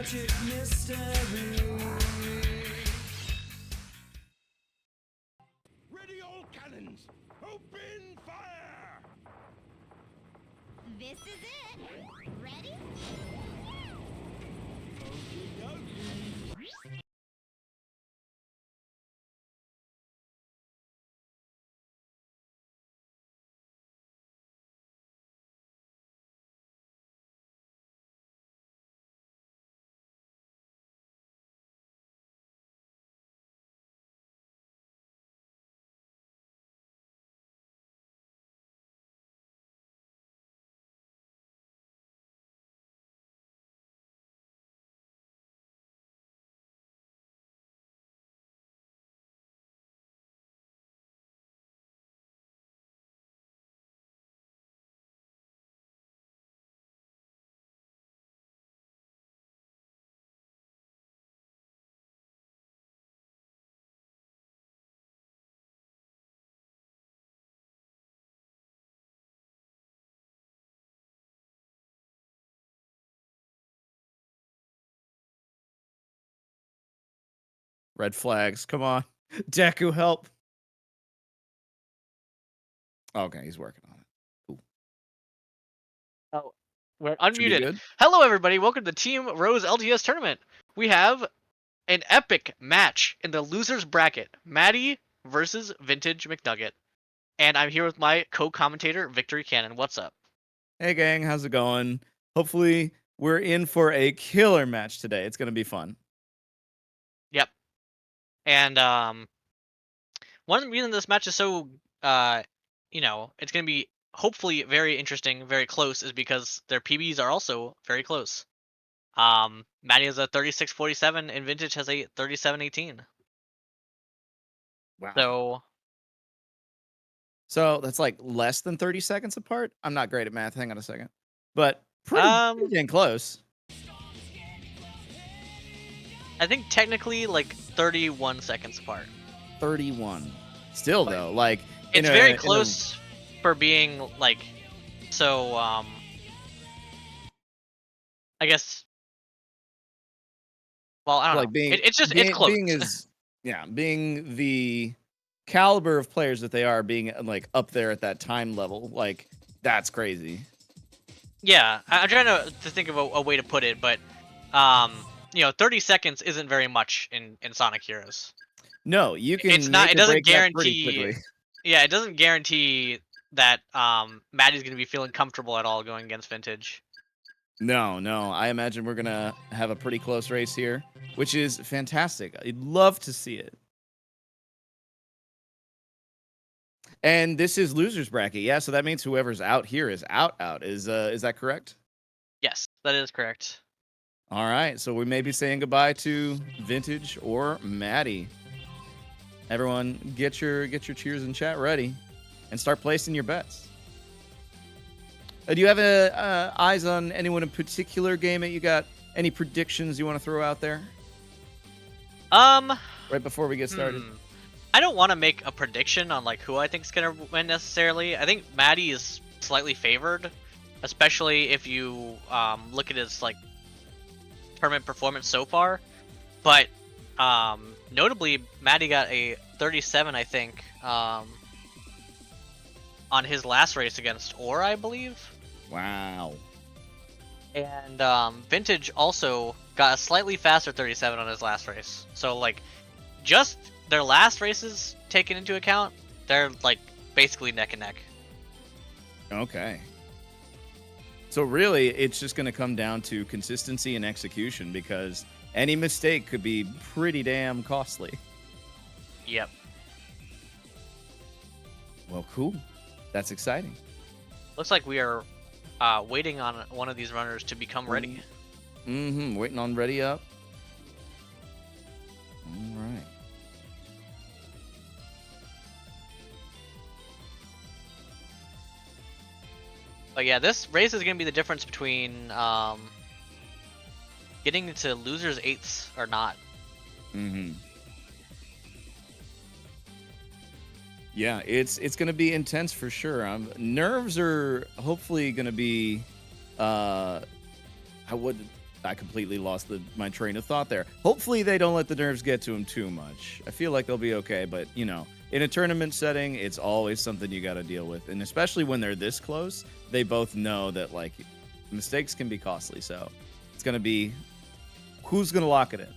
tragic mystery. Ready all cannons! Open fire! This is it. Ready? Okie dokie. Red flags. Come on. Deku, help. Okay, he's working on it. Cool. Oh, we're Should be unmuted. good. Hello, everybody. Welcome to Team Rose LTS tournament. We have an epic match in the losers bracket: Maddie versus Vintage McNugget. And I'm here with my co-commentator, Victory Cannon. What's up? Hey, gang. How's it going? Hopefully, we're in for a killer match today. It's going to be fun. Yep. And one reason this match is so it's gonna be hopefully very interesting, very close, is because their PBs are also very close. Maddie has a 36-47 and Vintage has a 37-18. Wow. So that's like less than 30 seconds apart. I'm not great at math. Hang on a second. But pretty dang close. I think technically like 31 seconds apart. 31. Still though, like it's very close for being like so. I guess. Well, I don't know. It's close. Being the caliber of players that they are, being like up there at that time level, like that's crazy. Yeah, I'm trying to think of a way to put it, but 30 seconds isn't very much in Sonic Heroes. No, you can. It's not. It doesn't guarantee. Yeah, it doesn't guarantee that Maddie's gonna be feeling comfortable at all going against Vintage. No. I imagine we're gonna have a pretty close race here, which is fantastic. I'd love to see it. And this is losers bracket, yeah. So that means whoever's out here is out. Is that correct? Yes, that is correct. All right, so we may be saying goodbye to Vintage or Maddie. Everyone, get your cheers in chat ready, and start placing your bets. Do you have eyes on anyone in particular, game that you got? Any predictions you want to throw out there? Right before we get started. I don't want to make a prediction on like who I think is gonna win necessarily. I think Maddie is slightly favored, especially if you look at his like tournament performance so far. But notably, Maddie got a 37, I think, on his last race against Or, I believe. Wow. And Vintage also got a slightly faster 37 on his last race. So like, just their last races taken into account, they're like basically neck and neck. Okay. So really, it's just going to come down to consistency and execution, because any mistake could be pretty damn costly. Yep. Well, cool. That's exciting. Looks like we are waiting on one of these runners to become ready. Waiting on ready up. All right. But yeah, this race is going to be the difference between getting to losers 8s or not. Yeah, it's going to be intense for sure. Nerves are hopefully going to be I completely lost my train of thought there. Hopefully they don't let the nerves get to him too much. I feel like they'll be okay, but you know, in a tournament setting, it's always something you got to deal with, and especially when they're this close, they both know that like mistakes can be costly. So it's gonna be who's gonna lock it in.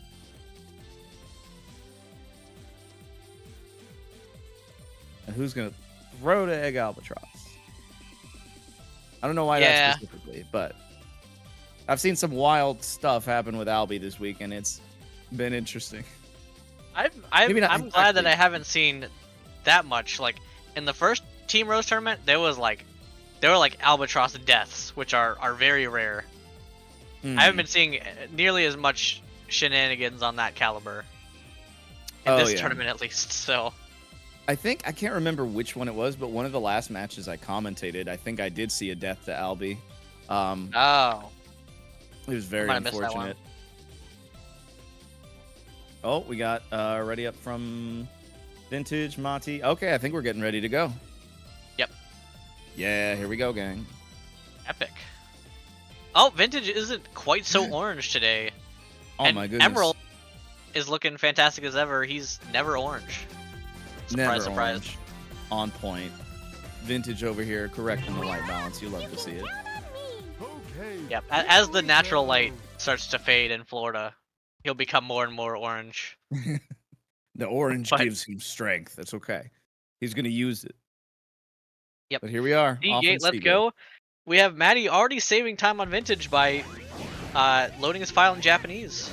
And who's gonna throw to Egg Albatross? I don't know why Yeah. that specifically, but I've seen some wild stuff happen with Albie this week, and it's been interesting. Maybe not I'm glad that exactly. I haven't seen that much. Like in the first Team Rose tournament, there were like Albatross deaths, which are very rare. I haven't been seeing nearly as much shenanigans on that caliber in this tournament, at least. So I think I can't remember which one it was, but one of the last matches I commentated, I think I did see a death to Albie. oh, It was very might have missed that one. unfortunate. Oh, we got ready up from Vintage, Monty. Okay, I think we're getting ready to go. Yep. Yeah, here we go, gang. Epic. Oh, Vintage isn't quite so orange today. Oh And my goodness. Emerald is looking fantastic as ever. He's never orange. Surprise, Never surprise. orange. On point. Vintage over here, correcting the white balance. You love to see it. Okay. Yep. As the natural light starts to fade in Florida, he'll become more and more orange. The orange But- gives him strength. That's okay. He's going to use it. Yep. But here we are. off in Seagate, let's Seagate. go. We have Maddie already saving time on Vintage by loading his file in Japanese.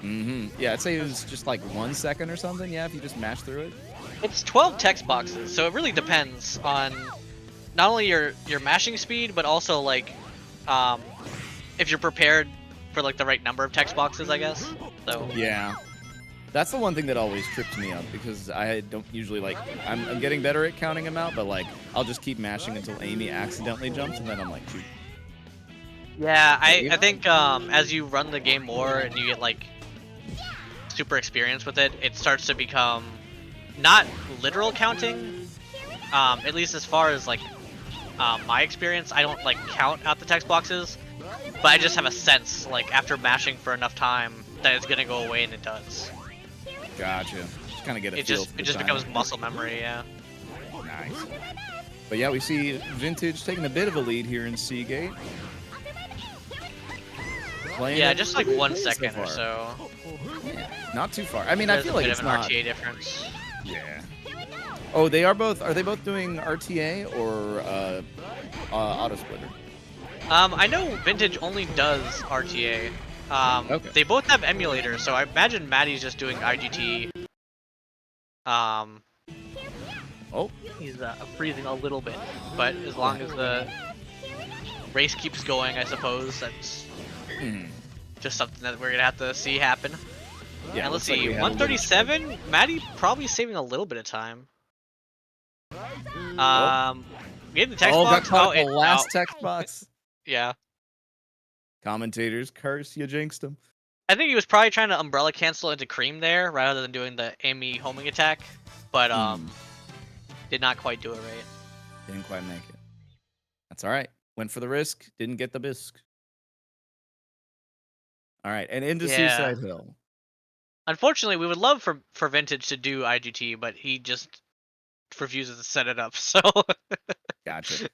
Yeah, I'd say it was just like 1 second or something. Yeah, if you just mash through it. It's 12 text boxes, so it really depends on not only your mashing speed, but also like if you're prepared for like the right number of text boxes, I guess. So Yeah. That's the one thing that always trips me up because I don't usually like. I'm getting better at counting them out, but like I'll just keep mashing until Amy accidentally jumps, and then I'm like, shoot. yeah, I think as you run the game more and you get like super experience with it, it starts to become not literal counting. At least as far as like my experience, I don't like count out the text boxes, but I just have a sense like after mashing for enough time that it's gonna go away, and it does. Gotcha. Just kind of get a It feel just for the becomes timing. muscle memory, yeah. Nice. But yeah, we see Vintage taking a bit of a lead here in Seagate. Playing Yeah, it just like pretty 1 good so second or far. so. Yeah, not too far. I mean, I There's feel a like bit it's of an not. RTA difference. Yeah. Oh, they are both. Are they both doing RTA or auto splitter? I know Vintage only does RTA. Okay. They both have emulators, so I imagine Maddie's just doing IGT. Oh, He's freezing a little bit, but as long as the race keeps going, I suppose that's just something that we're gonna have to see happen. yeah. And let's looks like see, we had a little 137. Maddie probably saving a little bit of time. We had the text Oh, got box. caught at it- the last no. text box. Yeah. Commentators curse you, jinxed him. I think he was probably trying to umbrella cancel into Cream there rather than doing the Amy homing attack, but did not quite do it right. Didn't quite make it. That's all right. Went for the risk, didn't get the bisque. All right, and into Yeah. Seaside Hill. Unfortunately, we would love for Vintage to do IGT, but he just refuses to set it up. So Gotcha.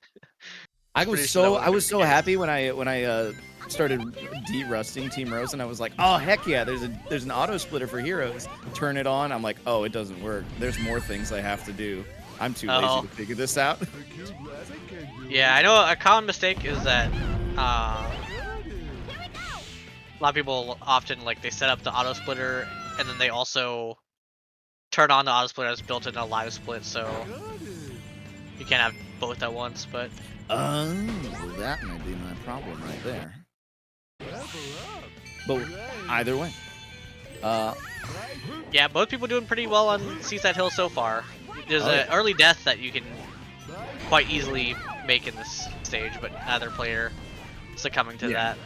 I pretty was sure that so would've been the case. happy when I started de-rusting Team Rose, and I was like, oh heck yeah, there's an auto splitter for heroes. Turn it on. I'm like, oh, it doesn't work. There's more things I have to do. I'm too Oh. lazy to figure this out. yeah, I know a common mistake is that a lot of people often like they set up the auto splitter and then they also turn on the auto splitter as built in a live split, so you can't have both at once. But Oh, that might be my problem right there. But either way, yeah, both people doing pretty well on Seaside Hill so far. There's Oh, an early death that you can quite easily make in this stage, but neither player succumbing to Yeah. that.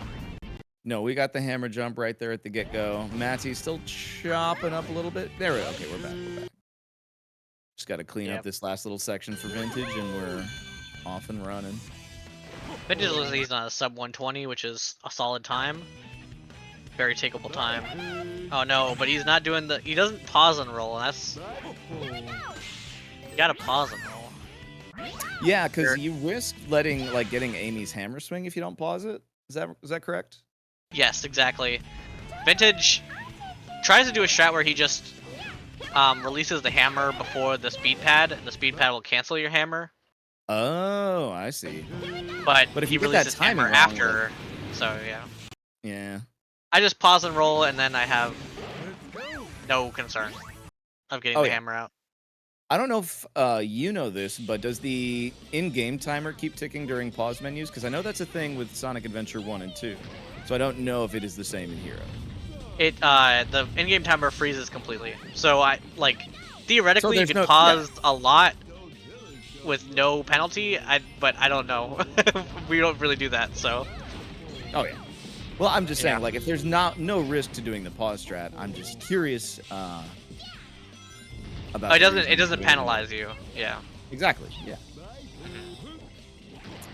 no, we got the hammer jump right there at the get-go. Matty's still chopping up a little bit. There we go. Okay, we're back. Just got to clean Yep. up this last little section for Vintage, and we're off and running. Vintage was he's on a sub 120, which is a solid time. very takeable time. Oh no, but he's not doing the. He doesn't pause and roll, and that's. You gotta pause and roll. Yeah, because Sure. you risk letting like getting Amy's hammer swing if you don't pause it. Is that correct? Yes, exactly. Vintage tries to do a strat where he just releases the hammer before the speed pad, and the speed pad will cancel your hammer. Oh, I see. But But if he you get that releases timing hammer wrong, after. So yeah. Yeah. I just pause and roll, and then I have no concern of getting Oh the yeah. hammer out. I don't know if you know this, but does the in-game timer keep ticking during pause menus? Because I know that's a thing with Sonic Adventure 1 and 2. So I don't know if it is the same in Hero. It the in-game timer freezes completely. So I like theoretically you there's could no- pause a lot with no penalty. But I don't know. We don't really do that. So Oh yeah. Well, I'm just saying, Yeah. like, if there's no risk to doing the pause strat, I'm just curious about. oh, it the doesn't reason it doesn't for doing penalize you. Yeah. Exactly. Yeah.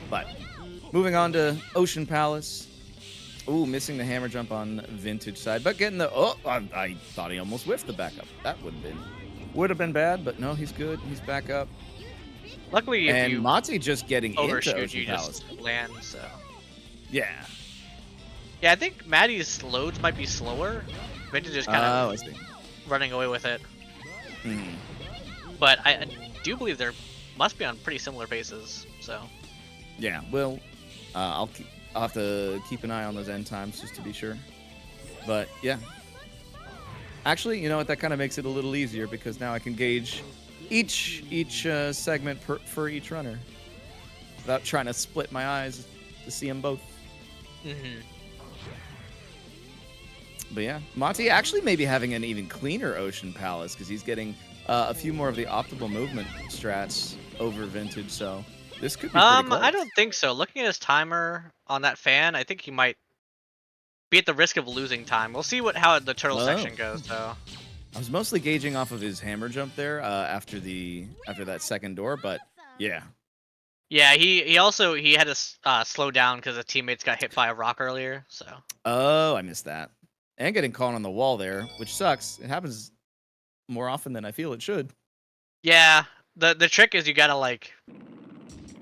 But moving on to Ocean Palace. Ooh, missing the hammer jump on Vintage side, but getting the I thought he almost whiffed the backup. That would have been bad, but no, he's good. He's back up. Luckily, if And you Mati just getting into overshoot, Ocean you Palace. just land. So Yeah. yeah, I think Maddie's loads might be slower. Vintage is kind Oh, of I see. running away with it. Mhm. But I do believe there must be on pretty similar bases. So Yeah. Well, I'll have to keep an eye on those end times just to be sure. But yeah. Actually, you know what? That kind of makes it a little easier because now I can gauge each segment for each runner without trying to split my eyes to see them both. mhm. But yeah, Monty actually maybe having an even cleaner Ocean Palace because he's getting a few more of the optimal movement strats over Vintage. So this could be pretty close. I don't think so. Looking at his timer on that fan, I think he might be at the risk of losing time. We'll see how the turtle Oh. section goes, though. I was mostly gauging off of his hammer jump there after that second door, but yeah. Yeah, he also had to slow down because his teammates got hit by a rock earlier. So Oh, I missed that. And getting caught on the wall there, which sucks. It happens more often than I feel it should. yeah, the trick is you gotta like,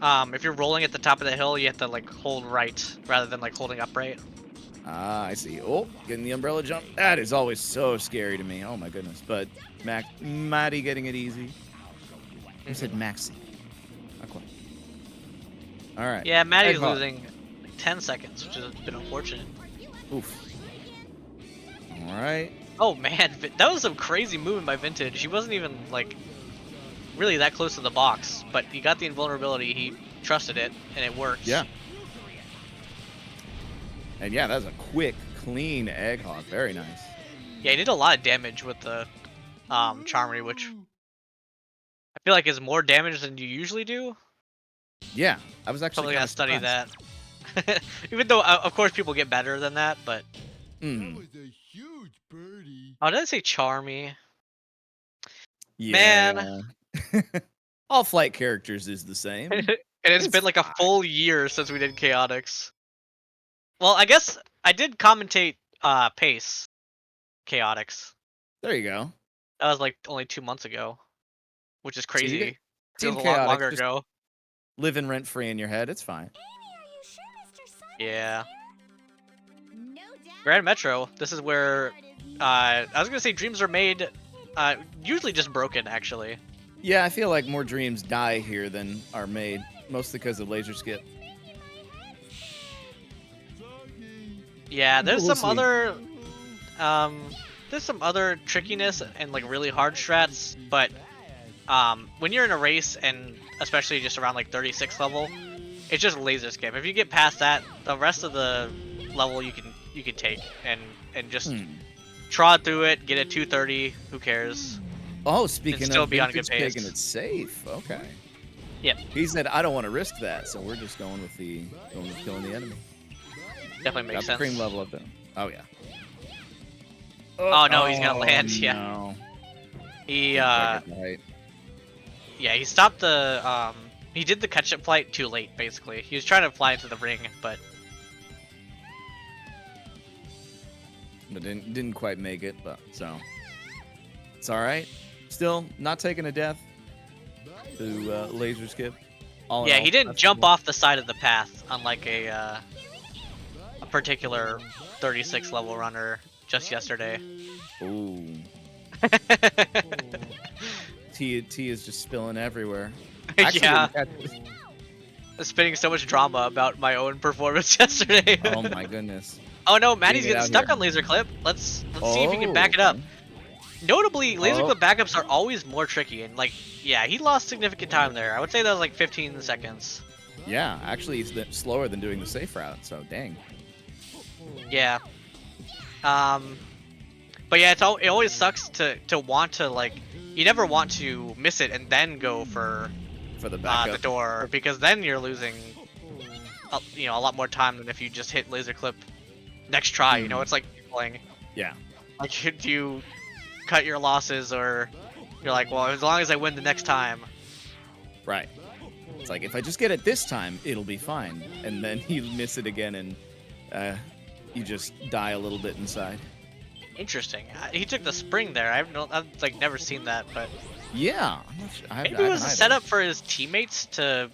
if you're rolling at the top of the hill, you have to like hold right rather than like holding upright. Ah, I see. Oh, getting the umbrella jump. That is always so scary to me. Oh my goodness. But Maddie getting it easy. I said Maxi. Not quite. All right. Yeah, Maddie's Egg Hawk. losing like 10 seconds, which is a bit unfortunate. Oof. All right. Oh man, that was some crazy movement by Vintage. He wasn't even like really that close to the box, but he got the invulnerability. He trusted it, and it worked. Yeah. And yeah, that was a quick, clean Egg Hawk. Very nice. Yeah, he did a lot of damage with the Charmery, which I feel like is more damage than you usually do. Yeah, I was actually Probably kind gotta of study that. Even though, of course, people get better than that, but That Mm. was a huge birdie. oh, did I say Charmy? Yeah. Man. All flight characters is the same. And it's been like a fine. full year since we did Chaotix. Well, I guess I did commentate Pace Chaotix. There you go. That was like only 2 months ago, which is So you crazy. get Feels Team a lot Chaotix longer just ago. living rent free in your head. It's fine. Yeah. No doubt. Grand Metro. This is where I was gonna say dreams are made. Usually just broken, actually. Yeah, I feel like more dreams die here than are made, mostly because of laser skip. Yeah, there's We'll some see. other there's some other trickiness and like really hard strats, but when you're in a race and especially just around like 36 level, it's just laser skip. If you get past that, the rest of the level you can take and just trod through it, get a 230. Who cares? Oh, speaking still of be on good Vintage pace. taking it safe. Okay. Yep, He said, "I don't want to risk that," so we're just going with killing the enemy. definitely Got makes the sense. cream level up there. Oh yeah. Oh no, he's gonna land. Yeah, No. he Didn't quite get the height. yeah, he stopped the he did the catch-up flight too late. Basically, he was trying to fly into the ring, but but didn't quite make it. But so it's all right. Still not taking a death to laser skip. All in Yeah, all, he didn't that's jump cool. off the side of the path, unlike a particular 36 level runner just yesterday. Ooh, T is just spilling everywhere. Actually, Yeah, didn't catch- spinning so much drama about my own performance yesterday. oh my goodness. Oh no, Getting Maddie's it getting out stuck here. on laser clip. Let's see if he can Oh, back it up. okay. Notably, laser Oh, clip backups are always more tricky, and like, yeah, he lost significant time there. I would say that was like 15 seconds. yeah. Actually, it's slower than doing the safe route. So dang. Yeah. Um, but yeah, it always sucks to want to like, you never want to miss it and then go for For the the backup. door, because then you're losing, a lot more time than if you just hit laser clip next try. You know, it's like playing. Yeah. Like, if you cut your losses, or you're like, well, as long as I win the next time. Right. It's like if I just get it this time, it'll be fine. And then you miss it again, and you just die a little bit inside. Interesting. He took the spring there. I've like never seen that, but Yeah. I'm not sure. maybe it was a setup for his teammates to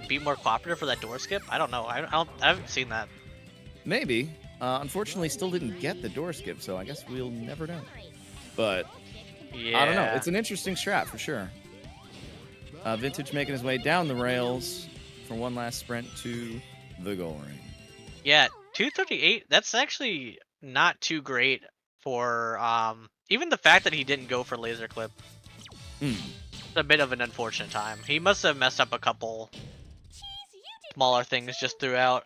be more cooperative for that door skip. I don't know. I haven't seen that. Maybe. Unfortunately, still didn't get the door skip, so I guess we'll never know. But Yeah. I don't know. It's an interesting strat for sure. Vintage making his way down the rails for one last sprint to the goal ring. Yeah, 238. That's actually not too great for even the fact that he didn't go for laser clip. Hmm. It's a bit of an unfortunate time. He must have messed up a couple smaller things just throughout.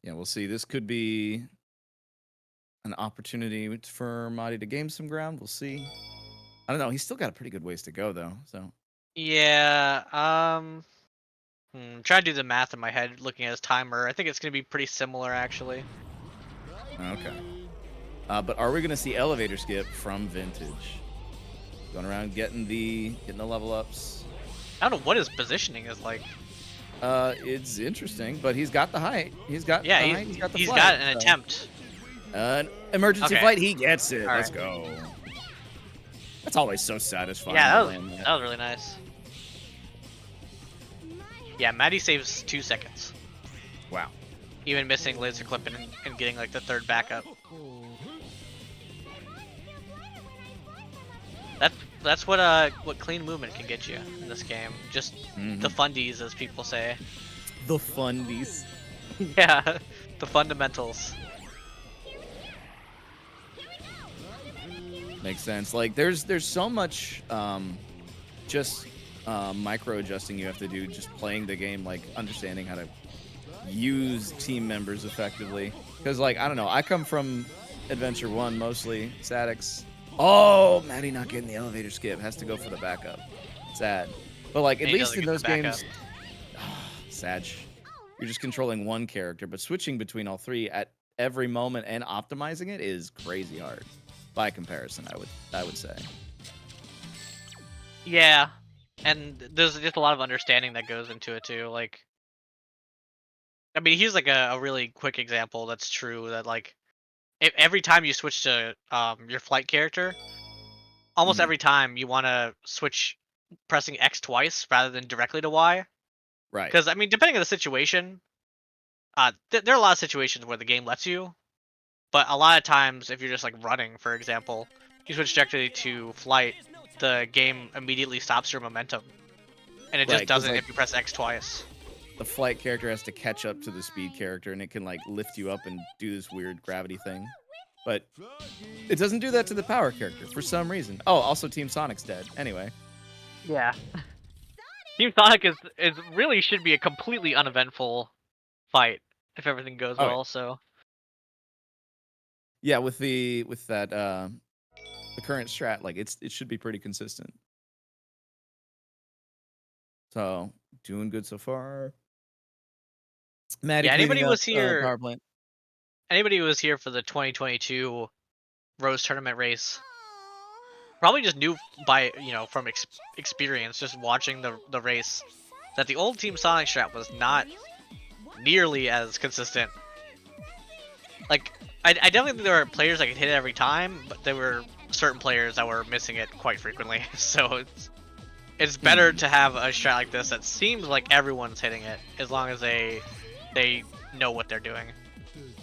Yeah, we'll see. This could be an opportunity for Madi to gain some ground. We'll see. I don't know. He's still got a pretty good ways to go, though. So Yeah. Trying to do the math in my head, looking at his timer. I think it's gonna be pretty similar, actually. okay. But are we gonna see elevator skip from Vintage? Going around getting the level ups. I don't know what his positioning is like. It's interesting, but he's got the height. He's got Yeah, the height. He's got the he's flight, got an so- attempt. An emergency Okay. flight. He gets it. All Let's right. go. That's always so satisfying. Yeah, to that land was really nice. Yeah, Maddie saves 2 seconds. Wow. Even missing laser clip and getting like the third backup. That's what clean movement can get you in this game. Just the fundies, as people say. The fundies. Yeah, the fundamentals. Makes sense. Like there's so much just micro adjusting you have to do just playing the game, like understanding how to use team members effectively. Because like I don't know, I come from Adventure 1 mostly, Statics. Oh, Maddie not getting the elevator skip, has to go for the backup. Sad. But like at And he least doesn't in get those the backup. games sad. You're just controlling one character, but switching between all three at every moment and optimizing it is crazy hard. By comparison, I would say. Yeah, and there's just a lot of understanding that goes into it too. Like, I mean, here's like a really quick example that's true. That like, if every time you switch to your flight character, almost Mhm. every time you want to switch pressing X twice rather than directly to Y. Right. Because I mean, depending on the situation, there are a lot of situations where the game lets you, but a lot of times, if you're just like running, for example, you switch directly to flight, the game immediately stops your momentum, and it just Right, 'cause, doesn't like, if you press X twice. the flight character has to catch up to the speed character, and it can like lift you up and do this weird gravity thing. But it doesn't do that to the power character for some reason. Oh, also Team Sonic's dead. Anyway. Yeah. Team Sonic is really should be a completely uneventful fight if everything goes Oh, well. So yeah, with that the current strat, like it should be pretty consistent. So doing good so far. Maddie yeah, cleaning anybody up was here. power plant. Anybody who was here for the 2022 Rose Tournament race probably just knew by from experience, just watching the race, that the old Team Sonic strat was not nearly as consistent like I definitely think there were players that could hit it every time, but there were certain players that were missing it quite frequently. So it's better to have a strat like this that seems like everyone's hitting it as long as they know what they're doing.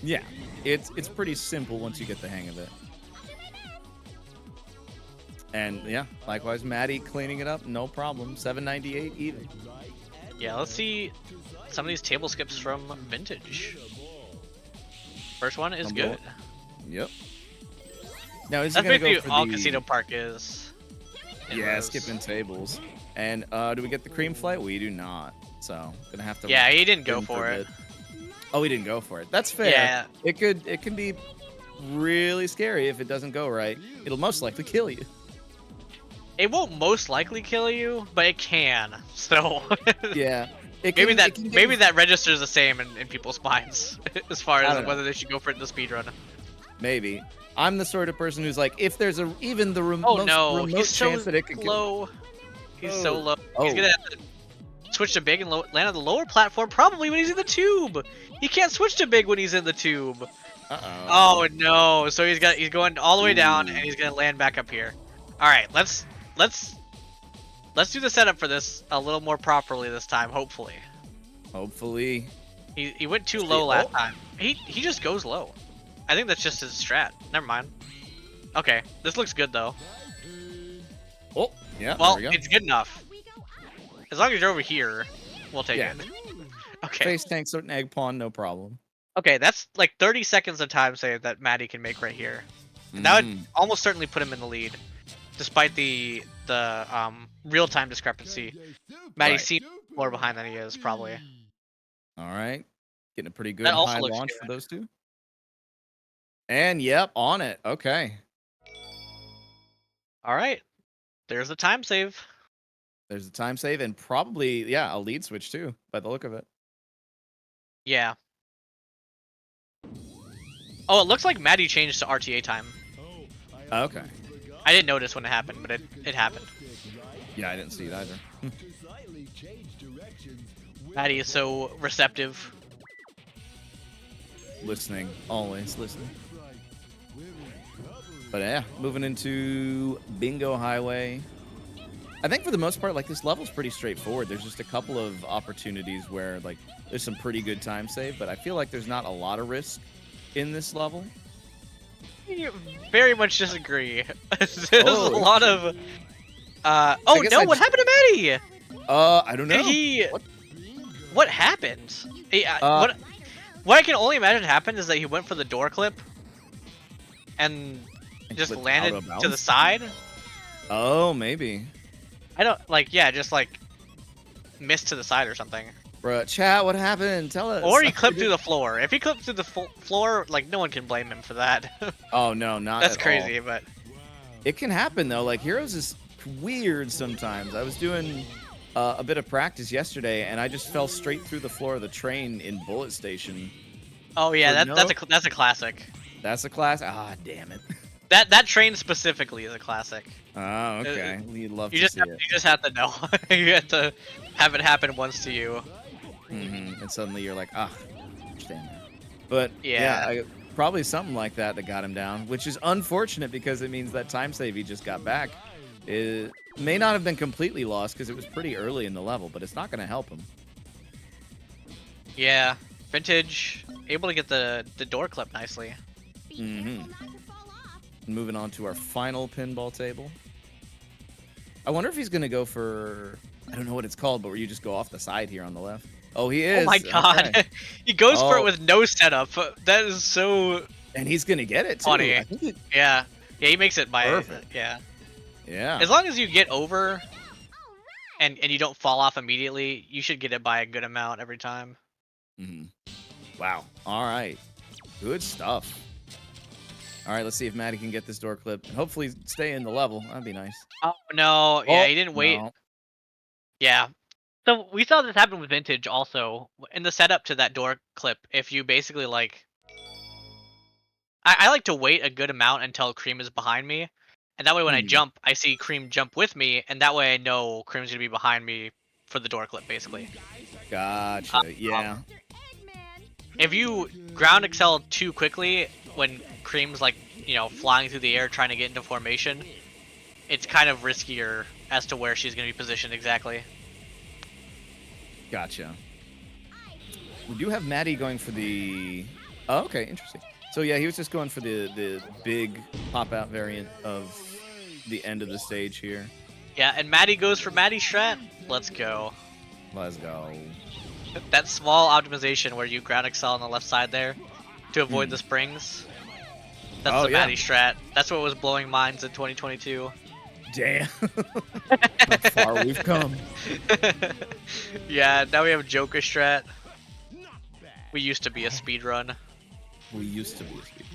Yeah, it's pretty simple once you get the hang of it. And yeah, likewise, Maddie cleaning it up, no problem. 798 even. Yeah, let's see some of these table skips from Vintage. First one is good. Yep. Now is he That's gonna go basically for all the... Casino Park is. Yeah, skipping tables. And do we get the cream flight? We do not. So gonna have to. Yeah, he didn't go win for a it. bit. Oh, he didn't go for it. That's fair. Yeah. It can be really scary if it doesn't go right. It'll most likely kill you. It won't most likely kill you, but it can. So Yeah. maybe that registers the same in people's minds as far as whether they should go for it in the speedrun. Maybe. I'm the sort of person who's like, if there's even the Oh no, remote he's so chance that it could kill. low. He's so low. Oh. He's gonna have to switch to big and land on the lower platform, probably when he's in the tube. He can't switch to big when he's in the tube. Oh no! So he's going all the way down, and he's gonna land back up here. All right, let's do the setup for this a little more properly this time, hopefully. Hopefully. He went too low last time. He just goes low. I think that's just his strat. Never mind. Okay, this looks good though. Oh, yeah. Well, there we go. it's good enough. As long as you're over here, we'll take it. Okay. Face tanks an egg pawn, no problem. Okay, that's like 30 seconds of time save that Maddie can make right here. And that would almost certainly put him in the lead, despite the real-time discrepancy. Maddie seems more behind than he is, probably. All right. Getting a pretty good That also high looks launch good. for those two. And yep, on it. Okay. All right. There's the time save. There's a time save and probably, yeah, a lead switch too, by the look of it. Yeah. Oh, it looks like Maddie changed to RTA time. Okay. I didn't notice when it happened, but it happened. Yeah, I didn't see it either. Maddie is so receptive. Listening. Always listening. But yeah, moving into Bingo Highway. I think for the most part, like, this level's pretty straightforward. There's just a couple of opportunities where, like, there's some pretty good time save, but I feel like there's not a lot of risk in this level. You very much disagree. There's a lot of oh no, what happened to Maddie? I don't know. Did he what happened? What I can only imagine happened is that he went for the door clip and just flipped landed out of to bounds? the side. Oh, maybe. I don't just like missed to the side or something. Bruh, chat, what happened? Tell us. Or he clipped through the floor. If he clipped through the floor, like, no one can blame him for that. Oh, no, not That's at crazy, all. but It can happen, though. Like, Heroes is weird sometimes. I was doing a bit of practice yesterday, and I just fell straight through the floor of the train in Bullet Station. oh yeah, For that's a classic. That's a class? Ah, damn it. That train specifically is a classic. Oh, okay. You'd love You to just see have, it. you just have to know. You have to have it happen once to you. And suddenly you're like, ah, understand that. But Yeah. probably something like that got him down, which is unfortunate because it means that time save he just got back may not have been completely lost because it was pretty early in the level, but it's not going to help him. Yeah, Vintage able to get the door clip nicely. Moving on to our final pinball table. I wonder if he's going to go for, I don't know what it's called, but where you just go off the side here on the left. Oh, he is. Oh my god. Okay. He goes for it with no setup. That is so And he's going to get it, too. funny. I think Yeah, he makes it by Perfect. Yeah. Yeah. As long as you get over and you don't fall off immediately, you should get it by a good amount every time. Wow. All right. Good stuff. All right, let's see if Maddie can get this door clip and hopefully stay in the level. That'd be nice. Oh no, yeah, Oh, he didn't wait. no. Yeah. So we saw this happen with Vintage also in the setup to that door clip. If you basically like, I like to wait a good amount until Cream is behind me, and that way when I jump, I see Cream jump with me, and that way I know Cream's gonna be behind me for the door clip, basically. Gotcha. Yeah. if you ground excel too quickly when Cream's like, you know, flying through the air trying to get into formation, it's kind of riskier as to where she's going to be positioned exactly. Gotcha. We do have Maddie going for the... Oh, okay, interesting. So yeah, he was just going for the big pop-out variant of the end of the stage here. Yeah, and Maddie goes for Maddie strat. Let's go. Let's go. That small optimization where you ground excel on the left side there to avoid the springs. That's Oh, the yeah. Maddie strat. That's what was blowing minds in 2022. Damn. How far we've come. Yeah, now we have Joker strat. We used to be a speed run. We used to be a speed.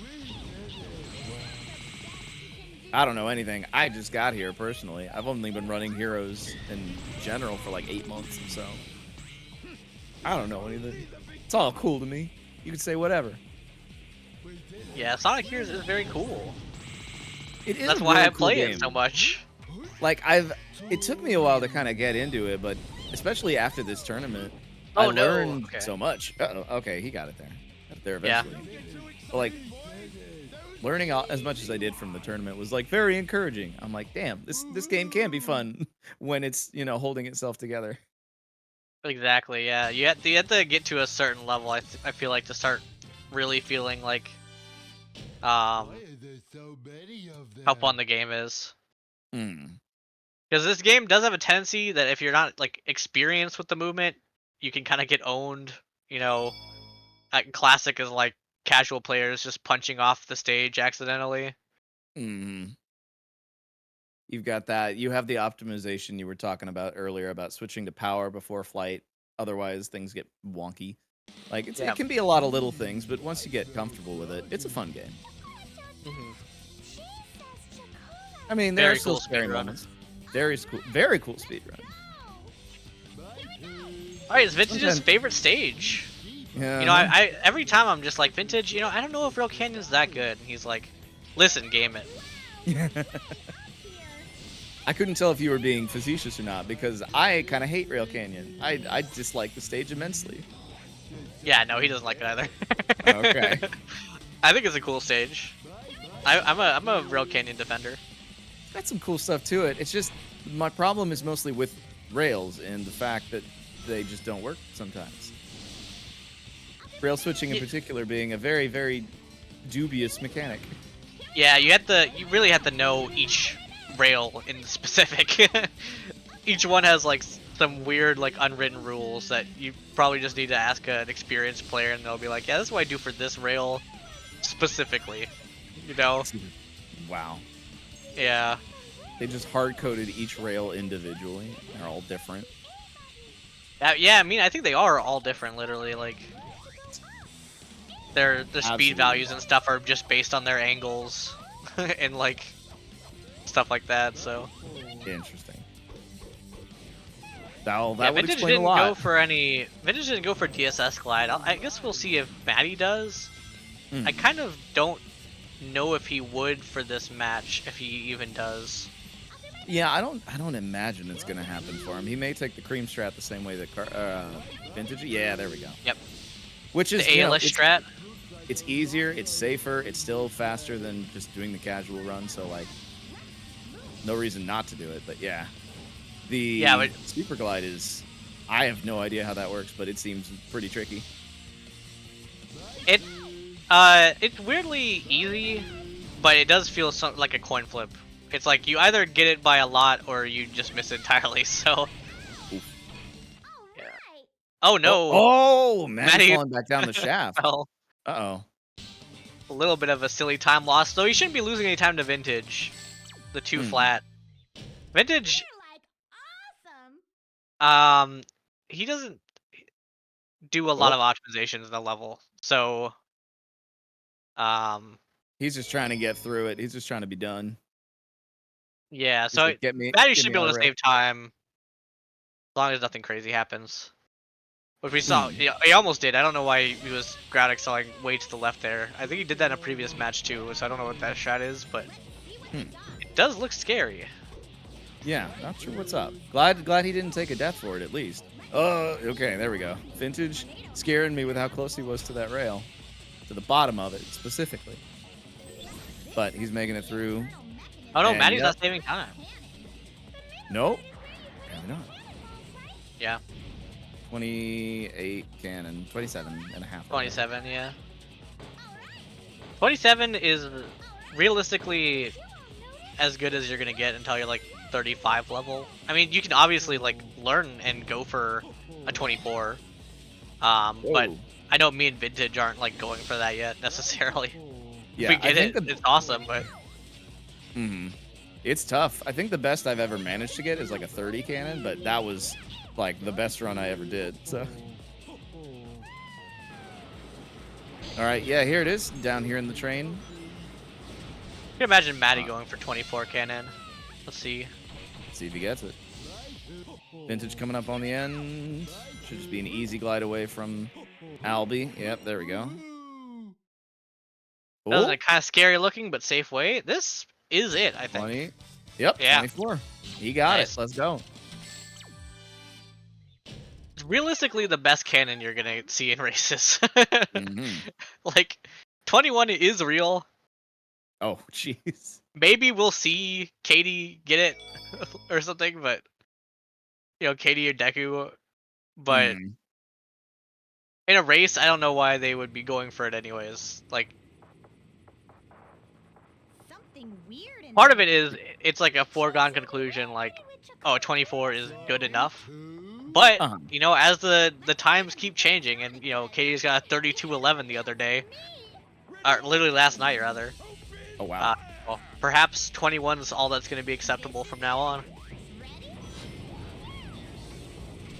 I don't know anything. I just got here personally. I've only been running heroes in general for like 8 months, so I don't know anything. It's all cool to me. You can say whatever. Yeah, Sonic Heroes is very cool. It is. That's a why really I cool play game. it so much. Like it took me a while to kind of get into it, but especially after this tournament, Oh, I no. learned Okay. so much. Okay, he got it there. Got it there Yeah. eventually. But like learning as much as I did from the tournament was like very encouraging. I'm like, damn, this game can be fun when it's, you know, holding itself together. Exactly, yeah. You have to get to a certain level, I feel like, to start really feeling like how fun the game is. Mm. Because this game does have a tendency that if you're not like experienced with the movement, you can kind of get owned. You know, classic is like casual players just punching off the stage accidentally. Mm. You've got that. You have the optimization you were talking about earlier about switching to power before flight. Otherwise, things get wonky. Like Yeah. it can be a lot of little things, but once you get comfortable with it, it's a fun game. Mhm. I mean, there Very are still cool scary speedrun. moments. Very cool speedrun. All right, it's Vintage's Sometimes- favorite stage. Yeah. You know, I every time I'm just like, Vintage, you know, I don't know if Real Canyon's that good. And he's like, listen, game it. I couldn't tell if you were being facetious or not because I kind of hate Rail Canyon. I dislike the stage immensely. Yeah, no, he doesn't like it either. Okay. I think it's a cool stage. I'm a Real Canyon defender. Got some cool stuff to it. It's just my problem is mostly with rails and the fact that they just don't work sometimes. Rail switching in particular being a very, very dubious mechanic. Yeah, you really have to know each rail in specific. Each one has like some weird like unwritten rules that you probably just need to ask an experienced player and they'll be like, yeah, this is what I do for this rail specifically. You know? Wow. Yeah. They just hard-coded each rail individually. They're all different. Yeah, I mean, I think they are all different, literally. Like, their speed Absolutely. values and stuff are just based on their angles and like stuff like that. So Interesting. That would Vintage explain a didn't lot. go for any. Vintage didn't go for DSS glide. I guess we'll see if Maddie does. Hmm. I kind of don't know if he would for this match, if he even does. Yeah, I don't imagine it's gonna happen for him. He may take the cream strat the same way that Vintage. Yeah, there we go. Yep. Which is The you know, ALS strat. it's easier, it's safer, it's still faster than just doing the casual run. So like, no reason not to do it. But yeah, the But super glide is. I have no idea how that works, but it seems pretty tricky. It's weirdly easy, but it does feel like a coin flip. It's like you either get it by a lot or you just miss it entirely. So. Oof. Yeah. Oh no! Oh, Maddie Maddie- falling back down the shaft. Well, Uh-oh. a little bit of a silly time loss, though. You shouldn't be losing any time to Vintage. The two flat. Vintage, You're like awesome. he doesn't do a lot of optimizations in the level, so He's just trying to get through it. He's just trying to be done. yeah. He's So like, Maddie get should me be able on to the rail. save time, as long as nothing crazy happens. Which we saw, he almost did. I don't know why he was ground excelling way to the left there. I think he did that in a previous match too, so I don't know what that shot is, but it does look scary. Yeah, not sure what's up. Glad he didn't take a death for it at least. Okay, there we go. Vintage scaring me with how close he was to that rail, to the bottom of it specifically. But he's making it through. Oh no, And Maddie's yep. not saving time. Nope. Apparently not. Yeah, 28 cannon, 27 and a half. 27. Yeah, 27 is realistically as good as you're gonna get until you're like 35 level. I mean, you can obviously like learn and go for a 24. But Whoa. I know me and Vintage aren't like going for that yet necessarily. Yeah, If we I get think it, it's awesome, but it's tough. I think the best I've ever managed to get is like a 30 cannon, but that was like the best run I ever did. So, all right, yeah, here it is down here in the train. you can imagine Maddie going for 24 cannon. Let's see. See if he gets it. Vintage coming up on the end. Should just be an easy glide away from Albie. Yep, there we go. That was Oh, a kind of scary looking, but safe way. This is it, I think. 20. Yep, Yeah. 24. He got Nice. it. Let's go. It's realistically the best cannon you're gonna see in races. Like, 21 is real. Oh, jeez. Maybe we'll see Katie get it or something, but Katie or Deku. But Mhm. in a race, I don't know why they would be going for it anyways. Like, Something weird in part of it is it's like a foregone conclusion, like, oh, 24 is good enough. But Uh-huh. as the times keep changing, and Katie's got a 32:11 the other day, or literally last night rather. Oh, wow. Well, perhaps 21's all that's going to be acceptable from now on.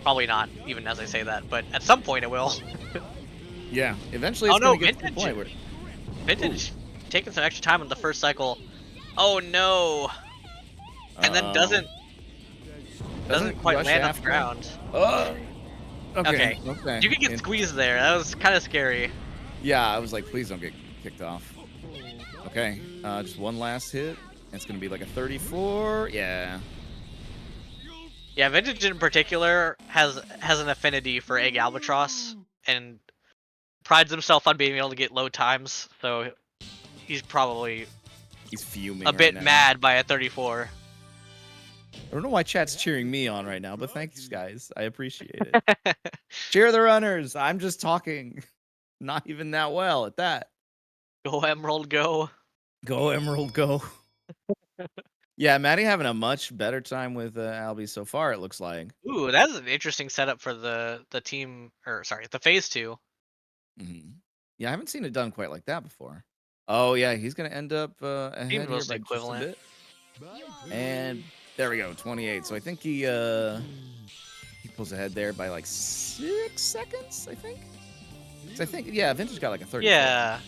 Probably not, even as I say that, but at some point it will. Yeah, eventually Oh it's no, going to get to the Vintage! point where... Vintage taking some extra time on the first cycle. Oh no! And then doesn't quite rush land on the after. ground. Oh! Okay. Okay. You could get squeezed there. That was kind of scary. Yeah, I was like, please don't get kicked off. Okay, just one last hit. It's going to be like a 34. Yeah. Yeah, Vintage in particular has an affinity for Egg Albatross and prides himself on being able to get low times. So he's probably He's fuming a right bit now. mad by a 34. I don't know why chat's cheering me on right now, but thanks, guys. I appreciate it. Cheer the runners. I'm just talking. Not even that well at that. Go Emerald, go. Go, Emerald, go. Yeah, Maddie having a much better time with Albie so far, it looks like. Ooh, that's an interesting setup for the team, or sorry, the phase 2. Yeah, I haven't seen it done quite like that before. Oh, yeah, he's going to end up ahead Seems here mostly by just a equivalent. bit. And there we go, 28. So I think he pulls ahead there by like 6 seconds, I think. So I think, yeah, Vintage got like a 30. Yeah,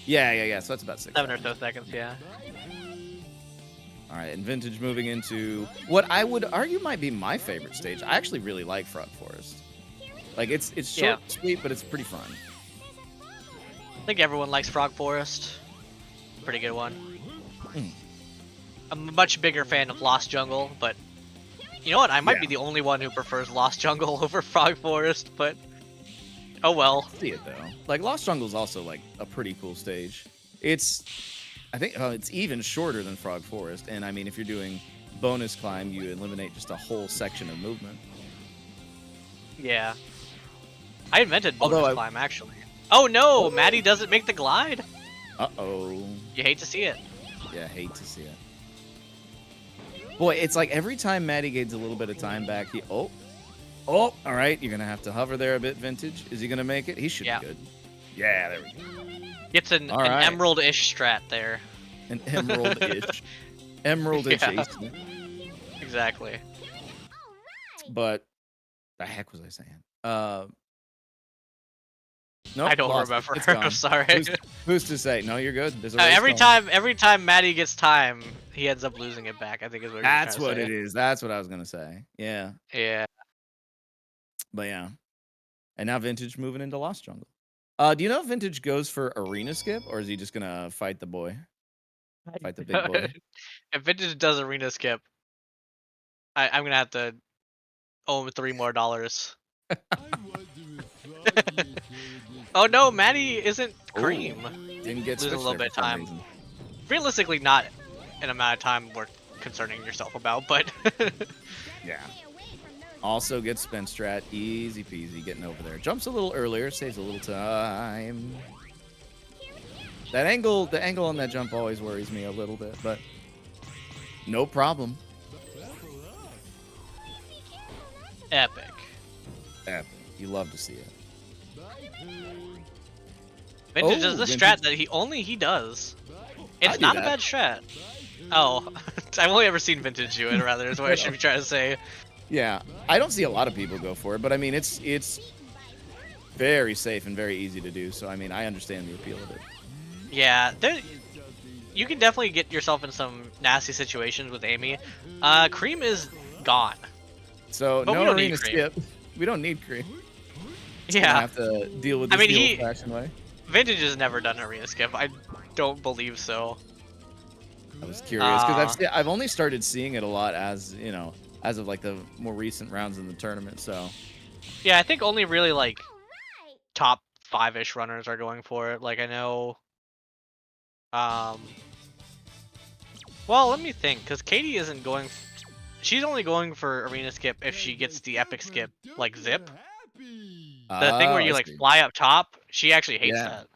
Yeah. So that's about 6. 7 or so seconds, yeah. All right, and Vintage moving into what I would argue might be my favorite stage. I actually really like Frog Forest. Like it's short, sweet, but it's pretty fun. I think everyone likes Frog Forest. Pretty good one. I'm a much bigger fan of Lost Jungle, but you know what? I might be the only one who prefers Lost Jungle over Frog Forest, but oh well. See it though. Like Lost Jungle is also like a pretty cool stage. I think it's even shorter than Frog Forest, and I mean if you're doing bonus climb, you eliminate just a whole section of movement. Yeah. I invented bonus Although climb actually. Oh no, Maddie doesn't make the glide. Uh-oh. You hate to see it. Yeah, hate to see it. Boy, it's like every time Maddie gains a little bit of time back, all right, you're gonna have to hover there a bit, Vintage. Is he gonna make it? He should be good. Yeah, there we go. Gets an right. emerald-ish strat there. An emerald-ish. Emerald-ish Yeah. ace. Exactly. But the heck was I saying? Nope, I don't lost it. remember. It's gone. I'm sorry. Who's to say? No, you're good. There's a race every going. time Maddie gets time, he ends up losing it back. I think is what That's you're what trying to it is. That's what I was gonna say. Yeah. say. Yeah. But yeah. And now Vintage moving into Lost Jungle. Do you know if Vintage goes for arena skip, or is he just gonna fight the boy? Fight the big boy. If Vintage does arena skip, I'm gonna have to owe him $3 more. Oh no, Maddie isn't Cream. Didn't get Losing a switched little there bit for of some time. reason. Realistically, not an amount of time worth concerning yourself about, but Yeah. Also gets spin strat. Easy peasy getting over there. Jumps a little earlier. Saves a little time. The angle on that jump always worries me a little bit, but no problem. epic. Epic. You love to see it. Vintage does Oh, the Vintage. strat that he does. It's do not a that. bad strat. Oh, I've only ever seen Vintage do it, rather, is what I should be trying to say. Yeah, I don't see a lot of people go for it, but I mean, it's very safe and very easy to do. So I mean, I understand the appeal of it. Yeah, you can definitely get yourself in some nasty situations with Amy. Cream is gone. So But we no don't need arena Cream. skip. We don't need Cream. Gonna Yeah, have to deal with I this mean, the old-fashioned way. Vintage has never done an arena skip. I don't believe so. I was curious because I've only started seeing it a lot as as of like the more recent rounds in the tournament. So Yeah, I think only really like top 5-ish runners are going for it. Like I know, well, let me think, because Katie isn't going. She's only going for arena skip if she gets the epic skip, like Zip. The thing where I you like see. fly up top. She actually hates Yeah. that.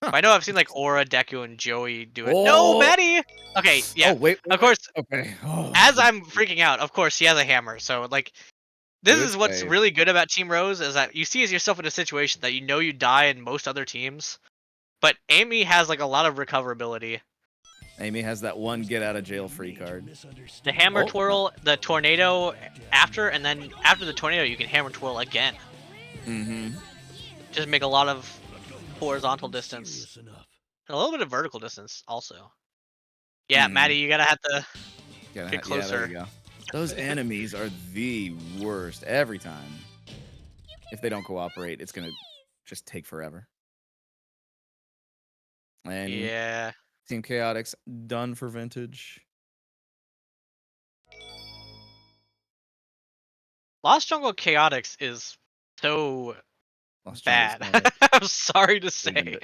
Huh. But I know I've seen like Aura, Deku, and Joey do it. No, Oh. Maddie. Okay, yeah. Oh wait. Of course, Okay. Oh, as I'm freaking out, of course he has a hammer. So like, this good is what's save. really good about Team Rose is that you see yourself in a situation that you know you die in most other teams, but Amy has like a lot of recoverability. Amy has that one get out of jail free card. The hammer Oh, twirl, the tornado after, and then after the tornado you can hammer twirl again. Mm-hmm. Just make a lot of horizontal distance. And a little bit of vertical distance also. Yeah, Maddie, you gotta have to get closer. Yeah, there you go. Those enemies are the worst every time. If they don't cooperate, it's gonna just take forever. And Yeah. Team Chaotix done for Vintage. Lost Jungle Chaotix is so Lost bad. Jungle's bad. I'm sorry to Been say.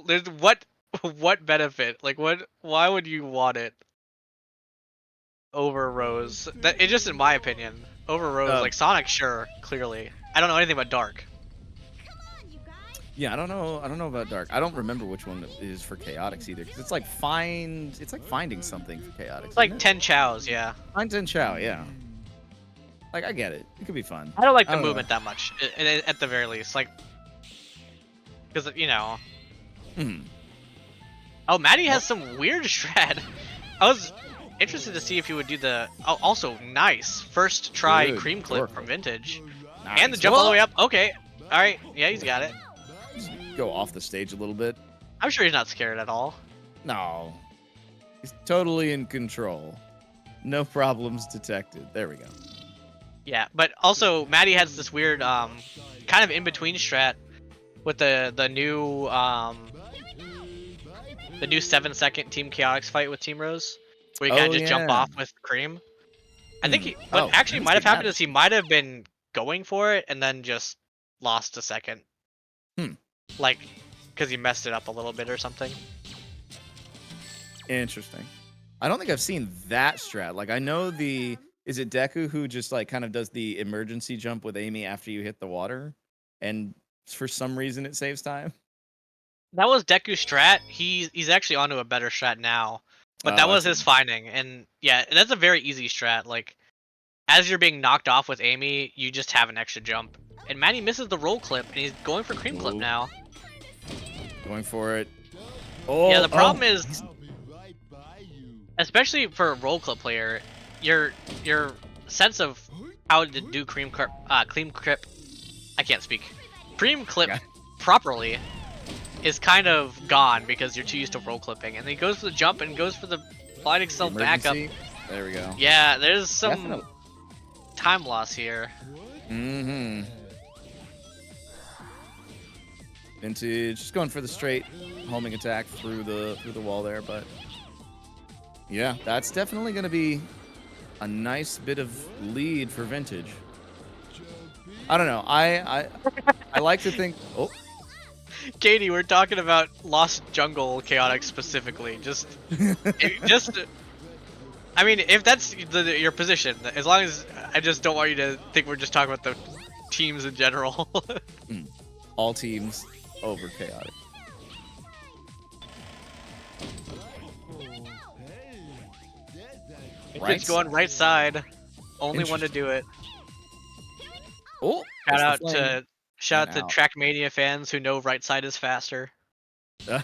There's what benefit? Like why would you want it over Rose? That it's just in my opinion. Over Rose, like Sonic, sure, clearly. I don't know anything about Dark. Yeah, I don't know about Dark. I don't remember which one is for Chaotix either, because it's like finding something for Chaotix. It's like 10 chows, yeah. Find 10 Chow, yeah. Like I get it. It could be fun. I don't like the don't know. movement that much, at the very least. Like, because you know. Hmm. Oh, Maddie has some weird strat. I was interested to see if he would do the. Oh, also nice first try Good cream clip work. from Vintage, Nice. and the jump all the way up. Okay, all right, yeah, he's got it. Just go off the stage a little bit. I'm sure he's not scared at all. No. He's totally in control. No problems detected. There we go. Yeah, but also Maddie has this weird kind of in between strat with the new 7-second Team Chaotix fight with Team Rose, where you kind of just jump off with Cream. I think what actually might have happened is he might have been going for it and then just lost a second. Like, because he messed it up a little bit or something. Interesting. I don't think I've seen that strat. Like I know is it Deku who just like kind of does the emergency jump with Amy after you hit the water, and for some reason it saves time. That was Deku's strat. He's actually onto a better strat now, but that was his finding. And yeah, that's a very easy strat. Like, as you're being knocked off with Amy, you just have an extra jump. And Manny misses the roll clip, and he's going for cream clip now. Going for it. Oh, yeah, the problem is, especially for a roll clip player, your sense of how to do cream clip, I can't speak, cream clip properly is kind of gone because you're too used to roll clipping. And he goes for the jump and goes for the sliding self back up. There we go. Yeah, there's some time loss here. Mm-hmm. Vintage just going for the straight homing attack through the wall there, but yeah, that's definitely going to be a nice bit of lead for Vintage. I don't know. I like to think. Oh, Katie, we're talking about Lost Jungle Chaotic specifically. Just. I mean, if that's your position, as long as I just don't want you to think we're just talking about the teams in general. all teams over chaotic. It's going right side. Only one to do it. Oh, Shout out that's the flame. to shout out And to Trackmania fans who know right side is faster. out.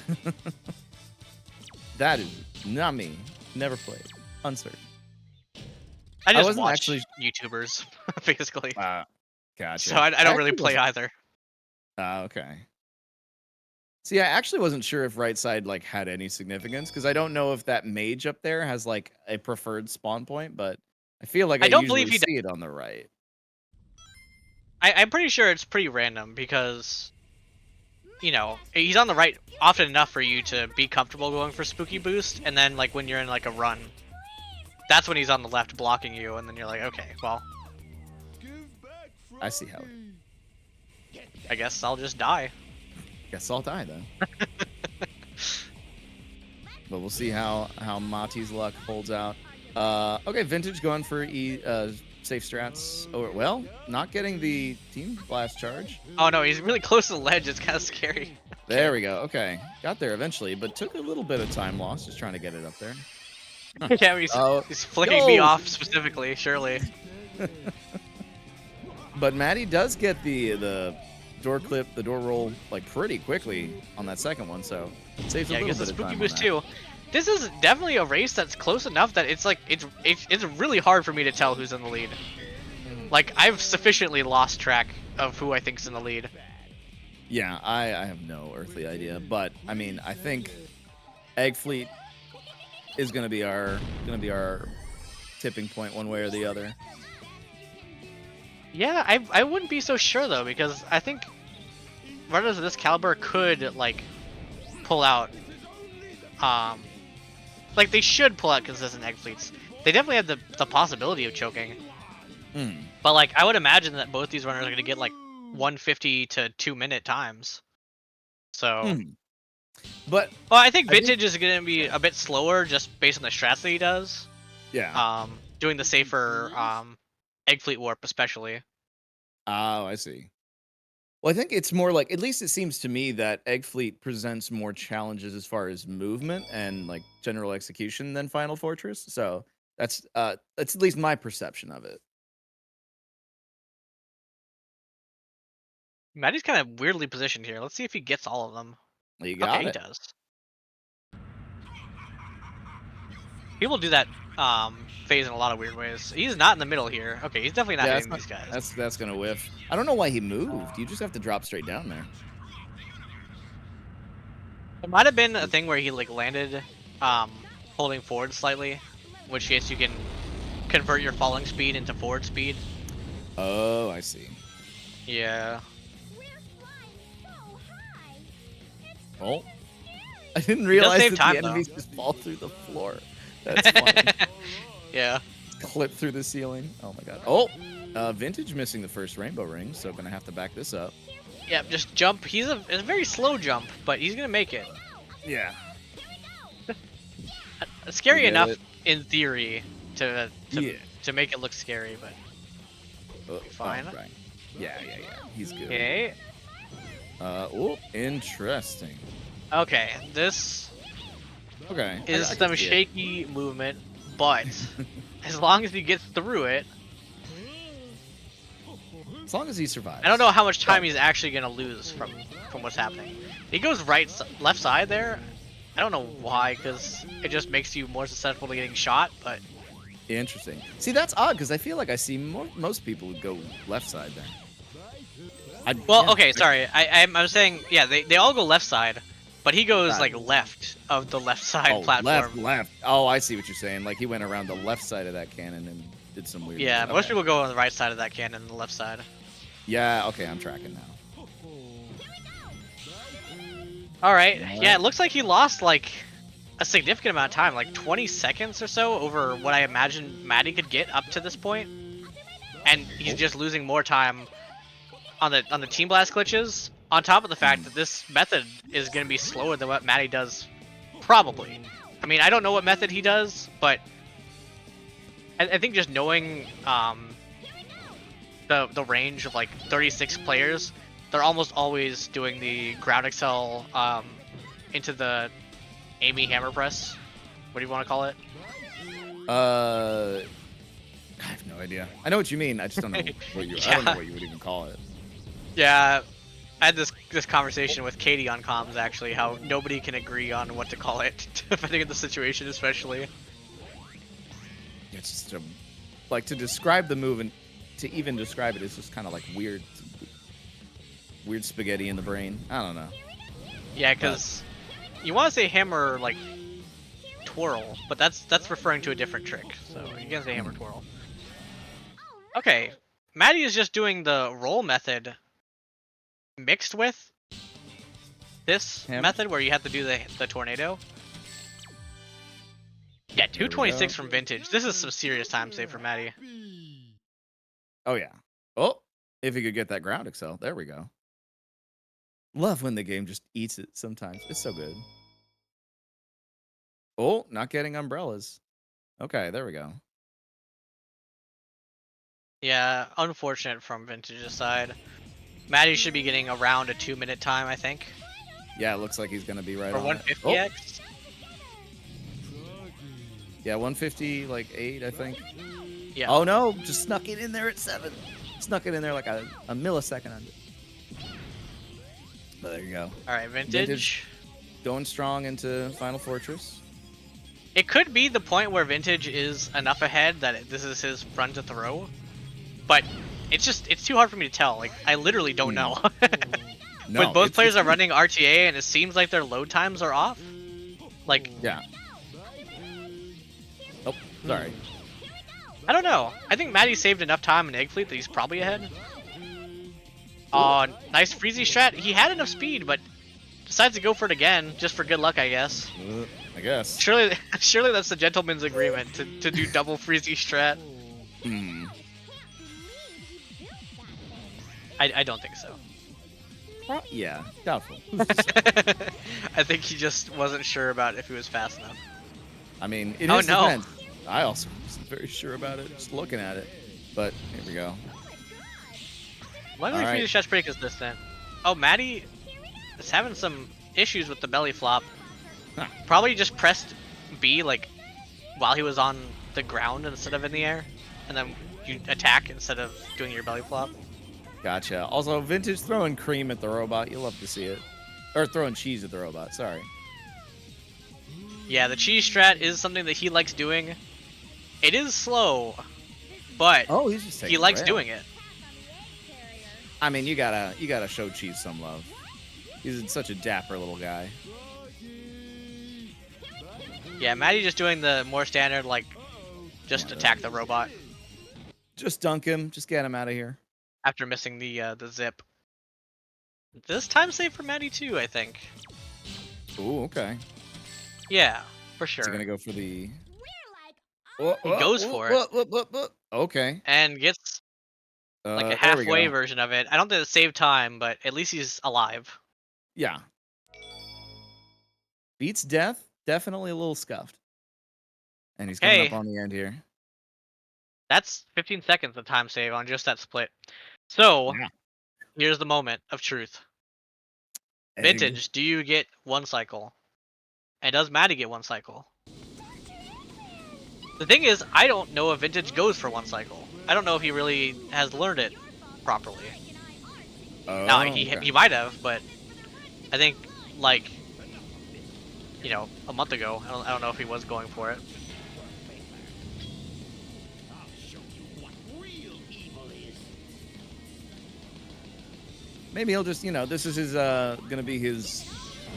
That is not me. Never played. Uncertain. I just wasn't watch actually- YouTubers, basically. Gotcha. So I don't really actually play wasn't- either. Okay. See, I actually wasn't sure if right side like had any significance because I don't know if that mage up there has like a preferred spawn point, but I feel like I I don't usually believe he see it on the right. I'm pretty sure it's pretty random because, you know, he's on the right often enough for you to be comfortable going for spooky boost, and then like when you're in like a run, that's when he's on the left blocking you, and then you're like, okay, well, I see how it. I guess I'll just die. Guess I'll die then. But we'll see how Mati's luck holds out. Okay, Vintage going for safe strats. Oh, well, not getting the team blast charge. Oh no, he's really close to the ledge. It's kind of scary. There we go. Okay, got there eventually, but took a little bit of time lost just trying to get it up there. Yeah, he's flicking me off specifically, surely. But Maddie does get the door clip, the door roll like pretty quickly on that second one, so saves a Yeah, little he gets bit the of spooky time boost on too. This is definitely a race that's close enough that it's like it's really hard for me to tell who's in the lead. Like I've sufficiently lost track of who I think's in the lead. Yeah, I have no earthly idea, but I mean, I think Egg Fleet is gonna be our tipping point one way or the other. Yeah, I wouldn't be so sure though, because I think runners of this caliber could like pull out like they should pull out consistent egg fleets. They definitely have the possibility of choking. But like I would imagine that both these runners are gonna get like 150 to 2-minute times. So But well, I think Vintage is gonna be a bit slower just based on the strats that he does. yeah. Doing the safer egg fleet warp especially. Oh, I see. Well, I think it's more like, at least it seems to me that Egg Fleet presents more challenges as far as movement and like general execution than Final Fortress. So that's at least my perception of it. Maddie's kind of weirdly positioned here. Let's see if he gets all of them. You got Okay, it. he does. People do that phase in a lot of weird ways. He's not in the middle here. Okay, he's definitely not hitting these guys. That's gonna whiff. I don't know why he moved. You just have to drop straight down there. It might have been a thing where he like landed holding forward slightly, in which case you can convert your falling speed into forward speed. Oh, I see. Yeah. Oh, I didn't realize save that time, the though. enemies just fall through the floor. That's funny. Yeah. Clip through the ceiling. Oh my god. Oh, Vintage missing the first rainbow ring, so gonna have to back this up. Yeah, just jump. It's a very slow jump, but he's gonna make it. Yeah. Scary We get enough it. in theory to Yeah. make it look scary, but fine. Right. Yeah. He's good. okay. Oh, interesting. Okay, this Okay. is I can some see it. shaky movement, but as long as he gets through it, As long as he survives. I don't know how much time he's actually gonna lose from what's happening. He goes left side there. I don't know why, because it just makes you more susceptible to getting shot. But Interesting. See, that's odd because I feel like I see most people would go left side there. okay, sorry. I'm saying yeah, they all go left side, but he goes like left of the left side platform. Left. Oh, I see what you're saying. Like he went around the left side of that cannon and did some weird. Yeah, Okay. most people go on the right side of that cannon, and the left side. Yeah. Okay, I'm tracking now. All right. Yeah, it looks like he lost like a significant amount of time, like 20 seconds or so over what I imagine Maddie could get up to this point. And he's just losing more time on the Team Blast glitches. On top of the fact that this method is going to be slower than what Matty does, probably. I mean, I don't know what method he does, but I think just knowing the range of like 36 players, they're almost always doing the ground excel into the Amy hammer press. What do you want to call it? I have no idea. I know what you mean. I just don't know what you. I don't know what you would even call it. Yeah, I had this conversation with Katie on comms actually. How nobody can agree on what to call it, depending on the situation, especially. It's just like to describe the move and to even describe it is just kind of like weird spaghetti in the brain. I don't know. Yeah, because you want to say hammer like twirl, but that's referring to a different trick. So you can say hammer twirl. Okay, Maddie is just doing the roll method mixed with this method where you have to do the tornado. Yeah, 226 from Vintage. This is some serious time save for Maddie. Oh yeah. Oh, if he could get that ground excel. There we go. Love when the game just eats it sometimes. It's so good. Oh, not getting umbrellas. Okay, there we go. Yeah, unfortunate from Vintage's side. Maddie should be getting around a 2-minute time, I think. Yeah, it looks like he's gonna be right or on. 150x. Yeah, 150 like 8, I think. Yeah. Oh no, just snuck it in there at 7. Snuck it in there like a millisecond under. But there you go. All right, Vintage. Going strong into Final Fortress. It could be the point where Vintage is enough ahead that this is his run to throw, but it's too hard for me to tell. Like I literally don't know. No, when both players are running RTA and it seems like their load times are off. Like yeah. Oh, sorry. I don't know. I think Maddie saved enough time in Egg Fleet that he's probably ahead. Oh, nice freezy strat. He had enough speed, but decides to go for it again, just for good luck, I guess. I guess. Surely that's the gentleman's agreement to do double freezy strat. I don't think so. Yeah, doubtful. I think he just wasn't sure about if he was fast enough. I mean, in Oh, his no. defense, I also wasn't very sure about it, just looking at it. But here we go. Why do we freezy strat's pretty consistent? Oh, Maddie is having some issues with the belly flop. Huh. Probably just pressed B like while he was on the ground instead of in the air, and then you attack instead of doing your belly flop. Gotcha. Also, Vintage throwing cream at the robot. You'll love to see it. Or throwing cheese at the robot. Sorry. Yeah, the cheese strat is something that he likes doing. It is slow, but Oh, he's just he likes doing it. I mean, you gotta show Cheese some love. He's such a dapper little guy. Yeah, Maddie just doing the more standard, like, just attack the robot Just dunk him. Just get him out of here. after missing the zip. This time save for Maddie too, I think. Ooh, okay. Yeah, for sure. Is he gonna go for the? He goes for it. Okay. And gets like a there we halfway go. version of it. I don't think it saved time, but at least he's alive. Yeah. Beats death. Definitely a little scuffed. And he's coming up Hey. on the end here. That's 15 seconds of time save on just that split. So, Yeah. here's the moment of truth. Egg. Vintage, do you get one cycle? And does Maddie get one cycle? The thing is, I don't know if Vintage goes for one cycle. I don't know if he really has learned it properly. Oh, Now, okay. he might have, but I think, like, you know, a month ago, I don't know if he was going for it. Maybe he'll just, this is his, gonna be his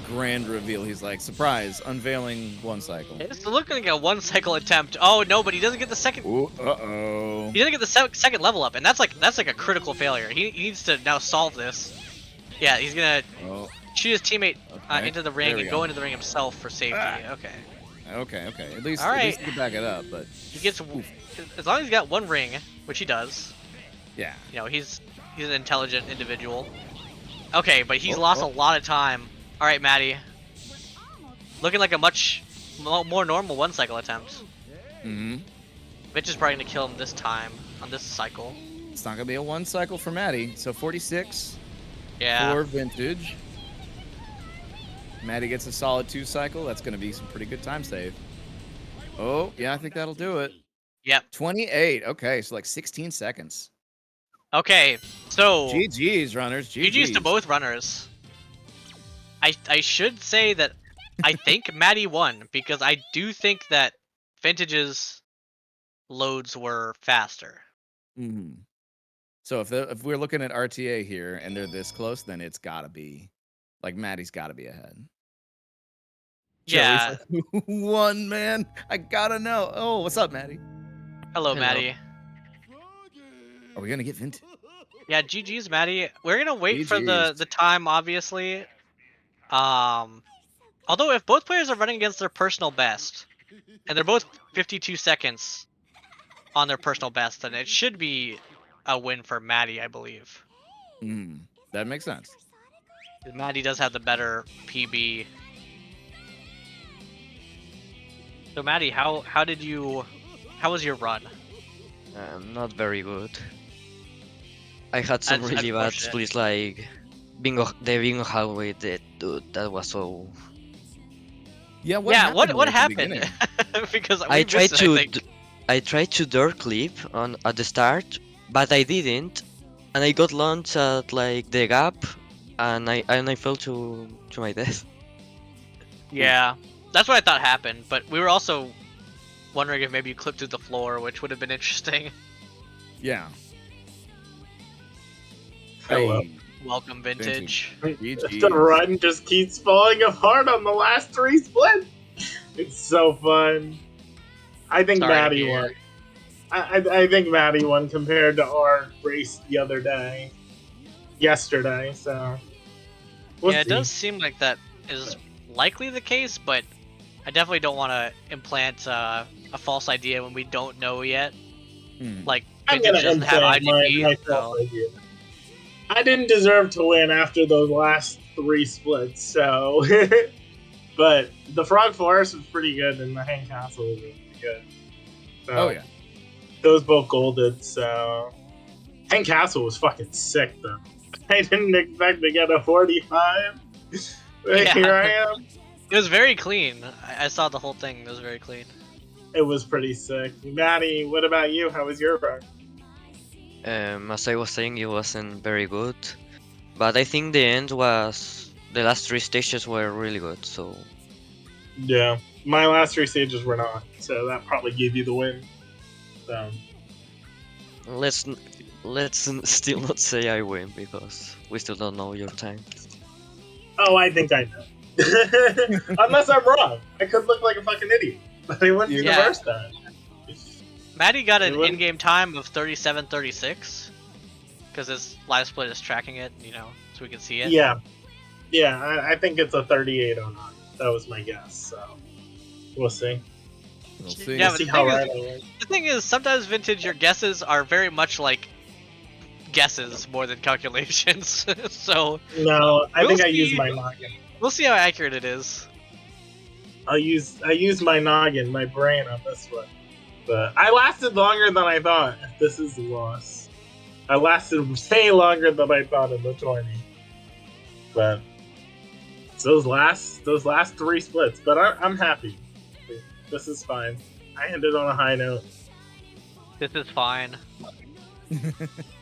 grand reveal. He's like, surprise, unveiling one cycle. It's looking like a one cycle attempt. Oh no, but he doesn't get the second. Ooh, uh-oh. He doesn't get the second level up, and that's like a critical failure. He needs to now solve this. Yeah, he's gonna shoot his teammate Okay. into the There ring we and go. go into the ring himself for safety. Okay. Okay. At least, All right. he can back it up, but He gets, as long as he's got one ring, which he does. yeah. You know, he's He's an intelligent individual. Okay, but he's Oh, lost oh. a lot of time. All right, Maddie. Looking like a much more normal one cycle attempt. Mm-hmm. Mitch is probably gonna kill him this time on this cycle. It's not gonna be a one cycle for Maddie. So 46 Yeah. for Vintage. Maddie gets a solid 2 cycle. That's gonna be some pretty good time save. Oh, yeah, I think that'll do it. Yep. 28. Okay, so like 16 seconds. Okay. So GG's, runners. GG's to GG's. both runners. I should say that I think Maddie won because I do think that Vintage's loads were faster. Mm-hmm. So if we're looking at RTA here and they're this close, then it's gotta be like Maddie's gotta be ahead. Joey's Yeah. like, one man. I gotta know. Oh, what's up, Maddie? Hello, Hello. Maddie. Are we gonna get Vintage? Yeah, GG's, Maddie. We're gonna wait for GG's. the time, obviously. Although if both players are running against their personal best, and they're both 52 seconds on their personal best, then it should be a win for Maddie, I believe. That makes sense. Maddie does have the better PB. So Maddie, how was your run? Not very good. I had some That's really bad unfortunate. splits, like the bingo hallway. Dude, that was so. Yeah, what Yeah, happened? what there at the happened? beginning? Because we I tried missed it, I to think. I tried to door clip on at the start, but I didn't, and I got launched at like the gap, and I fell to my death. Yeah, that's what I thought happened. But we were also wondering if maybe you clipped through the floor, which would have been interesting. Yeah. Hello. Hey, Welcome, Vintage. GG's. The run just keeps falling apart on the last 3 splits. It's so fun. I think Sorry to Maddie hear. won. I think Maddie won compared to our race the other day. Yesterday, so. We'll Yeah, it see. does seem like that is likely the case, but I definitely don't want to implant a false idea when we don't know yet. Like, I'm Vintage gonna doesn't have implant IGP, my so... false idea. I didn't deserve to win after those last 3 splits, so. But the Frog Forest was pretty good, and the Hang Castle was really good. So, Oh, yeah. those both golded, so. Hang Castle was fucking sick, though. I didn't expect to get a 45. Yeah. Here I am. It was very clean. I saw the whole thing. It was very clean. It was pretty sick. Maddie, what about you? How was your run? As I was saying, it wasn't very good, but I think the end was the last 3 stages were really good. So Yeah, my last 3 stages were not, so that probably gave you the win. So. let's still not say I win because we still don't know your time. Oh, I think I know. Unless I'm wrong. I could look like a fucking idiot. But it wouldn't be the Yeah. first time. Maddie got an It wouldn't- in-game time of 37:36 because his live split is tracking it, you know, so we can see it. Yeah. Yeah, I think it's a 3809. That was my guess, so. We'll see. We'll see. Yeah, We'll but see the how thing right is- I was. The thing is, sometimes Vintage, your guesses are very much like guesses more than calculations. So No, I We'll think I see. used my noggin. we'll see how accurate it is. I used my noggin, my brain on this one. But I lasted longer than I thought. This is a loss. I lasted way longer than I thought in the 20. But it's those last 3 splits. But I'm happy. This is fine. I ended on a high note. This is fine.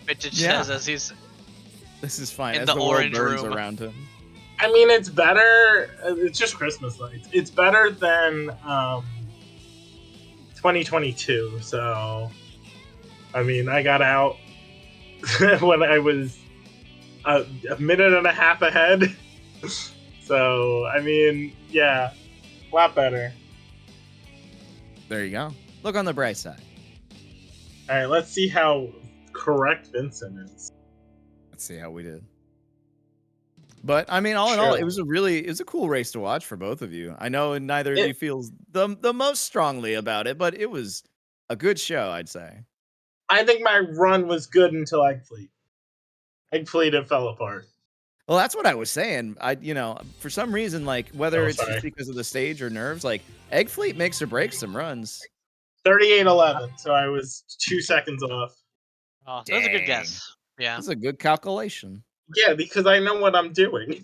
Vintage Yeah. says as he's This is fine. In As the the world orange burns room. around him. I mean, it's better. It's just Christmas lights. It's better than 2022. So, I mean, I got out when I was a minute and a half ahead. So, I mean, yeah, a lot better. There you go. Look on the bright side. All right, let's see how correct Vincent is. Let's see how we did. But I mean, all in all, Sure. it was a cool race to watch for both of you. I know neither of It- you feels the most strongly about it, but it was a good show, I'd say. I think my run was good until I fleet. Egg Fleet, it fell apart. Well, that's what I was saying. For some reason, like whether Oh, it's sorry. just because of the stage or nerves, like Egg Fleet makes or breaks some runs. 38-11, so I was 2 seconds off. Oh, that was a good Dang. guess. Yeah. That's a good calculation. Yeah, because I know what I'm doing.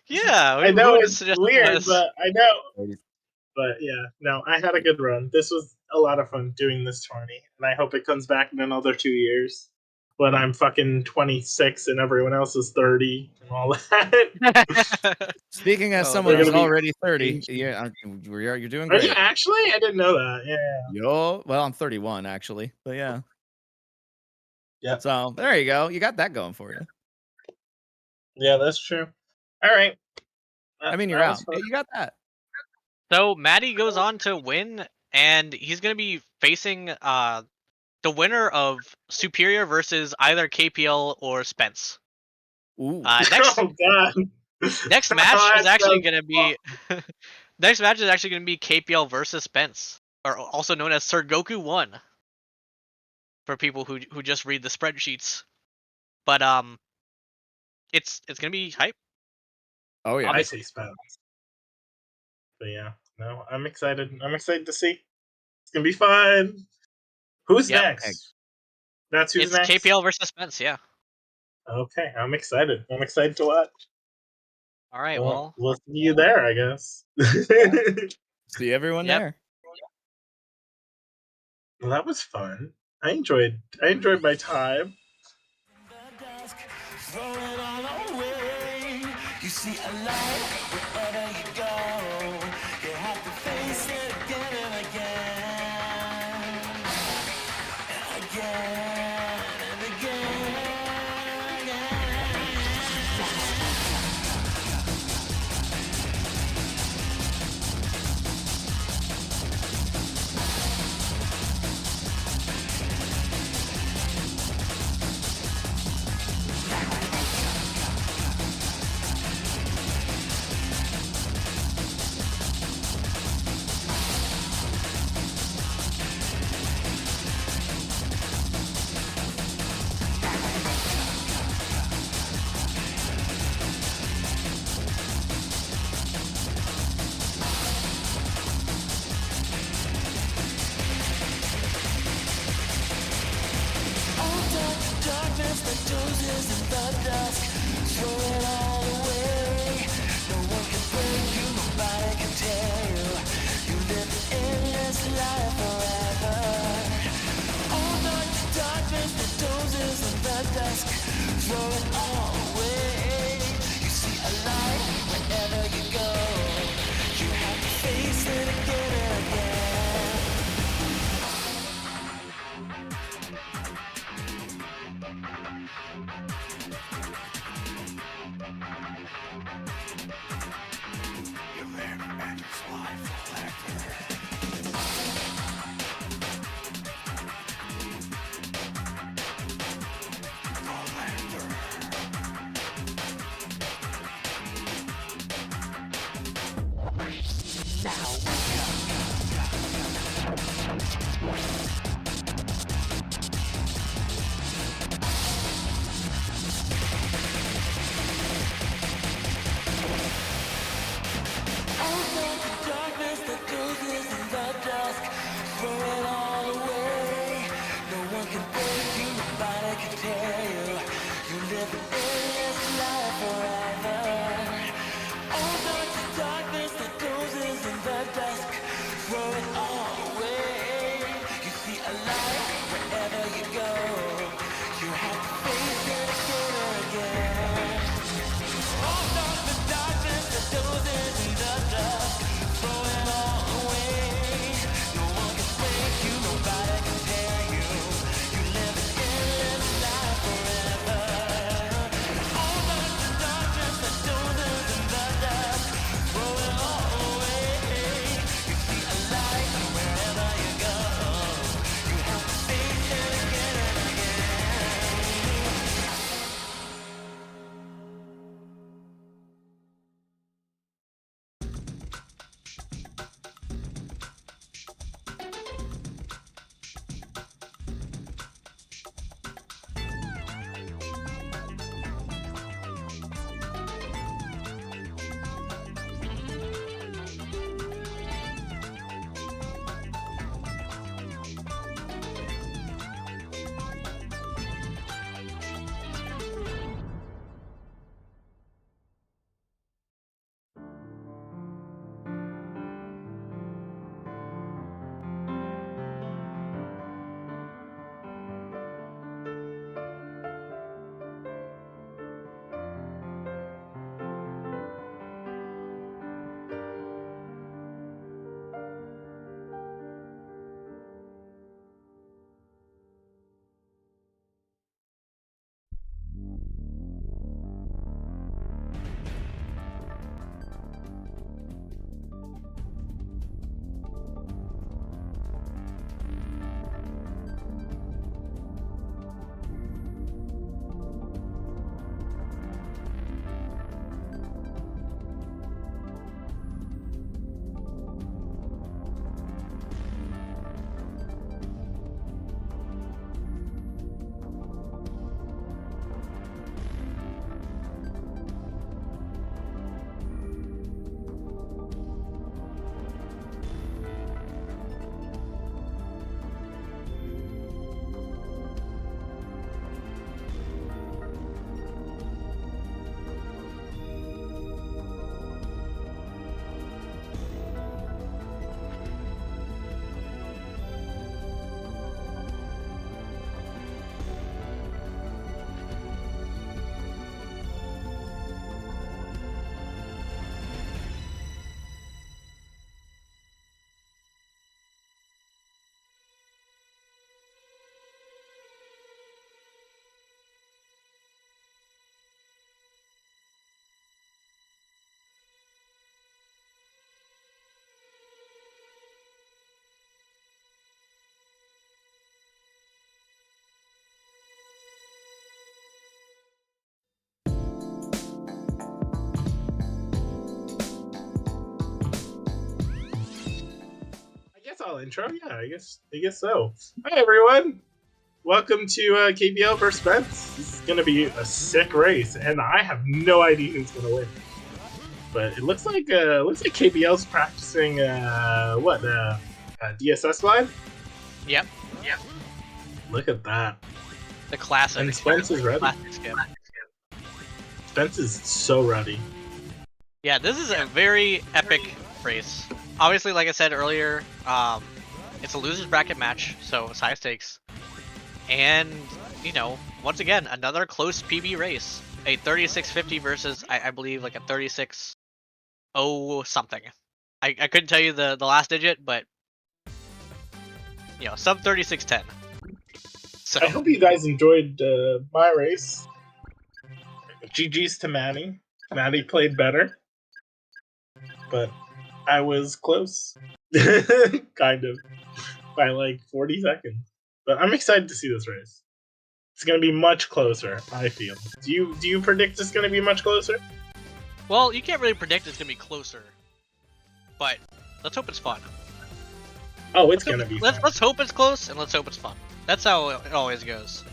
Yeah, I who know would it's suggest weird, this? but I know. But yeah, no, I had a good run. This was a lot of fun doing this tourney, and I hope it comes back in another 2 years when I'm fucking 26 and everyone else is 30 and all that. Speaking as Oh, someone We're who's gonna be already 30, ancient. yeah, you're doing Are you great. actually? I didn't know that. Yeah. Well, I'm 31 actually, but yeah. Yep. So there you go. You got that going for you. Yeah, that's true. All right. I mean, you're That was out. fun. You got that. So Maddie goes on to win, and he's gonna be facing the winner of Superior versus either KPL or Spence. Ooh. Next Oh god. next match is actually gonna be next match is actually gonna be KPL versus Spence, or also known as Sir Goku 1 for people who just read the spreadsheets. But it's gonna be hype. Oh yeah. I say Spence. But yeah, no, I'm excited. I'm excited to see. It's gonna be fun. Who's Yep. next? That's who's It's next. KPL versus Spence. Yeah. Okay, I'm excited. I'm excited to watch. All right. Well, Well. we'll see you there, I guess. See everyone Yep. there. Well, that was fun. I enjoyed my time. The dusk, throw it all away. You see a light wherever you go. You have to face it again and again. And again and again. Darkness that dozes in the dusk, throw it all away. No one can break you, nobody can tear you. You live an endless life forever. All darkness that dozes in the dusk, throw it all away. You see a light wherever you go. You have to face it again and again. Darkness that dozes in the dusk, throw it all away. No one can break you, nobody can tear you. You live an endless life forever. All darkness that dozes in the dusk. Well, intro? Yeah, I guess so. Hi everyone! Welcome to KBL vs Spence. This is gonna be a sick race, and I have no idea who's gonna win. But it looks like KBL's practicing DSS slide? Yep. Look at that. The classic. And Spence is ready. Classic skip. Spence is so ready. Yeah, this is a very epic race. Obviously, like I said earlier, it's a loser's bracket match, so it's high stakes. And, you know, once again, another close PB race. A 3650 versus, I believe, like a 36 something. I couldn't tell you the last digit, but, you know, sub 3610. So, I hope you guys enjoyed my race. GG's to Maddie. Maddie played better. But I was close. Kind of. By like 40 seconds. But I'm excited to see this race. It's gonna be much closer, I feel. Do you predict it's gonna be much closer? well, you can't really predict it's going to be closer. But, let's hope it's fun. Oh, it's gonna be fun. Let's hope it's close, and let's hope it's fun. That's how it always goes.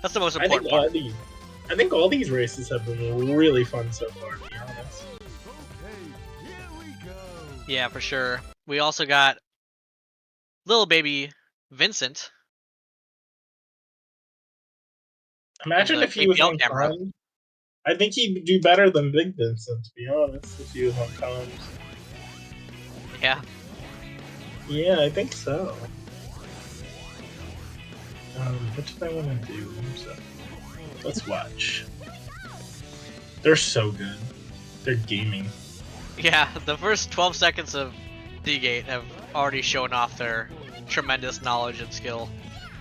That's the most I think important part. I think all these races have been really fun so far, to be honest. Yeah, for sure. We also got little baby Vincent. Imagine the if he was KPL on camera. comms. I think he'd do better than Big Vincent, to be honest, if he was on comms. Yeah. Yeah, I think so. What did I want to do? So, let's watch. They're so good. They're gaming. Yeah, the first 12 seconds of D-Gate have already shown off their tremendous knowledge and skill.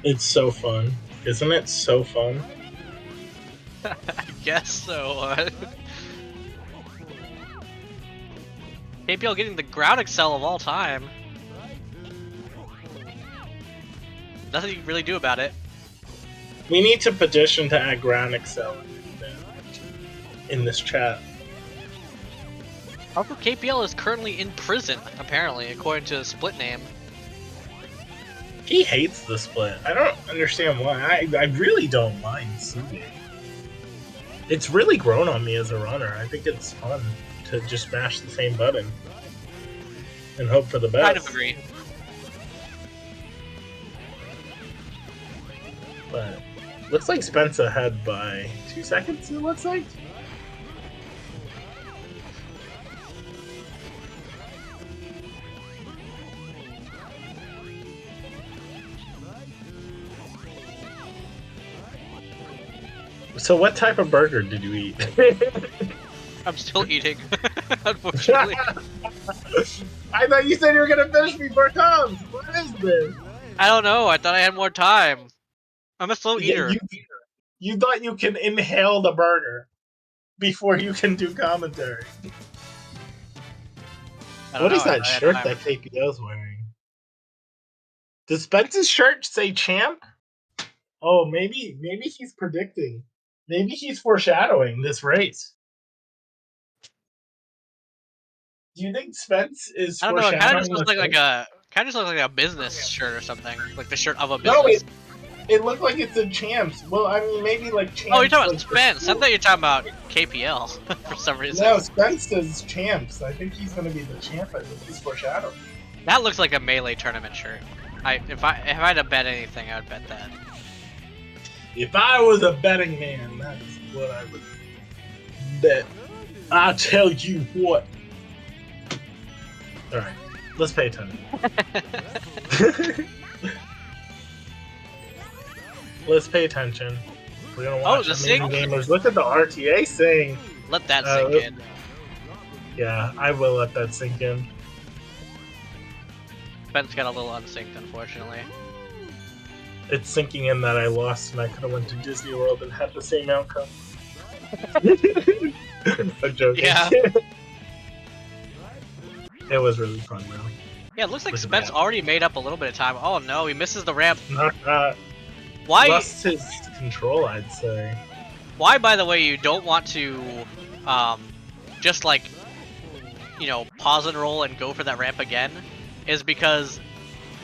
It's so fun. Isn't it so fun? I guess so. KPL getting the ground excel of all time. Nothing you can really do about it. We need to petition to add Ground Excel in this chat. Also, KPL is currently in prison, apparently, according to the split name. He hates the split. I don't understand why. I really don't mind seeing it. It's really grown on me as a runner. I think it's fun to just mash the same button and hope for the best. Kind of agree. But looks like Spence ahead by 2 seconds, it looks like. So what type of burger did you eat? I'm still eating, unfortunately. I thought you said you were gonna finish before it comes. What is this? I don't know, I thought I had more time. I'm a slow Yeah, eater. you thought you can inhale the burger before you can do commentary. I don't What know, is that I had shirt time. that KPO's wearing? Does Spence's shirt say champ? Oh, maybe he's predicting. Maybe he's foreshadowing this race. Do you think Spence is I don't know, it kind of just foreshadowing looks this like a business shirt or something. Like the shirt of a No, business. it looked like it's a champs. Well, I mean, maybe like champs. Oh, you're talking like about the Spence. I school. thought you were talking about KPL for some reason. No, Spence says champs. I think he's gonna be the champ. I think he's foreshadowing. That looks like a melee tournament shirt. If I had to bet anything, I would bet that. If I was a betting man, that's what I would bet. I tell you what. All right, let's pay attention. Let's pay attention. We're gonna watch the Amazing sync? Gamers. Look at the RTA saying. Let that sink in. Yeah, I will let that sink in. Spence got a little unsynced, unfortunately. It's sinking in that I lost and I could have went to Disney World and had the same outcome. I'm joking. Yeah. It was really fun though. Yeah, it looks like With the Spence map. already made up a little bit of time. Oh no, he misses the ramp. Why? Why? Lost his control, I'd say. Why, by the way, you don't want to, just like, you know, pause and roll and go for that ramp again, is because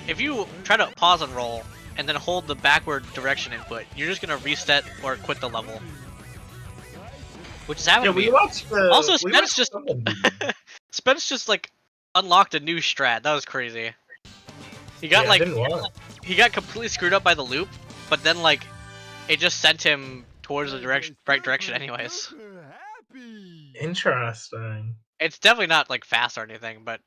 if you try to pause and roll and then hold the backward direction input, you're just gonna reset or quit the level. Which is happening Yeah, to me. we watched the. Also, we Spence watched just someone do that. Spence just like unlocked a new strat. That was crazy. He got Yeah, I like didn't want it. he got completely screwed up by the loop, but then like it just sent him towards the right direction anyways. Interesting. It's definitely not like fast or anything, but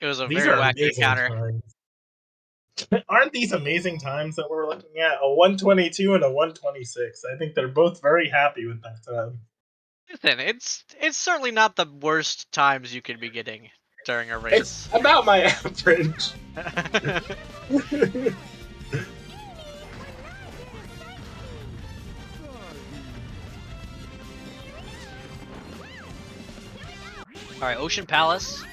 it was a These very are wacky amazing encounter. times. Aren't these amazing times that we're looking at? A 122 and a 126. I think they're both very happy with that time. Listen, it's certainly not the worst times you could be getting during a It's race. about my average. Alright, Ocean Palace.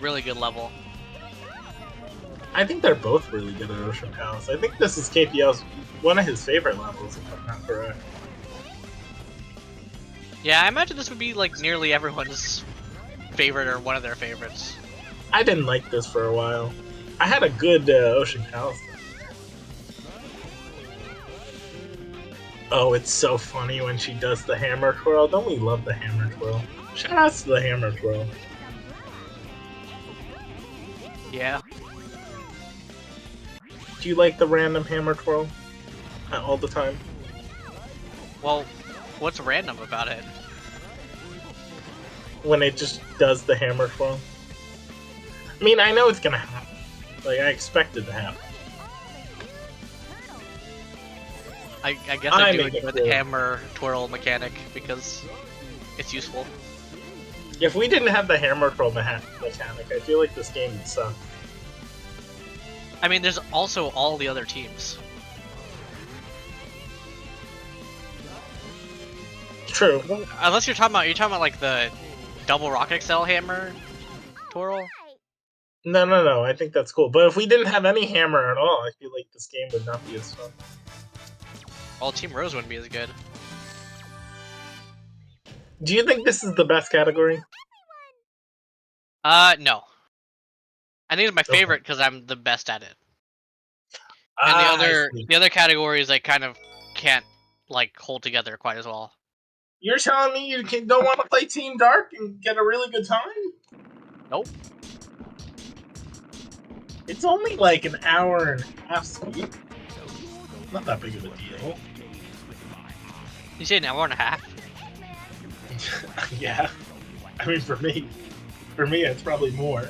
Really good level. I think they're both really good at Ocean Palace. I think this is KPL's one of his favorite levels, if I'm not correct. Yeah, I imagine this would be like nearly everyone's favorite or one of their favorites. I didn't like this for a while. I had a good Ocean Palace. Oh, it's so funny when she does the hammer twirl. Don't we love the hammer twirl? Shoutouts to the hammer twirl. Yeah. Do you like the random hammer twirl? All the time? Well, what's random about it? When it just does the hammer twirl? I mean, I know it's gonna happen. Like, I expect it to happen. I guess I I do make it enjoy cool. the hammer twirl mechanic because it's useful. If we didn't have the hammer twirl mechanic, I feel like this game would suck. I mean, there's also all the other teams. True. Unless you're talking about like the double rocket XL hammer twirl. No. I think that's cool. But if we didn't have any hammer at all, I feel like this game would not be as fun. Well, Team Rose wouldn't be as good. Do you think this is the best category? No. I think it's my Okay. favorite because I'm the best at it. And Ah, I see. the other categories I kind of can't like hold together quite as well. You're telling me don't want to play Team Dark and get a really good time? Nope. It's only like an hour and a half speed. Not that big of a deal. You say an hour and a half? Yeah. I mean, for me, it's probably more.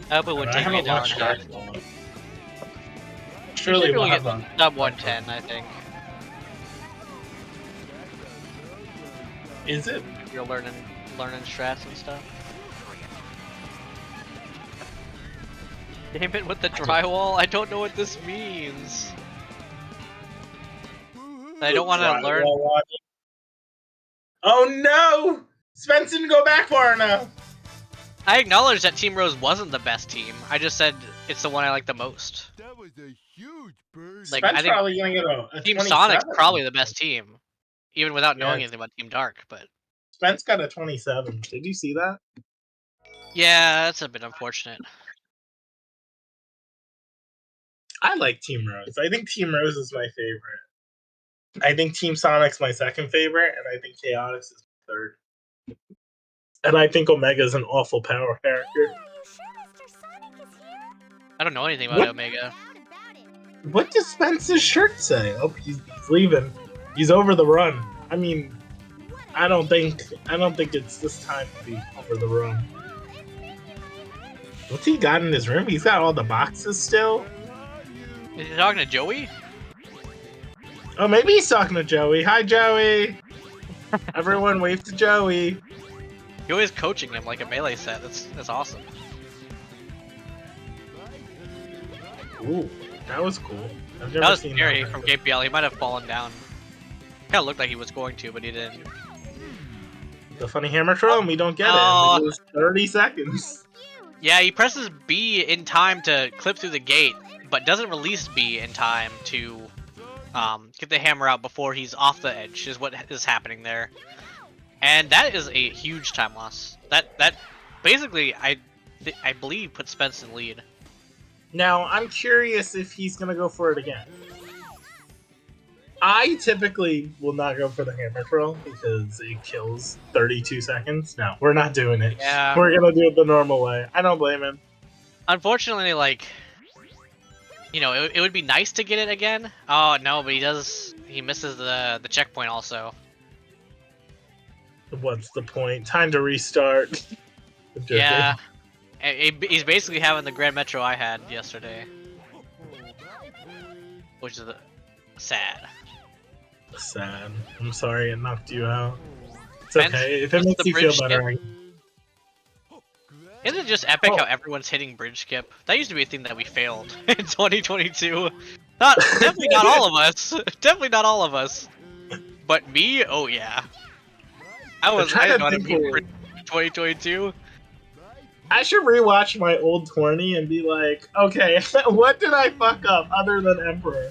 I hope it wouldn't take me an hour and a half. Surely we'll get have a... sub 110, I think. Is it? If you're learning strats and stuff. Damn it with the drywall! I don't know what this means. I don't want to learn. Oh no! Spence didn't go back far enough! I acknowledge that Team Rose wasn't the best team. I just said it's the one I like the most. That was a huge bird. Like, Spence I think probably gonna get a Team 27. Sonic's probably the best team, even without knowing Yeah. anything about Team Dark. But Spence got a 27. Did you see that? yeah, that's a bit unfortunate. I like Team Rose. I think Team Rose is my favorite. I think Team Sonic's my second favorite, and I think Chaotix is my third. And I think Omega's an awful power character. I don't know anything about What? Omega. What does Spence's shirt say? Oh, he's leaving. He's over the run. I mean, I don't think it's this time to be over the run. What's he got in his room? He's got all the boxes still. Is he talking to Joey? Oh, maybe he's talking to Joey. Hi, Joey. Everyone, wave to Joey. Joey's coaching him like a melee set. That's awesome. Ooh, that was cool. I've never That was seen scary that. from KPL. He might have fallen down. Kind of looked like he was going to, but he didn't. The funny hammer throw, and we don't get Oh. it. It was 30 seconds. Yeah, he presses B in time to clip through the gate, but doesn't release B in time to get the hammer out before he's off the edge, is what is happening there. And that is a huge time loss. That basically, I believe put Spence in lead. Now, I'm curious if he's gonna go for it again. I typically will not go for the hammer throw because it kills 32 seconds. No, we're not doing it. Yeah. We're gonna do it the normal way. I don't blame him. Unfortunately, like, you know, it would be nice to get it again. Oh no, but he misses the checkpoint also. What's the point? Time to restart. I'm joking. Yeah. He's basically having the Grand Metro I had yesterday, which is sad. Sad. I'm sorry it knocked you out. It's Spence, okay. If it what's makes the you feel bridge better, Isn't it just epic Oh. how everyone's hitting bridge skip? That used to be a thing that we failed in 2022. Definitely not all of us. Definitely not all of us. But me, oh yeah. I trying didn't to know how to think beat of- bridge in 2022. I should rewatch my old 20 and be like, okay, what did I fuck up other than Emperor?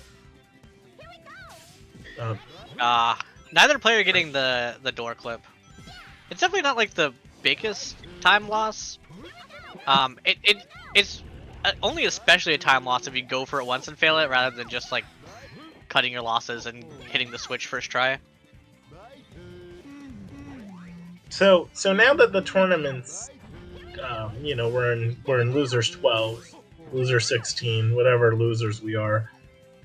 Neither player getting the door clip. It's definitely not like the biggest time loss. It's only especially a time loss if you go for it once and fail it, rather than just like cutting your losses and hitting the switch first try. So now that the tournaments, we're in losers 12, loser 16, whatever losers we are.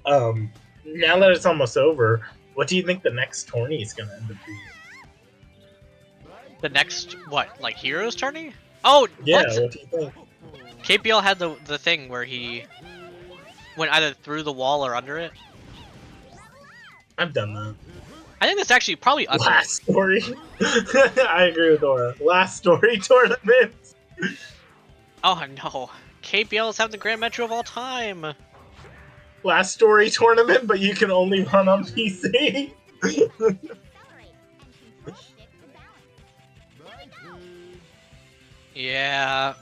Now that it's almost over, what do you think the next tourney is gonna end up being? The next what, like Heroes tourney? Oh, Yeah, what? what do you think? KPL had the thing where he went either through the wall or under it. I've done that. I think that's actually probably under it. Last story. I agree with Dora. Last story tournament. Oh no, KPL is having the Grand Metro of all time. Last story tournament, but you can only run on PC. Yeah.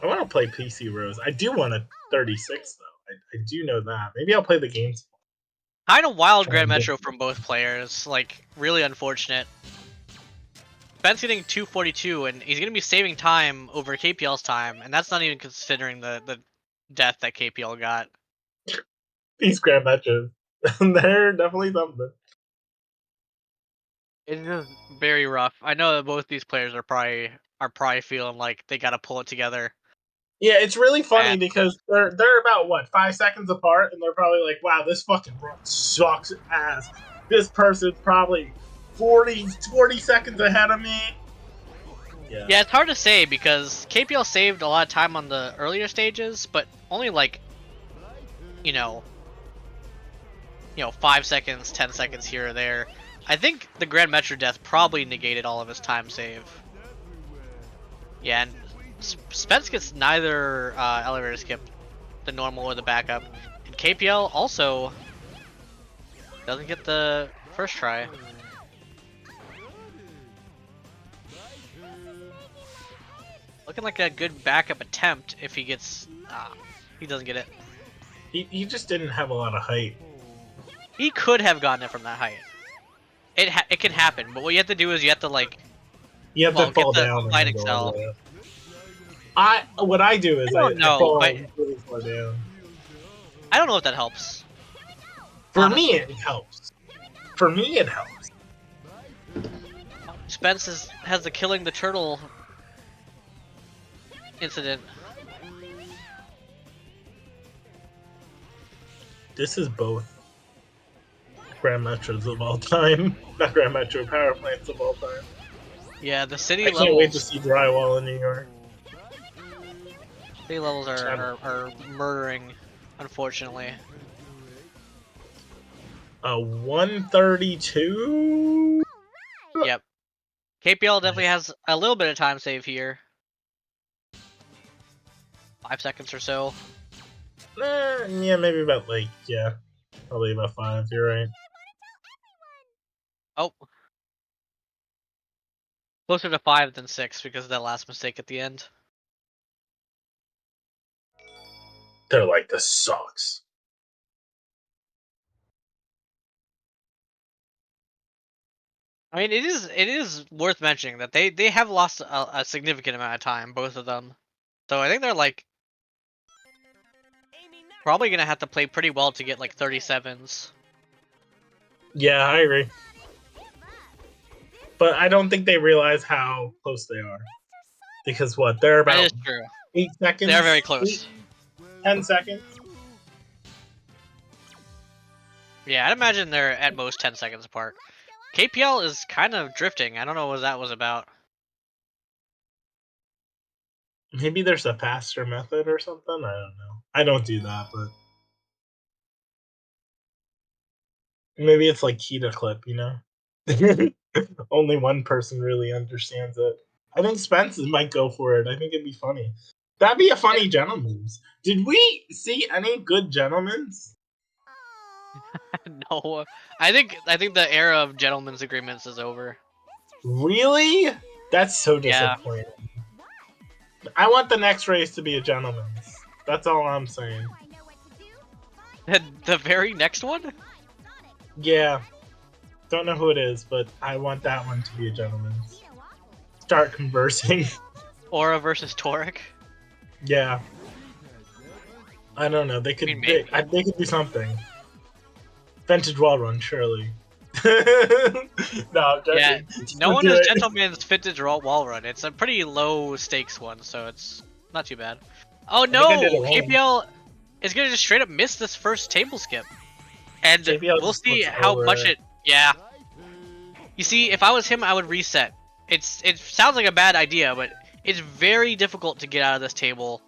I want to play PC Rose. I do want a 36 though. I do know that. Maybe I'll play the games. Kind of wild Trying Grand to- Metro from both players. Like, really unfortunate. Ben's getting 242, and he's gonna be saving time over KPL's time, and that's not even considering the death that KPL got. These grand matches. They're definitely something. It's just very rough. I know that both these players are probably feeling like they gotta pull it together. Yeah, it's really funny And- because they're about what 5 seconds apart, and they're probably like, "Wow, this fucking run sucks ass." This person's probably 40 seconds ahead of me. Yeah, it's hard to say because KPL saved a lot of time on the earlier stages, but only like, you know, 5 seconds, 10 seconds here or there. I think the Grand Metro death probably negated all of his time save. Yeah, and Spence gets neither elevator skip, the normal or the backup. And KPL also doesn't get the first try. Looking like a good backup attempt if he gets... he doesn't get it. He just didn't have a lot of height. He could have gotten it from that height. It can happen, but what you have to do is you have to like... You have Well, to fall get the down. and sliding go cell. all the way up. What I do is I don't know, fall but- really far down. I don't know if that helps. For honestly. me, it helps. For me, it helps. Spence has the killing the turtle incident. This is both Grand Metros of all time. Not Grand Metro, power plants of all time. Yeah, the city I can't wait to levels. see drywall in New York. City levels are murdering, unfortunately. 132? Yep. KPL definitely has a little bit of time save here. 5 seconds or so. Yeah, maybe about probably about 5, you're right. Oh. Closer to 5 than 6 because of that last mistake at the end. They're like, this sucks. I mean, it is worth mentioning that they have lost a significant amount of time, both of them. So I think they're like probably gonna have to play pretty well to get like 37s. Yeah, I agree. But I don't think they realize how close they are. Because what? They're That about is true. 8 seconds? They're very close. 10 seconds? Yeah, I'd imagine they're at most 10 seconds apart. KPL is kind of drifting. I don't know what that was about. Maybe there's a faster method or something? I don't know. I don't do that, but maybe it's like key to clip, you know? Only one person really understands it. I think Spence might go for it. I think it'd be funny. That'd be a funny gentleman's. Did we see any good gentlemen's? No, I think the era of gentlemen's agreements is over. Really? That's so Yeah. disappointing. I want the next race to be a gentleman's. That's all I'm saying. The very next one? Yeah. Don't know who it is, but I want that one to be a gentleman's. Start conversing. Aura versus Toric? Yeah. I don't know. They could I mean, they, maybe. they could do something. Vintage wall run, surely. No, I'm joking. Yeah, no We'll one do has it. Gentleman's Vintage Wall Run. It's a pretty low stakes one, so it's not too bad. Oh think I no! did it wrong. KPL is gonna just straight up miss this first table skip. And JPL we'll just see looks how over much it. it. Yeah. You see, if I was him, I would reset. It sounds like a bad idea, but it's very difficult to get out of this table.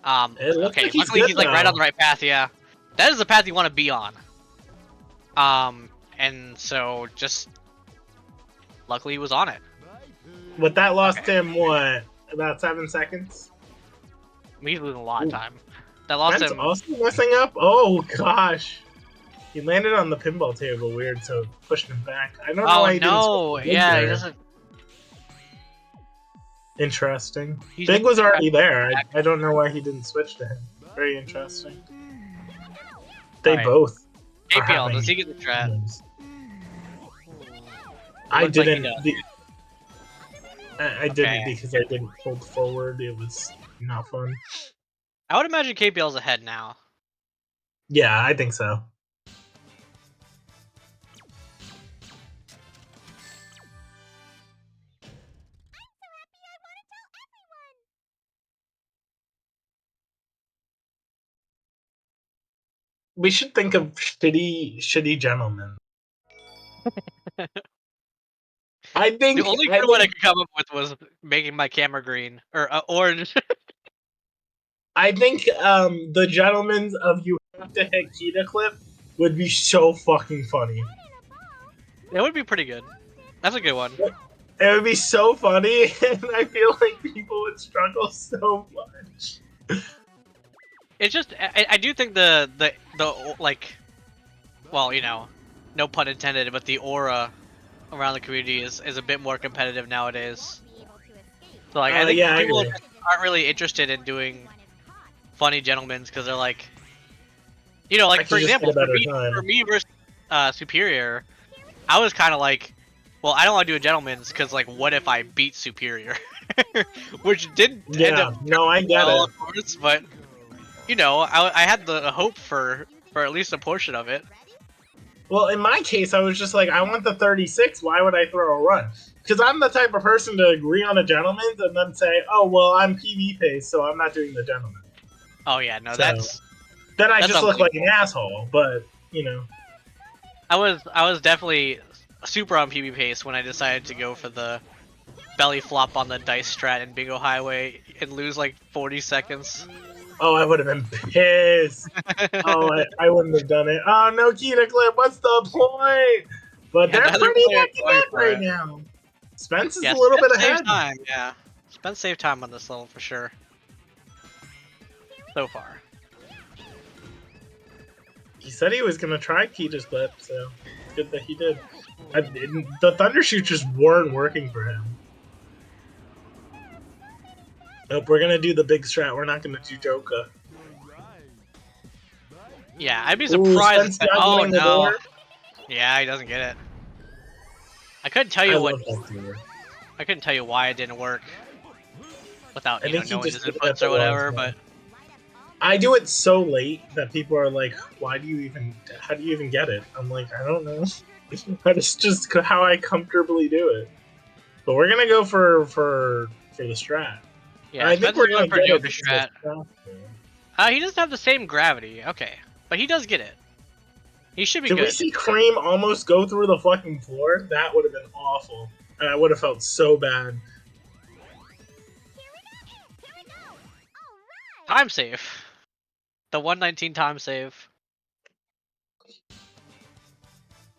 It looks Okay, like he's luckily good he's like right now. on the right path. Yeah, that is the path you want to be on. And so just luckily he was on it. But that lost Okay. him what? About 7 seconds? He's losing a lot of Ooh. time. That lost Spence him. also messing up? Oh gosh. He landed on the pinball table weird, so pushed him back. I don't know Oh why he didn't no! switch to Big Yeah, he there. doesn't. Interesting. He's Big was already there. back. I don't know why he didn't switch to him. Very interesting. They Alright. both are KPL, having does he get the strat? moves. Looks I like he didn't. does. I didn't Okay. because I didn't hold forward. It was not fun. I would imagine KPL's ahead now. Yeah, I think so. We should think of shitty gentlemen. I think. The only I good one I think. could come up with was making my camera green or orange. I think. The gentlemen's of you have to hit Kita clip would be so fucking funny. It would be pretty good. That's a good one. It would be so funny, and I feel like people would struggle so much. It's just I do think the like, well, you know, no pun intended, but the aura around the community is a bit more competitive nowadays. So like I think Yeah, I people agree. just aren't really interested in doing funny gentlemen's because they're like, you know, I like could for just example, get a better time. for me versus Superior, I was kind of like, well, I don't want to do a gentleman's because like, what if I beat Superior, which didn't end Yeah, up no, I get well, it. of course, but you know, I had the hope for at least a portion of it. Well, in my case, I was just like, I want the 36. Why would I throw a run? Because I'm the type of person to agree on a gentleman's and then say, oh, well, I'm PV pace, so I'm not doing the gentleman. Oh yeah, no, So- that's Then I That's just look like an unbelievable. asshole, but, you know. I was definitely super on PB pace when I decided to go for the belly flop on the dice strat in Bingo Highway and lose like 40 seconds. Oh, I would have been pissed. Oh, I wouldn't have done it. Oh, no Kita clip. What's the point? But Yeah, they're neither pretty player neck and going neck for right it. now. Spence is Yeah, a little bit Spence saved ahead. time. Yeah, Spence saved time on this level for sure. So far. He said he was going to try Kita's clip, so it's good that he did. The Thundershoot just weren't working for him. Nope, we're going to do the big strat. We're not going to do Joka. Yeah, I'd be Ooh, surprised. Spence not Oh getting the no. door. Yeah, he doesn't get it. I couldn't tell I you what. love that theory. I couldn't tell you why it didn't work without I think he knowing his just did it at inputs the or wrong whatever. time. But I do it so late that people are like, "Why do you even? How do you even get it?" I'm like, I don't know. That's just how I comfortably do it. But we're gonna go for the strat. And yeah, I think Spence is we're gonna going for get it Yoga because strat. of He doesn't have the same gravity. Okay, but he does get it. He should be Did we good. see Cream almost go through the fucking floor? That would have been awful. And I would have felt so bad. Time save. The 119 time save.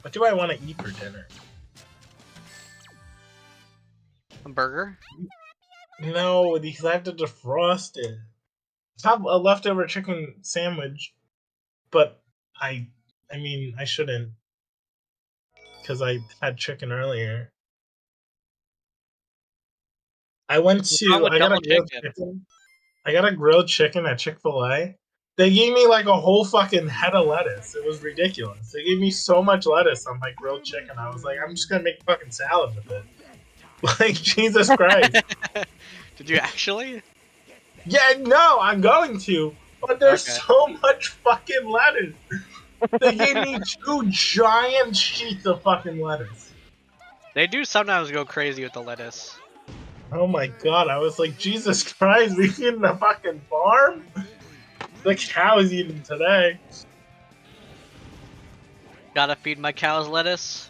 What do I want to eat for dinner? A burger. No, because I have to defrost it. I have a leftover chicken sandwich, but I mean, I shouldn't because I had chicken earlier. I went What's wrong to with I got a double grilled chicken? chicken. I got a grilled chicken at Chick-fil-A. They gave me like a whole fucking head of lettuce. It was ridiculous. They gave me so much lettuce on my grilled chicken. I was like, I'm just gonna make fucking salad with it. Like Jesus Christ. Did you actually? Yeah, no, I'm going to. But there's Okay. so much fucking lettuce. They gave me 2 giant sheets of fucking lettuce. They do sometimes go crazy with the lettuce. Oh my god, I was like, Jesus Christ, we eating a fucking farm? The cow's eating today. Gotta feed my cows lettuce.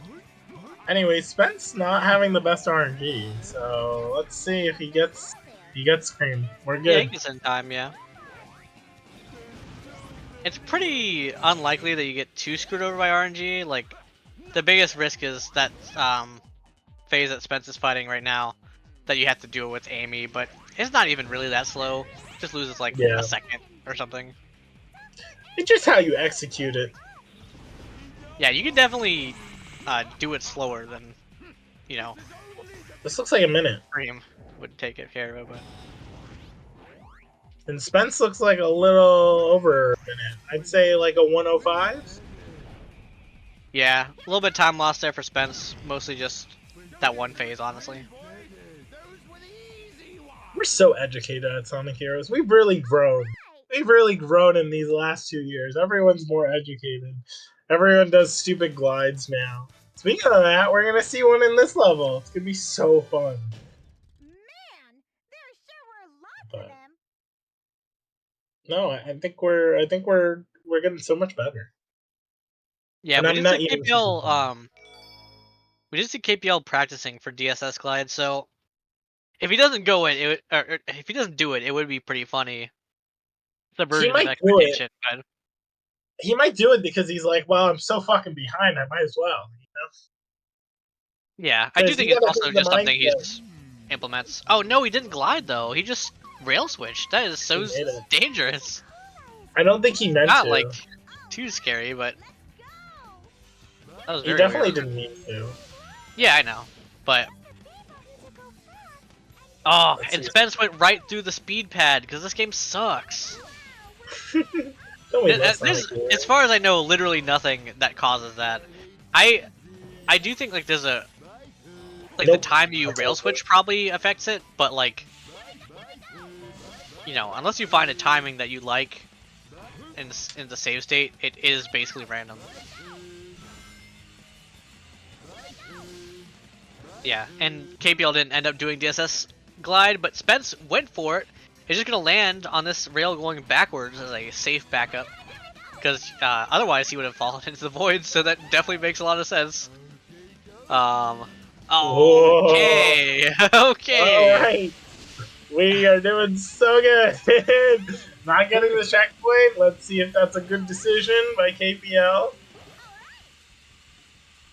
Anyway, Spence not having the best RNG, so let's see if he gets cream. We're Yeah, he good. gets in time, yeah. It's pretty unlikely that you get too screwed over by RNG. Like, the biggest risk is that phase that Spence is fighting right now, that you have to do it with Amy, but it's not even really that slow. Just loses like Yeah. a second or something. It's just how you execute it. Yeah, you can definitely do it slower than, This looks like a minute. Cream would take care of it, but And Spence looks like a little over a minute. I'd say like a 105. yeah, a little bit of time lost there for Spence, mostly just that one phase, honestly. We're so educated at Sonic Heroes. We've really grown. We've really grown in these last 2 years. Everyone's more educated. Everyone does stupid glides now. Speaking of that, we're gonna see one in this level. It's gonna be so fun. Man, there sure were lots But of them. no, I think we're getting so much better. Yeah, And we I'm did not see eating super fun. KPL practicing for DSS glide, so if he doesn't go it, or if he doesn't do it, it would be pretty funny. He Subversion of might do it. expectation, but He might do it because he's like, well, I'm so fucking behind. I might as well. You know? yeah, I do Because you think it's gotta also think the just something he mindset. just implements. Oh no, he didn't glide though. He just rail switched. That is so He made it. dangerous. I don't think he meant Not to. like too scary, but that was He very definitely weird. didn't mean to. Yeah, I know, but oh, Let's and see. Spence went right through the speed pad because this game sucks. Don't we love Sonic There's, Heroes? as far as I know, literally nothing that causes that. I do think like there's a like the Nope. time you That's rail okay. switch probably affects it, but like unless you find a timing that you like in the save state, it is basically random. Yeah, and KPL didn't end up doing DSS glide, but Spence went for it. He's just gonna land on this rail going backwards as a safe backup, because otherwise he would have fallen into the void. So that definitely makes a lot of sense. Okay, okay. Alright. We are doing so good. Not getting the checkpoint. Let's see if that's a good decision by KPL.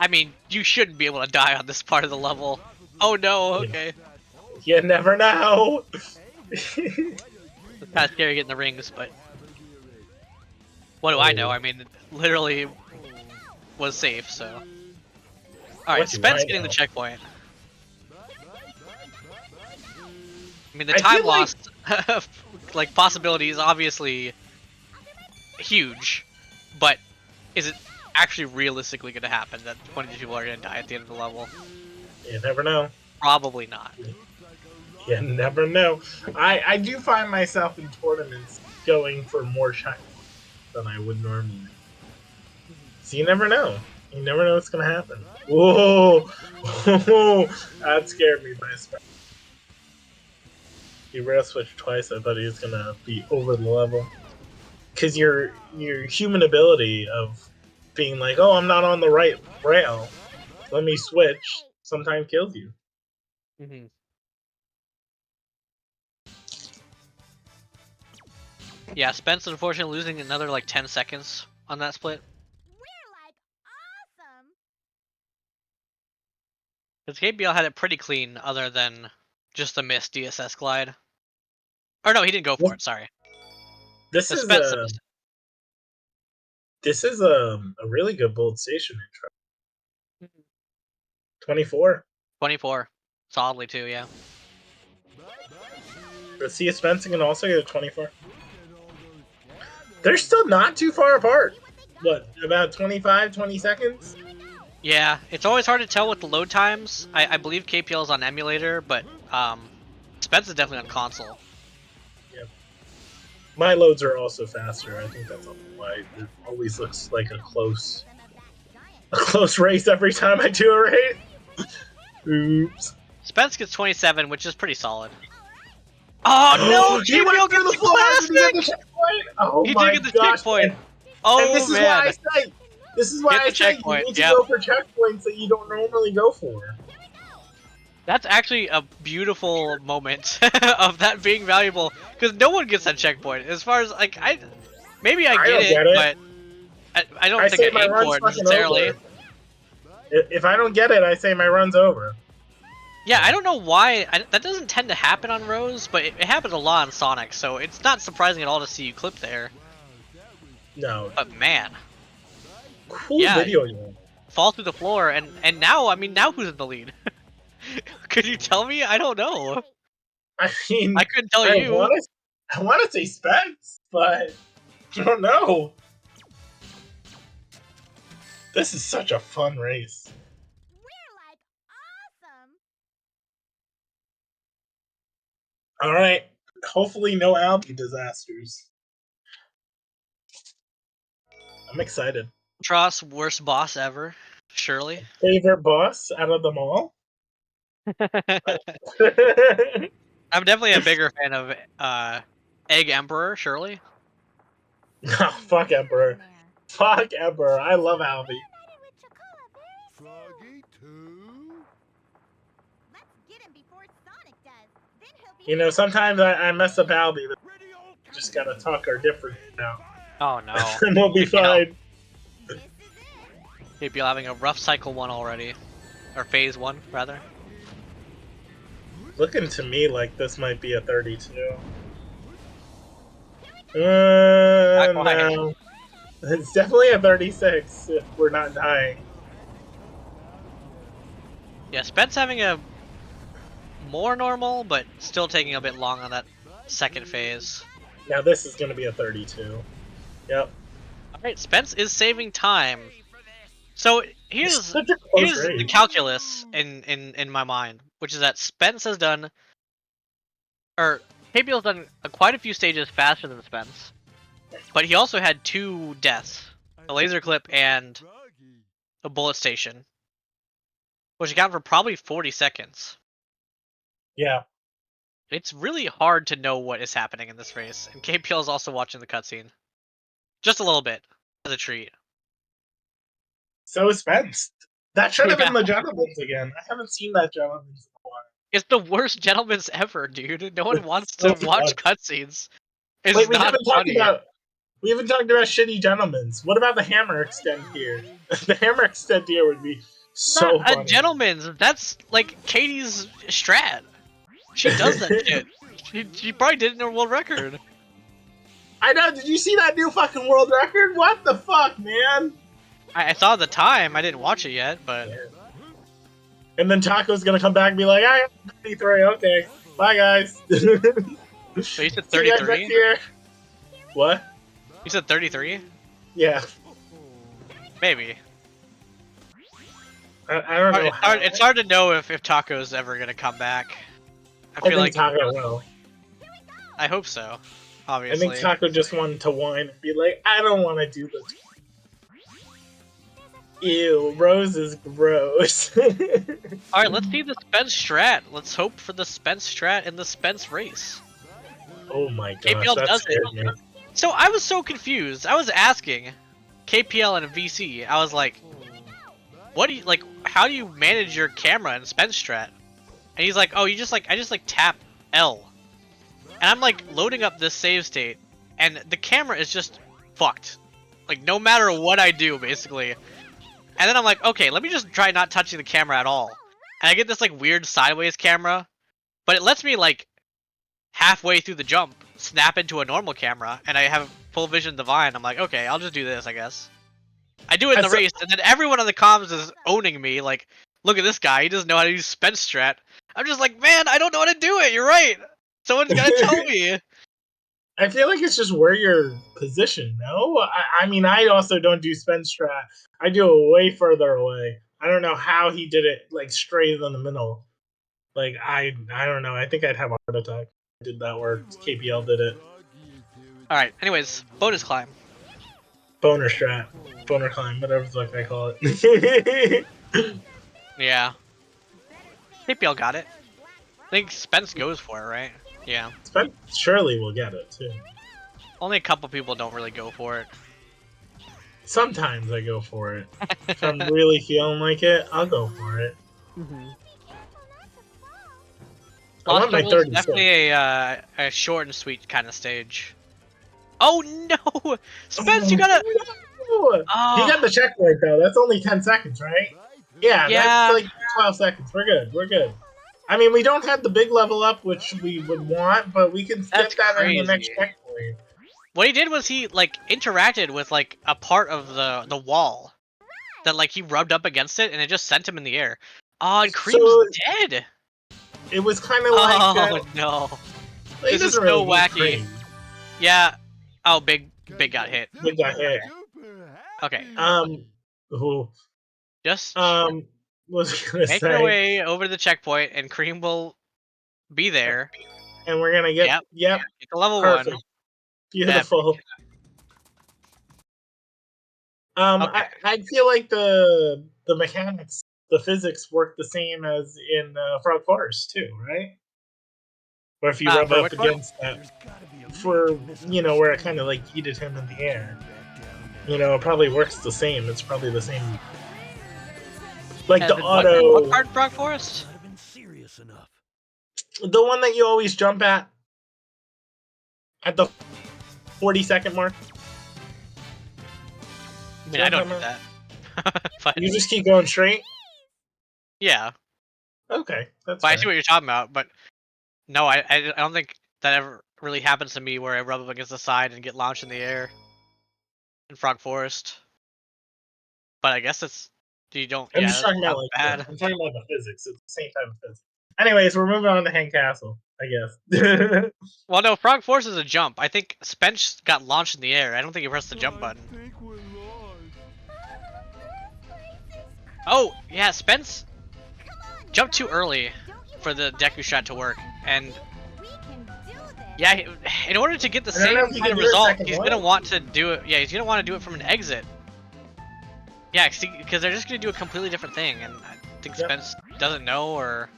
I mean, you shouldn't be able to die on this part of the level. Oh no, okay. You never know. It's kind of scary getting the rings, but what do I know? I mean, it literally was safe, so. Alright, What do Spence I getting the know? checkpoint. I mean, the I time feel like- loss, like, possibility is obviously huge, but is it actually realistically going to happen that 20 people are going to die at the end of the level? You never know. Probably not. You never know. I do find myself in tournaments going for more shiny than I would normally. So you never know. You never know what's gonna happen. Whoa! Whoa! That scared me by a He rail switched twice. I thought he was gonna be over the level. Cause your human ability of being like, oh, I'm not on the right rail. Let me switch. Sometimes kills you. Mhm. Yeah, Spence unfortunately losing another like 10 seconds on that split. We're like awesome. Because KBL had it pretty clean, other than just the missed DSS glide. Or no, he didn't go for it. Sorry, This the is Spence a missed it. a really good bold station intro. 24. 24, solidly too. Yeah. Let's see if Spence can also get a 24. They're still not too far apart. What, about 25, 20 seconds? Yeah, it's always hard to tell with the load times. I believe KPL is on emulator, but Spence is definitely on console. Yep. My loads are also faster. I think that's why it always looks like a close race every time I do a race. Oops. Spence gets 27, which is pretty solid. Oh no, He went KPL through gets the the floor. Did he get the classic! checkpoint? Oh He my did get the gosh. checkpoint. And Oh this is man. why I say Hit the you checkpoint, need to yep. go for checkpoints that you don't normally go for. That's actually a beautiful moment of that being valuable, because no one gets that checkpoint. As far as like maybe I I get don't it, get it. but I don't I think say I my aim run's for it fucking necessarily. over. If I don't get it, I say my run's over. Yeah, I don't know why that doesn't tend to happen on Rose, but it happens a lot on Sonic, so it's not surprising at all to see you clip there. No. But man, Cool yeah, video game. fall through the floor, and now I mean now who's in the lead? Could you tell me? I don't know. I mean, I couldn't tell I you. want to say Spence, but I don't know. This is such a fun race. We're like awesome. All right. Hopefully, no Algae disasters. I'm excited. Tross, worst boss ever, surely. Favorite boss out of them all? I'm definitely a bigger fan of Egg Emperor, surely. No, fuck Emperor. Fuck Emperor. I love Alvy. Froggy too? Let's get him before Sonic does. Then he'll be You know, sometimes I mess up Alvy, but Ready all just gotta talk our different now. Oh no. And we'll be KPL. fine. This is it. KPL having a rough cycle 1 already. Or phase 1, rather. Looking to me like this might be a 32. Not quite. No. It's definitely a 36 if we're not dying. Yeah, Spence having a more normal, but still taking a bit long on that second phase. Now this is going to be a 32. Yep. Alright, Spence is saving time. So here's Such a close the race. calculus in my mind, which is that Spence has done, or KPL's done quite a few stages faster than Spence, but he also had 2 deaths, a laser clip and Froggy. a bullet station, which accounted for probably 40 seconds. Yeah. It's really hard to know what is happening in this race, and KPL is also watching the cutscene. Just a little bit, as a treat. So is Spence. That should have Yeah. been the Gentleman's again. I haven't seen that Gentleman's in a while. It's the worst Gentleman's ever, dude. No one It's wants so to watch fun. cutscenes. It's Wait, we not haven't talked funny. about shitty Gentlemen's. What about the Hammer Extend here? The Hammer Extend here would be so Not a funny. Gentleman's. That's like Katie's strat. She does that shit. She probably did it in her world record. I know. Did you see that new fucking world record? What the fuck, man? I saw the time. I didn't watch it yet, but And then Taco's gonna come back and be like, "I got 33. Okay, bye guys." so you said See you guys next 33. year. What? You said 33. Yeah. Maybe. I don't know how. It's hard to know if Taco's ever gonna come back. I I feel think like Taco will. I hope so. I think Obviously. Taco just wanted to whine and be like, I don't want to do this. Ew, Rose is gross. All right, let's see the Spence strat. Let's hope for the Spence strat in the Spence race. Oh my gosh, KPL that does scared it. me. So I was so confused. I was asking KPL and VC. I was like, "What do you like? How do you manage your camera in Spence strat?" And he's like, "Oh, you just like I just like tap L." And I'm like loading up this save state, and the camera is just fucked. Like no matter what I do, basically. And then I'm like, okay, let me just try not touching the camera at all. And I get this like weird sideways camera, but it lets me like halfway through the jump snap into a normal camera, and I have full vision divine. I'm like, okay, I'll just do this, I guess. I do it in the race, and then everyone on the comms is owning me, like, look at this guy, he doesn't know how to use Spence strat. I'm just like, man, I don't know how to do it. You're right. Someone's gotta tell me. I feel like it's just where you're positioned, no? I mean, I also don't do spin strat. I do it way further away. I don't know how he did it, like, straight in the middle. Like, I don't know. I think I'd have a heart attack. I did that where KPL did it. Alright, anyways, bonus climb. Boner strat. Boner climb, whatever the fuck I call it. Yeah. KPL got it. I think Spence goes for it, right? Yeah. Spence surely will get it, too. Only a couple people don't really go for it. Sometimes I go for it. If I'm really feeling like it, I'll go for it. I want my Lost 36. definitely a short and sweet kind of stage. Oh no! Spence, you gotta. No! Oh, You got the checkpoint though. That's only 10 seconds, right? Yeah, Yeah. that's like 12 seconds. We're good. We're good. I mean, we don't have the big level up, which we would want, but we can That's get that in the next crazy. checkpoint. What he did was he like interacted with like a part of the wall that like he rubbed up against it, and it just sent him in the air. Oh, and Cream's So- dead. It was kind of like. Oh no! He This is doesn't so really need wacky. Cream. Yeah. Oh, big got hit. Big got hit. Okay. Ooh, Just what was I gonna make say? your way over to the checkpoint, and Cream will be there. And we're gonna get. Yep. Get to level Perfect. 1. Beautiful. Okay. I feel like the mechanics, the physics work the same as in Frog Forest too, right? Or if you rub For up which one? against that, for where it kind of like yeeted him in the air. It probably works the same. It's probably the same. Like the auto, What part of Frog Forest? the one that you always jump at the 40-second mark. I mean, I don't do that. But You just keep going straight. yeah, Okay, that's. but I fair. see what you're talking about. But no, I don't think that ever really happens to me where I rub up against the side and get launched in the air in Frog Forest. But I guess it's you don't. I'm Yeah, just that's talking about not like bad. I'm talking about the physics. It's the same type of physics. Anyways, we're moving on to Hang Castle, I guess. Well, no, Frog Forest is a jump. I think Spence got launched in the air. I don't think he pressed the jump button. Oh, yeah, Spence jumped too early for the Deku shot to work, and We can do this. yeah, in order to get the I don't same know if he kind can of do a result, second he's one. gonna want to do it. Yeah, he's gonna want to do it from an exit. Yeah, because they're just gonna do a completely different thing, and I think Yep. Spence doesn't know, or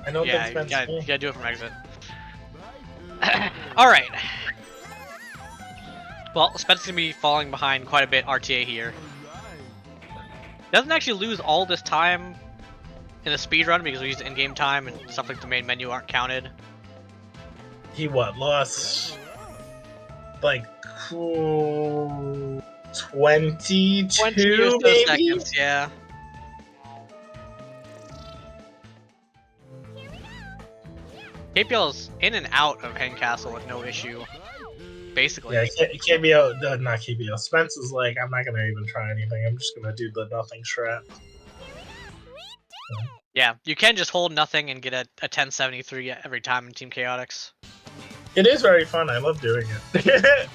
I don't yeah, think Spence. you gotta do it from exit. All right. Well, Spence is gonna be falling behind quite a bit RTA here. Doesn't actually lose all this time in the speed run because we use in-game time and stuff like the main menu aren't counted. He lost like 22 20 or so maybe. seconds, yeah. KPL's in and out of Hen Castle with no issue, basically. Yeah, KBO, not KBO. Spence was like, I'm not gonna even try anything. I'm just gonna do the nothing strat. Yeah, you can just hold nothing and get a 1073 every time in Team Chaotix. It is very fun. I love doing it.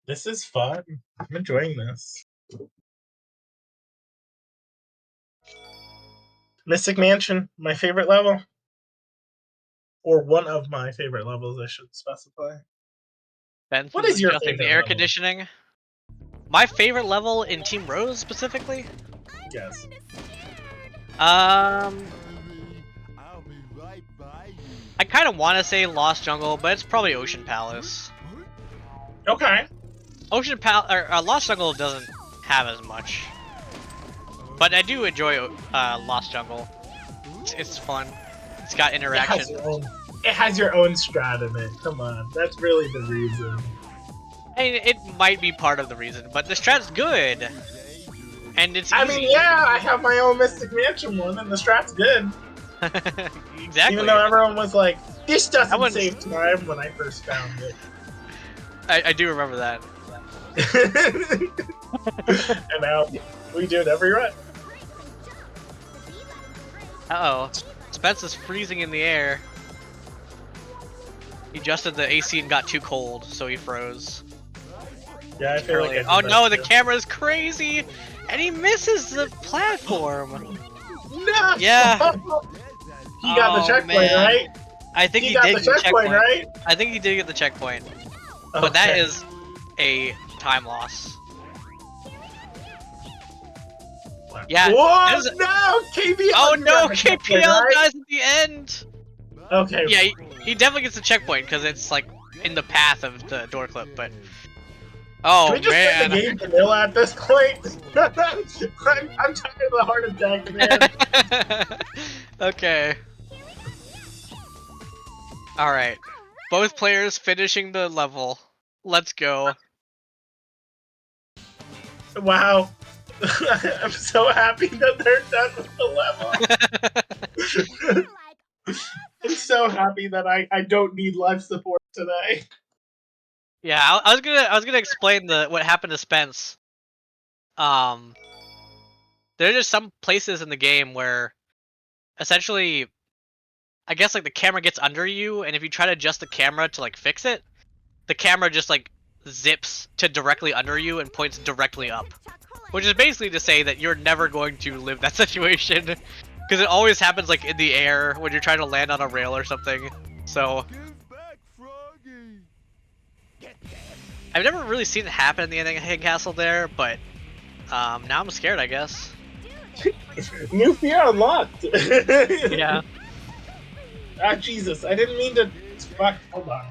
This is fun. I'm enjoying this. Mystic Mansion, my favorite level. Or one of my favorite levels, I should specify. Ben's What is your adjusting the favorite air level? conditioning. My favorite level in Team Rose specifically? Yes. I'll be right by you. I kind of want to say Lost Jungle, but it's probably Ocean Palace. Okay. Lost Jungle doesn't have as much, but I do enjoy Lost Jungle. It's fun. It's got interaction. It has your own strat in it. Come on, that's really the reason. I mean, it might be part of the reason, but the strat's good, and it's easy. I mean, yeah, I have my own Mystic Mansion one, and the strat's good. Exactly. Even though everyone was like, "This doesn't one's- save time," when I first found it. I do remember that. And now we do it every run. Uh oh, Spence is freezing in the air. He adjusted the AC and got too cold, so he froze. Yeah, I feel like I did Oh that no, the too. camera's crazy, and he misses the platform. No! Yeah. He got the Oh, checkpoint, man. right? I think he got did the get the checkpoint, checkpoint. right? I think he did get the checkpoint, but that Okay. is a time loss. Yeah. Whoa! there's a- No! KBL! Oh you no, got the checkpoint, KPL right? dies at the end. Okay. Yeah, he definitely gets the checkpoint because it's like in the path of the door clip, but. Oh Can we just man. play the game vanilla at this point? I'm tired of the heart attack, man. Okay. Alright. Both players finishing the level. Let's go. Wow. I'm so happy that they're done with the level. Like, I'm so happy that I don't need life support today. Yeah, I was gonna explain what happened to Spence. There are just some places in the game where essentially I guess like the camera gets under you, and if you try to adjust the camera to like fix it, the camera just like zips to directly under you and points directly up. Which is basically to say that you're never going to live that situation. Because it always happens like in the air when you're trying to land on a rail or something. So Give back, Froggy. I've never really seen it happen in the Ending Castle there, but now I'm scared, I guess. New fear unlocked. Yeah. Ah, Jesus! I didn't mean to. Fuck. Hold on.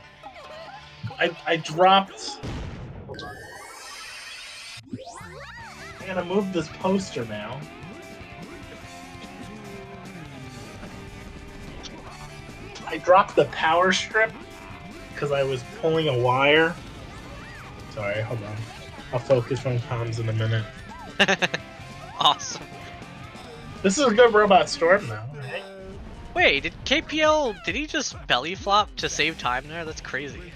I dropped. Hold on. I'm gonna move this poster now. I dropped the power strip because I was pulling a wire. Sorry, hold on. I'll focus on comms in a minute. Awesome. This is a good robot storm now, right? Wait, did he just belly flop to save time there? That's crazy.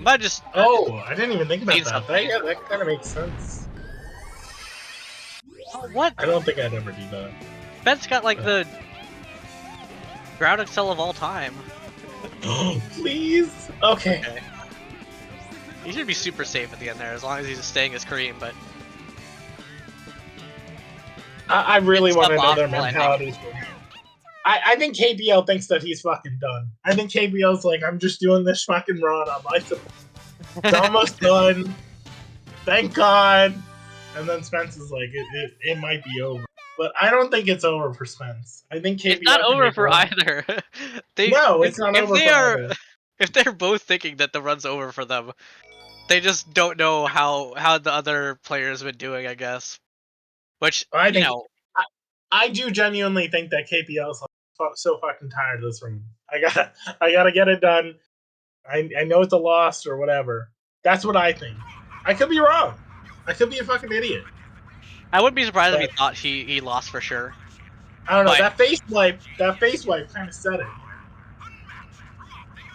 But just Oh, I didn't even think about Need that. something. That kind of makes sense. what? I don't think I'd ever do that. Ben's got like the ground excel of all time. Please? Okay. Okay. He should be super safe at the end there as long as he's just staying his cream, but I really It's want to know suboptimal, their I think. mentalities for him. I think KBL thinks that he's fucking done. I think KBL's like, I'm just doing this fucking run on life support. It's almost done. Thank God. And then Spence is like, it might be over. But I don't think it's over for Spence. I think KBL it's not can over make for one. either. No, it's not if over they for are, either. if they're both thinking that the run's over for them, they just don't know how the other players have been doing, I guess. Which I you think know, I do genuinely think that KPL's like so fucking tired of this room. I gotta get it done. I know it's a loss or whatever. That's what I think. I could be wrong. I could be a fucking idiot. I wouldn't be surprised if he But- thought he lost for sure. I don't know. But- That face wipe kind of said it.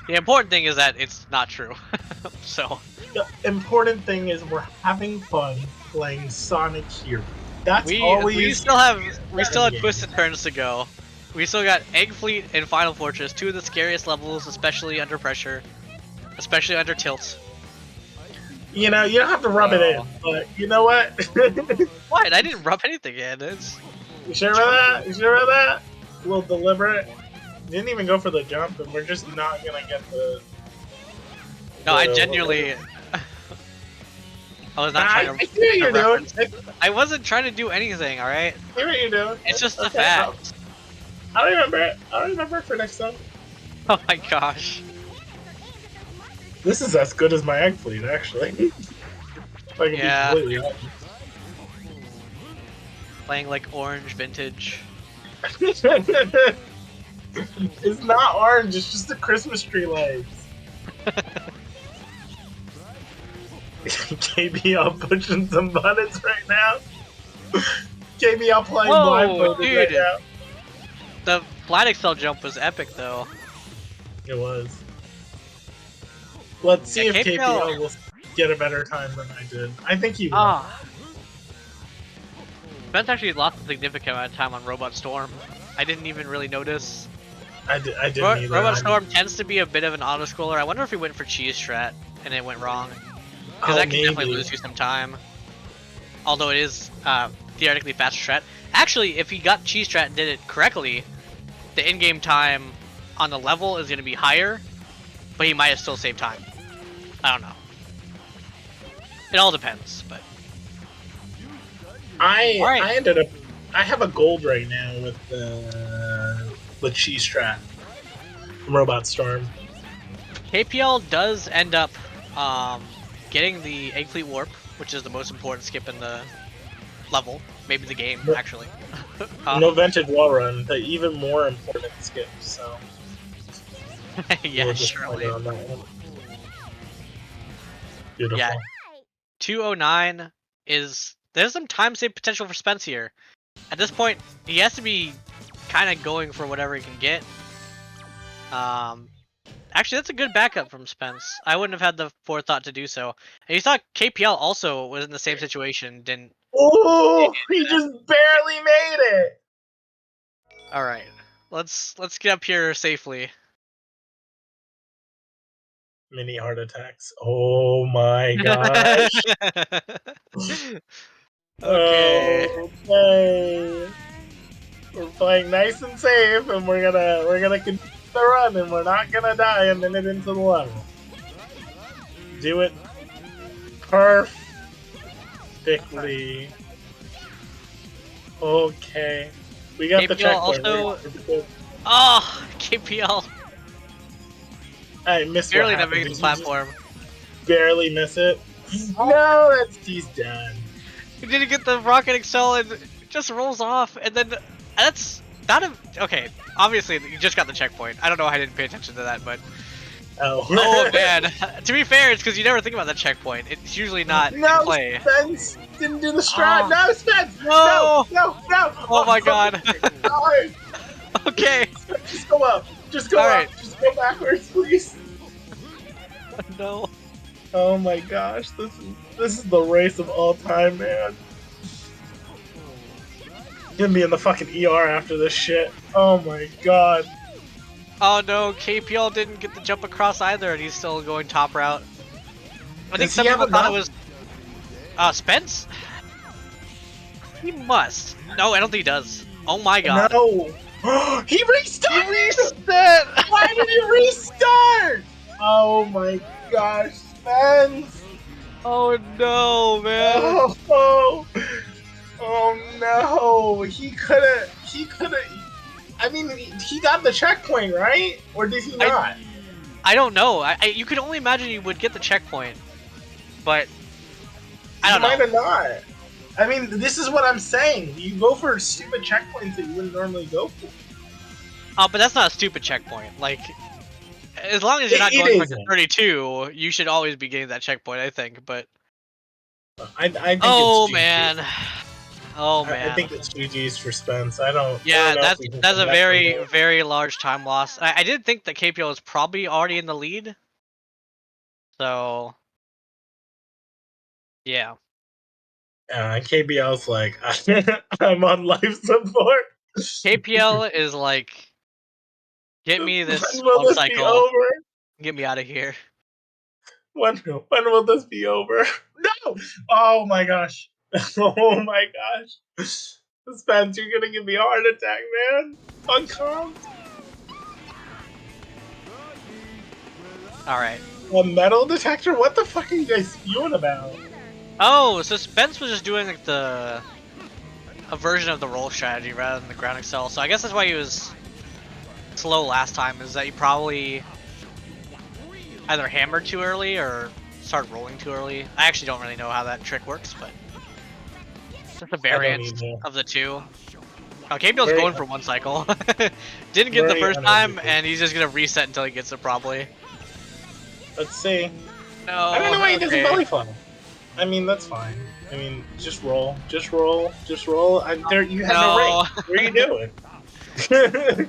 The important thing is that it's not true. So The important thing is we're having fun playing Sonic Hero. That's we always still have game. twists and turns to go. We still got Egg Fleet and Final Fortress, two of the scariest levels, especially under pressure, especially under tilt. You know, you don't have to rub it in, but you know what? What? I didn't rub anything in. It's You sure about that? You sure about that? A little deliberate. Didn't even go for the jump, and we're just not gonna get the. no. I genuinely. I was not I trying see to. what you're doing. reference. I I wasn't trying to do anything. All right. see what you're doing. It's just the Okay, fact. I'll remember it. I'll remember it for next time. Oh my gosh. This is as good as my egg fleet, actually. If I can Yeah. be completely honest. Playing like orange vintage. It's not orange, it's just the Christmas tree lights. KBL pushing some buttons right now. KBL playing Whoa, blindfolded right dude. now. The flat Excel jump was epic though. It was. Let's see Yeah, if KBL KBL will get a better time than I did. I think he will. Ah. Spence actually lost a significant amount of time on Robot Storm. I didn't even really notice. I didn't either. Robot Storm tends to be a bit of an auto-scroller. I wonder if he went for cheese strat and it went wrong. Because that can definitely lose you some time. Although it is theoretically faster strat. Actually, if he got cheese strat and did it correctly, the in-game time on the level is going to be higher, but he might have still saved time. I don't know. It all depends, but... I ended up. I have a gold right now with the cheese strat from Robot Storm. KPL does end up getting the Egg Fleet Warp, which is the most important skip in the level, maybe the game, actually. No Vintage Wall Run, the even more important skip, so. Yeah, we'll just surely. play on that one. Beautiful. Yeah. 209 is... There's some time save potential for Spence here. At this point, he has to be kind of going for whatever he can get. Actually, that's a good backup from Spence. I wouldn't have had the forethought to do so. And you saw KPL also was in the same situation, didn't... Oh, he just barely made it. All right, let's get up here safely. Mini heart attacks. Oh my gosh. Okay. Okay. We're playing nice and safe, and we're gonna continue the run, and we're not gonna die a minute into the level. Do it perfectly. Okay. We got the KPL checkpoint. also... Oh, KPL. I missed Barely what not happened. making Did the you platform. just barely miss it? No, he's done. He didn't get the rocket excel and it just rolls off, and then that's not a... Okay, obviously you just got the checkpoint. I don't know why I didn't pay attention to that, but... Oh. Oh man, to be fair, it's because you never think about that checkpoint. It's usually not in No, play. Spence didn't do the strat. Oh. No, Spence. No. No. Oh my god. God. Okay. Just go up. Just go All up. right. Just go backwards, please. No. Oh my gosh, this is the race of all time, man. Gonna be in the fucking ER after this shit. Oh my god. Oh no, KPL didn't get the jump across either, and he's still going top route. I think Does some he have people thought it enough? was... Spence? He must. No, I don't think he does. Oh my god. No. He restarted. He reset! Why did he restart? Oh my gosh, Spence. Oh no, man. Oh no. He could've. I mean, he got the checkpoint, right? Or did he not? I don't know. You could only imagine you would get the checkpoint, but I don't He might know. have not. I mean, this is what I'm saying. You go for stupid checkpoints that you wouldn't normally go for. But that's not a stupid checkpoint. Like, as long as you're not It going for like a isn't. 32, you should always be getting that checkpoint, I think. But I think oh it's GG. man, oh I man. think it's GG's for Spence. I don't Yeah, know if we can that's come a back very from that. very large time loss. I did think that KPL was probably already in the lead. So yeah. KBL's like, I'm on life support. KPL is like, get me this When will one this be cycle, over? get me out of here. When will this be over? No! Oh my gosh. Oh my gosh. Spence, you're gonna give me a heart attack, man. Uncom. All right. A metal detector? What the fuck are you guys spewing about? Oh, so Spence was just doing like a version of the roll strategy rather than the ground excel. So I guess that's why he was slow last time. Is that he probably either hammered too early or started rolling too early. I actually don't really know how that trick works, but it's just a variant either. of the two. Oh, KPL's Very going for one cycle. Didn't get the very first time, uneducated. and he's just gonna reset until he gets it probably. Let's see. No. I don't know why he doesn't okay. belly flop. I mean, that's fine. I mean, just roll. Just roll. Just roll. There, you have no ring. What are you doing?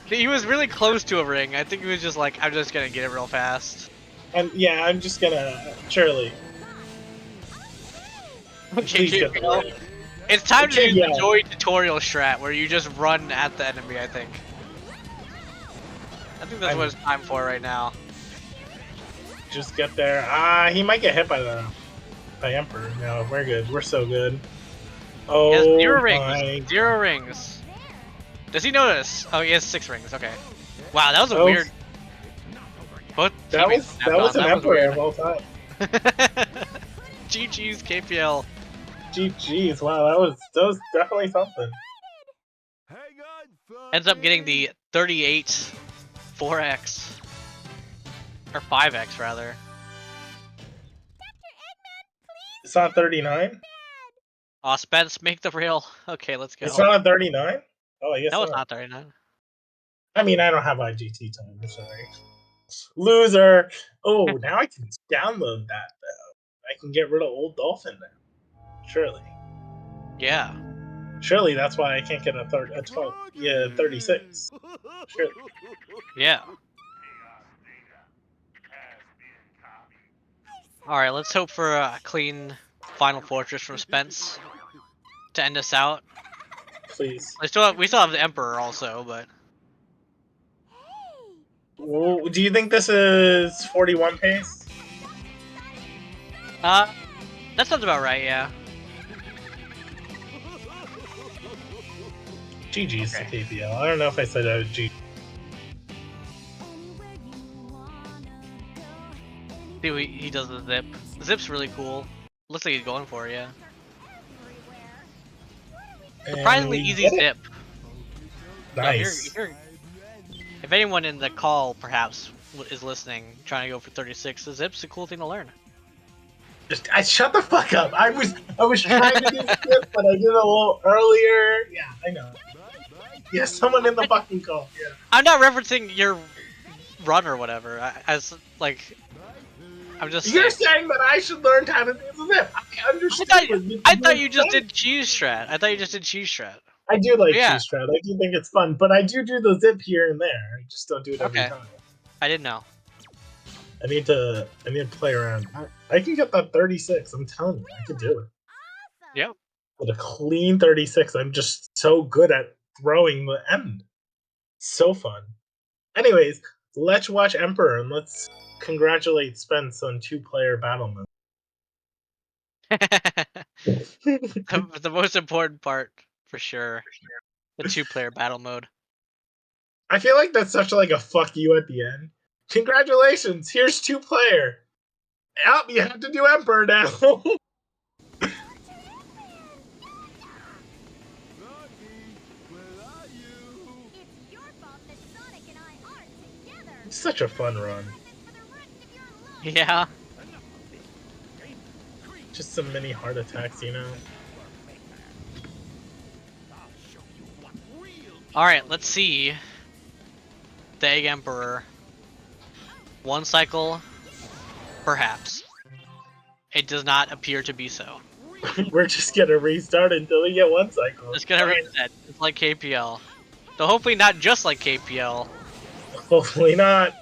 He was really close to a ring. I think he was just like, I'm just gonna get it real fast. And yeah, I'm just gonna Shirley. Please get the ring. It's time to Okay, use the yeah. Joy tutorial strat where you just run at the enemy, I think. I think that's what it's time for right now. Just get there. He might get hit by Emperor. No, we're good. We're so good. Oh, He has 0 my rings. 0 rings. Does he notice? Oh, he has 6 rings. Okay. Wow, that was a That was- weird. Both That teammates was snapped on. an That was Emperor weird. of all time. GG's KPL. GG's. Wow, that was definitely something. Hang on, Ends up getting the 38 4x. Or 5x rather. It's not 39. Aw, Spence, make the rail. Okay, let's go. It's not a 39. Oh, I guess No, it's not. not 39. I mean, I don't have IGT time. I'm sorry. Loser. Oh, now I can download that though. I can get rid of Old Dolphin now. Surely. Yeah. Surely that's why I can't get a 12. Yeah, 36. Sure. Yeah. Alright, let's hope for a clean Final Fortress from Spence to end us out. Please. We still have the Emperor also, but Well, do you think this is 41 pace? that sounds about right, yeah. GG's Okay. to KPL. I don't know if I said that was G. See, he does the zip. The zip's really cool. Looks like he's going for it, yeah. Surprisingly And we easy did it. zip. Nice. Yeah, if anyone in the call perhaps is listening, trying to go for 36, the zip's a cool thing to learn. I shut the fuck up. I was trying to do this, but I did it a little earlier. Yeah, I know. Yeah, someone in the fucking call. Yeah. I'm not referencing your run or whatever. As like, I'm just You're saying. saying that I should learn how to do the zip. I understand. I thought you just did cheese strat. I thought you just did cheese strat. I do like Yeah. cheese strat. I do think it's fun, but I do the zip here and there. I just don't do it every Okay. time. I didn't know. I need to play around. I can get that 36. I'm telling you, I can do it. Yep. With a clean 36, I'm just so good at throwing the end. So fun. Anyways, let's watch Emperor and let's congratulate Spence on 2-player battle mode. The most important part, for sure. The 2-player battle mode. I feel like that's such like a fuck you at the end. Congratulations, here's 2-player. Yep, you have to do Emperor now. It's your fault that Sonic and I aren't together. Such a fun run. Yeah. Just some mini heart attacks, you know? Alright, let's see. The Egg Emperor. 1 cycle, perhaps. It does not appear to be so. We're just gonna restart until we get 1 cycle. It's gonna reset. It's like KPL. Though hopefully not just like KPL. Hopefully not.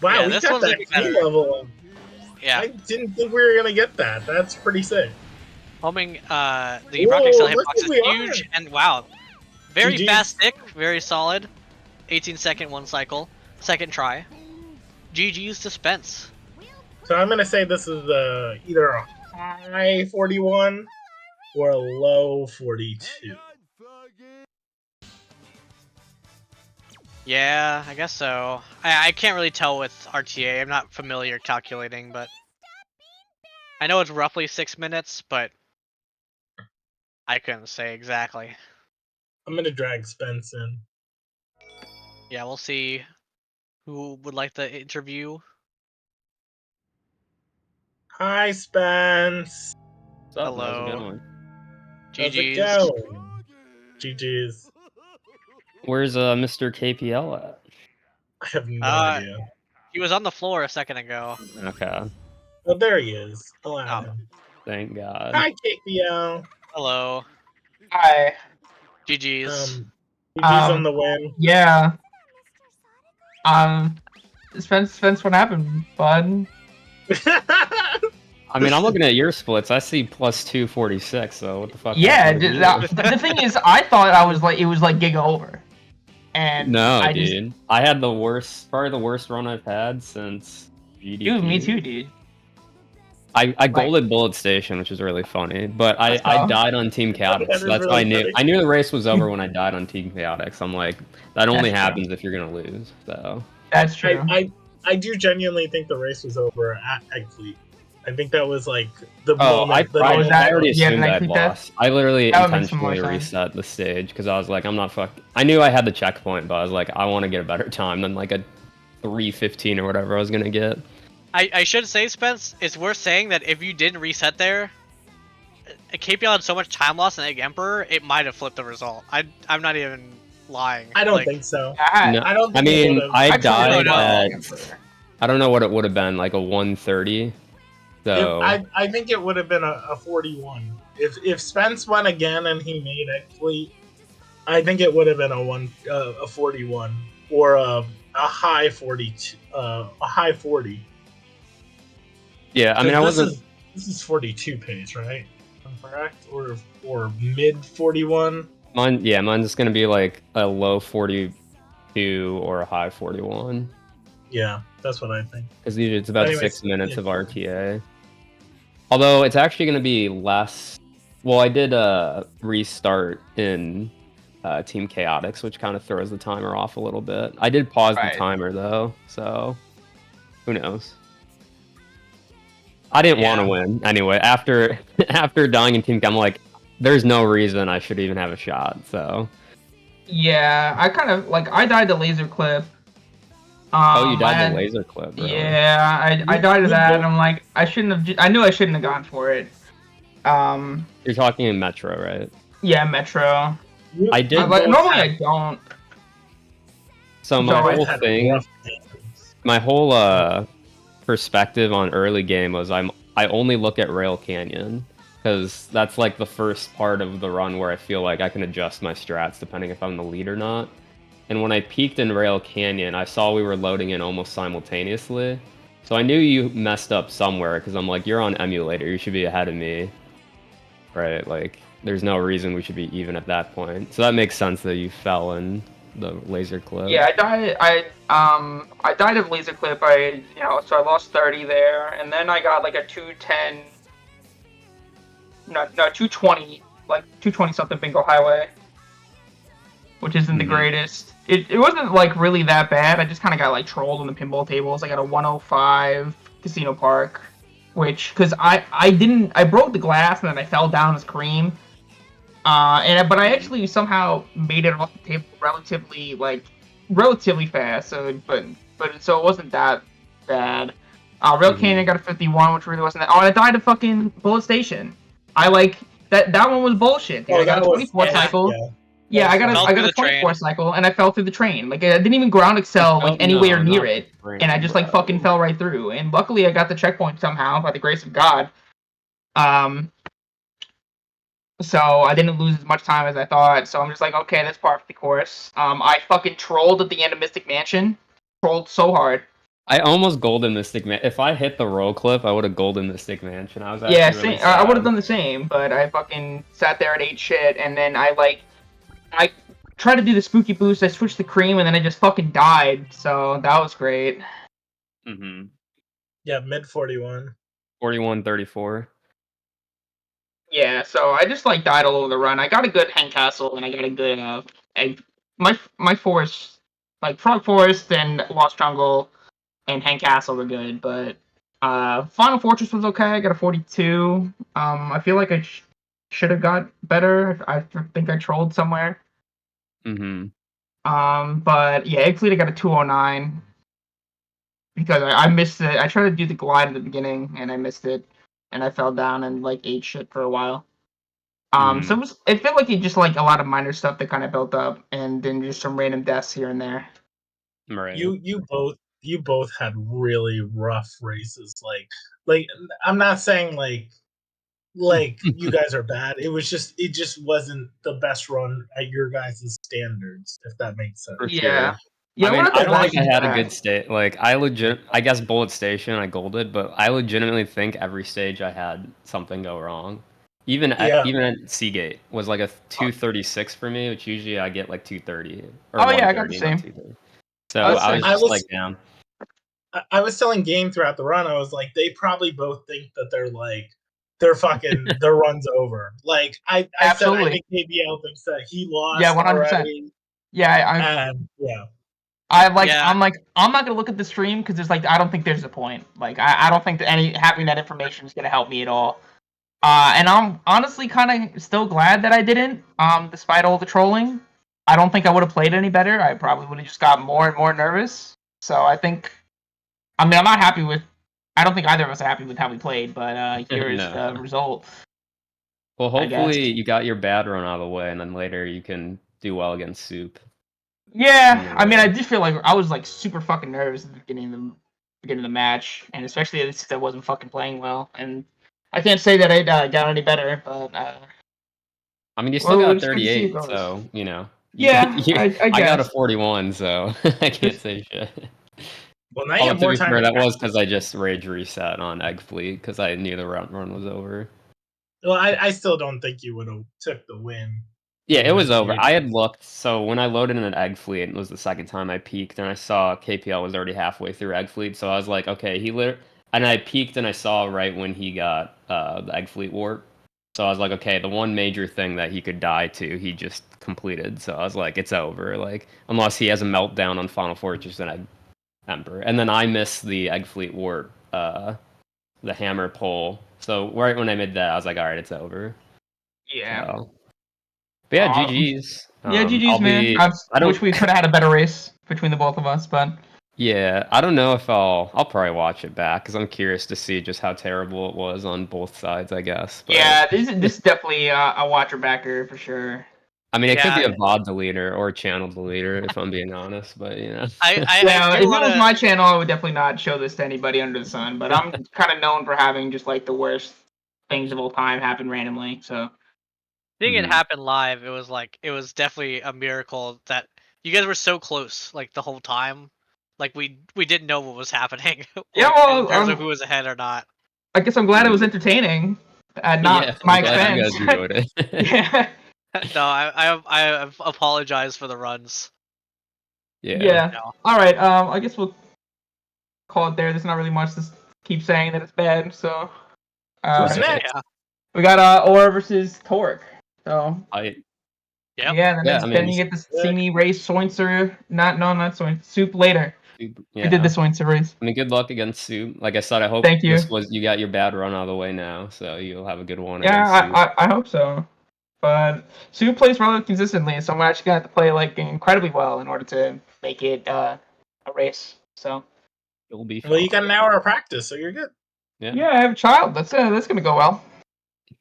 Wow, Yeah, we this got one's that looking key better. level. Yeah. I didn't think we were gonna get that. That's pretty sick. Homing, the Whoa, Rock XL look hitbox who is we huge, are. and wow. Very GG's. fast stick, very solid. 18-second 1 cycle. Second try. GG's to Spence. So I'm gonna say this is either a high 41 or a low 42. Yeah, I guess so. I can't really tell with RTA. I'm not familiar calculating, but I know it's roughly 6 minutes, but I couldn't say exactly. I'm gonna drag Spence in. Yeah, we'll see who would like the interview. Hi, Spence. What's up? How's it Hello. going? How's it GG's. going? GG's. Where's Mr. KPL at? I have no idea. He was on the floor a second ago. Okay, Oh, there he is. I'll add Oh. him. thank God. Hi, KPL. Hello. Hi. GG's. GG's on the win. Yeah. Spence, what happened, bud? I mean, I'm looking at your splits. I see plus 246. So what the fuck? Yeah. happened to you? The thing is, I thought it was like giga over, and No, I dude. I had the worst, probably the worst run I've had since GDP. Dude, me too, dude. I golded Bullet Station, which is really funny, but I died on Team Chaotix. That is That's why I really knew. funny. I knew the race was over when I died on Team Chaotix. I'm like, that only That's true. happens if you're gonna lose. So That's true. I do genuinely think the race was over at Eggfleet. I think that was like the I moment. I already Yeah, assumed the I'd Nike test? lost. I literally That would make some more intentionally sense. reset the stage because I was like, I'm not fuck. I knew I had the checkpoint, but I was like, I want to get a better time than like a 3:15 or whatever I was gonna get. I should say, Spence, it's worth saying that if you didn't reset there, KPL had so much time loss in Egg Emperor, it might have flipped the result. I'm not even lying. I don't Like, think so. No, I don't I think it mean, would've. I Actually, died no. at. I don't know what it would have been, like a 1:30. So I think it would have been a 41. If Spence won again and he made Eggfleet, I think it would have been a 41 or a high 42, a high 40. yeah, I mean, I wasn't. This is 42 pace, right? I'm correct, or mid 41. Mine's just gonna be like a low 42 or a high 41. Yeah, that's what I think. Because usually it's about Anyways, 6 minutes yeah. of RTA. Although it's actually going to be less. Well, I did restart in Team Chaotix, which kind of throws the timer off a little bit. I did pause Right. the timer though, so who knows? I didn't want to win anyway. After dying in Team, I'm like, there's no reason I should even have a shot. So. Yeah, I kind of like I died to laser clip. Oh, you died I to laser clip. Really? Yeah, I died to that, and I'm like, I shouldn't have. I knew I shouldn't have gone for it. You're talking in Metro, right? Yeah, Metro. I did. Normally I don't. So my No, I whole had thing, rough games. my whole perspective on early game was I only look at Rail Canyon because that's like the first part of the run where I feel like I can adjust my strats depending if I'm the lead or not. And when I peaked in Rail Canyon, I saw we were loading in almost simultaneously. So I knew you messed up somewhere because I'm like, you're on emulator, you should be ahead of me. Right? Like, there's no reason we should be even at that point. So that makes sense that you fell in the laser clip. Yeah, I died of laser clip. So I lost 30 there, and then I got like a 210. No, 220, like 220 something bingo highway, which isn't the greatest. It wasn't like really that bad. I just kind of got like trolled on the pinball tables. I got a 105 Casino Park, which because I broke the glass and then I fell down as cream. But I actually somehow made it off the table relatively fast. So it wasn't that bad. Rail Canyon got a 51, which really wasn't that. Oh, and I died of fucking Bullet Station. I like that one was bullshit. Dude. I got a 24 cycle. Yeah, I got a 24 cycle, and I fell through the train. Like I didn't even ground excel like anywhere near it, and I just like fucking fell right through. And luckily, I got the checkpoint somehow by the grace of God. So I didn't lose as much time as I thought. So I'm just like, okay, that's part of the course. I fucking trolled at the end of Mystic Mansion. Trolled so hard. I almost golden Mystic Man. If I hit the roll clip, I would have golden Mystic Mansion. I was actually Yeah, really same, I would have sad. done the same, but I fucking sat there and ate shit, and then I tried to do the spooky boost. I switched to cream, and then I just fucking died. So that was great. Mm-hmm. Yeah, mid 41. 41-34. Yeah, so I just like died all over the run. I got a good Hang Castle and I got a good egg. My forest, like Frog Forest and Lost Jungle and Hang Castle were good, but Final Fortress was okay. I got a 42. I feel like I should have got better. I think I trolled somewhere. Mm-hmm. But yeah, Egg Fleet I got a 209 because I missed it. I tried to do the glide at the beginning and I missed it, and I fell down and like ate shit for a while. So it felt like it just like a lot of minor stuff that kind of built up, and then just some random deaths here and there. Right. You both had really rough races. Like I'm not saying like you guys are bad. It just wasn't the best run at your guys' standards, if that makes sense. For Yeah, sure. yeah. I We're mean, not I the don't think best. I had a Yeah. good state. Like, I guess Bullet Station, I golded, but I legitimately think every stage I had something go wrong. Yeah. Even at Seagate was like a 236 for me, which usually I get like 230 or Oh yeah, I got the 130, not same. 230. I So was I was saying. I just like, was damn. I was telling Game throughout the run, I was like, they probably both think that they're fucking their run's over. Like I said, I Absolutely. think KBL thinks that he Yeah, lost 100%. already. Yeah, And yeah. Yeah. I'm not gonna look at the stream because there's like I don't think there's a point. Like I don't think that having that information is gonna help me at all. And I'm honestly kind of still glad that I didn't. Despite all the trolling, I don't think I would have played any better. I probably would have just got more and more nervous. So I think, I mean, I'm not happy with. I don't think either of us are happy with how we played, but here is No. the result. Well, I guess. hopefully you got your bad run out of the way, and then later you can do well against Soup. Yeah, I mean, I did feel like I was like super fucking nervous at the beginning of the match, and especially since I wasn't fucking playing well. And I can't say that I got any better, but I mean, you still well, we'll got just get to see it 38, goes. so you know. Yeah, I I got a guess. 41, so I can't say shit. Well, now you Although have to more be time fair, to that was practice. because I just rage reset on Egg Fleet because I knew the run was over. Well, I still don't think you would have took the win. Yeah, it even was if over. you I had looked, so when I loaded in an Egg Fleet, it was the second time I peeked, and I saw KPL was already halfway through Egg Fleet, so I was like, okay, and I peeked and I saw right when he got the Egg Fleet warp. So I was like, okay, the one major thing that he could die to, he just completed. So I was like, it's over. Like, unless he has a meltdown on Final Fortress and Egg Emperor. And then I missed the Egg Fleet warp, the hammer pull. So right when I made that, I was like, all right, it's over. Yeah. So, but yeah, GG's. Yeah, GG's, man. I don't. Wish we could have had a better race between the both of us, but Yeah, I don't know if I'll probably watch it back because I'm curious to see just how terrible it was on both sides, I guess. But yeah, this is definitely a watcher backer for sure. I mean, it could be Yeah. a VOD deleter or a channel deleter if I'm being honest. But you know, I Yeah, do if it want was to. my channel, I would definitely not show this to anybody under the sun. But I'm kind of known for having just like the worst things of all time happen randomly. So Seeing it Mhm. happen live, it was definitely a miracle that you guys were so close like the whole time. Like we didn't know what was happening, yeah, like in well, terms of who was ahead or not. I guess I'm glad it was entertaining, at Yeah, not I'm my glad you expense. guys enjoyed it. Yeah, No, I apologize for the runs. Yeah. yeah. No. All right. I guess we'll call it there. There's not really much to keep saying that it's bad. So, Who's Right. next? Yeah. we got Aura versus Torque. So I Yep. yeah, and yeah. I then mean, you get to see me race Soinser. Not Soinser. Soup later. We did yeah. the Soinser race. I mean, good luck against Soup. Like I said, I hope Thank you. you got your bad run out of the way now, so you'll have a good one Yeah, against Soup. I hope so. But Soup plays relatively consistently, so I'm actually gonna have to play like incredibly well in order to make it a race. So You'll be Well, you got fine. an hour of practice, so you're good. Yeah. yeah, I have a child. That's gonna go well.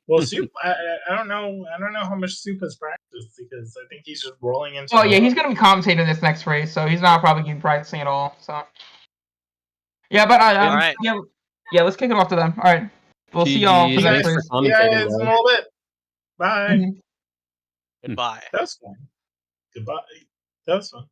Well, Soup, I don't know. I don't know how much Soup has practiced because I think he's just rolling into. Well, the yeah, run. he's gonna be commentating this next race, so he's not probably gonna be practicing at all. So yeah, but All right. yeah, let's kick it off to them. All right, we'll see y'all for GG's. the next Thanks for race. See you commentating, guys in a guys. little bit. Bye. Mhm. Goodbye. That was fun. Goodbye. That was fun.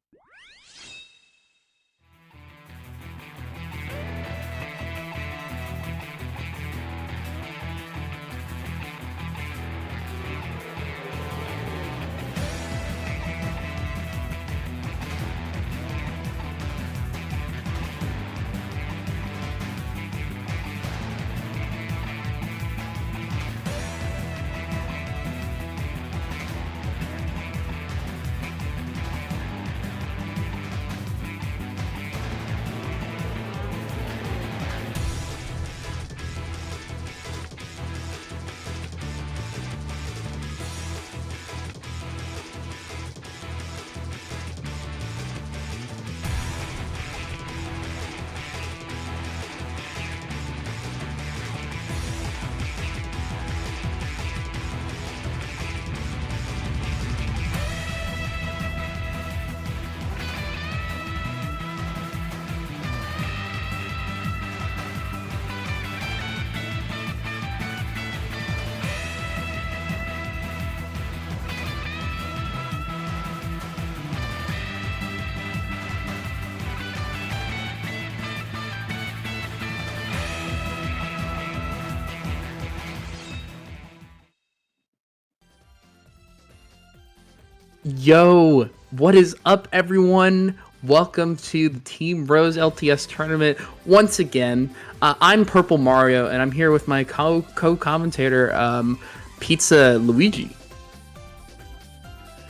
Yo, what is up, everyone? Welcome to the Team Rose LTS tournament once again. I'm Purple Mario, and I'm here with my co-commentator, Pizza Luigi.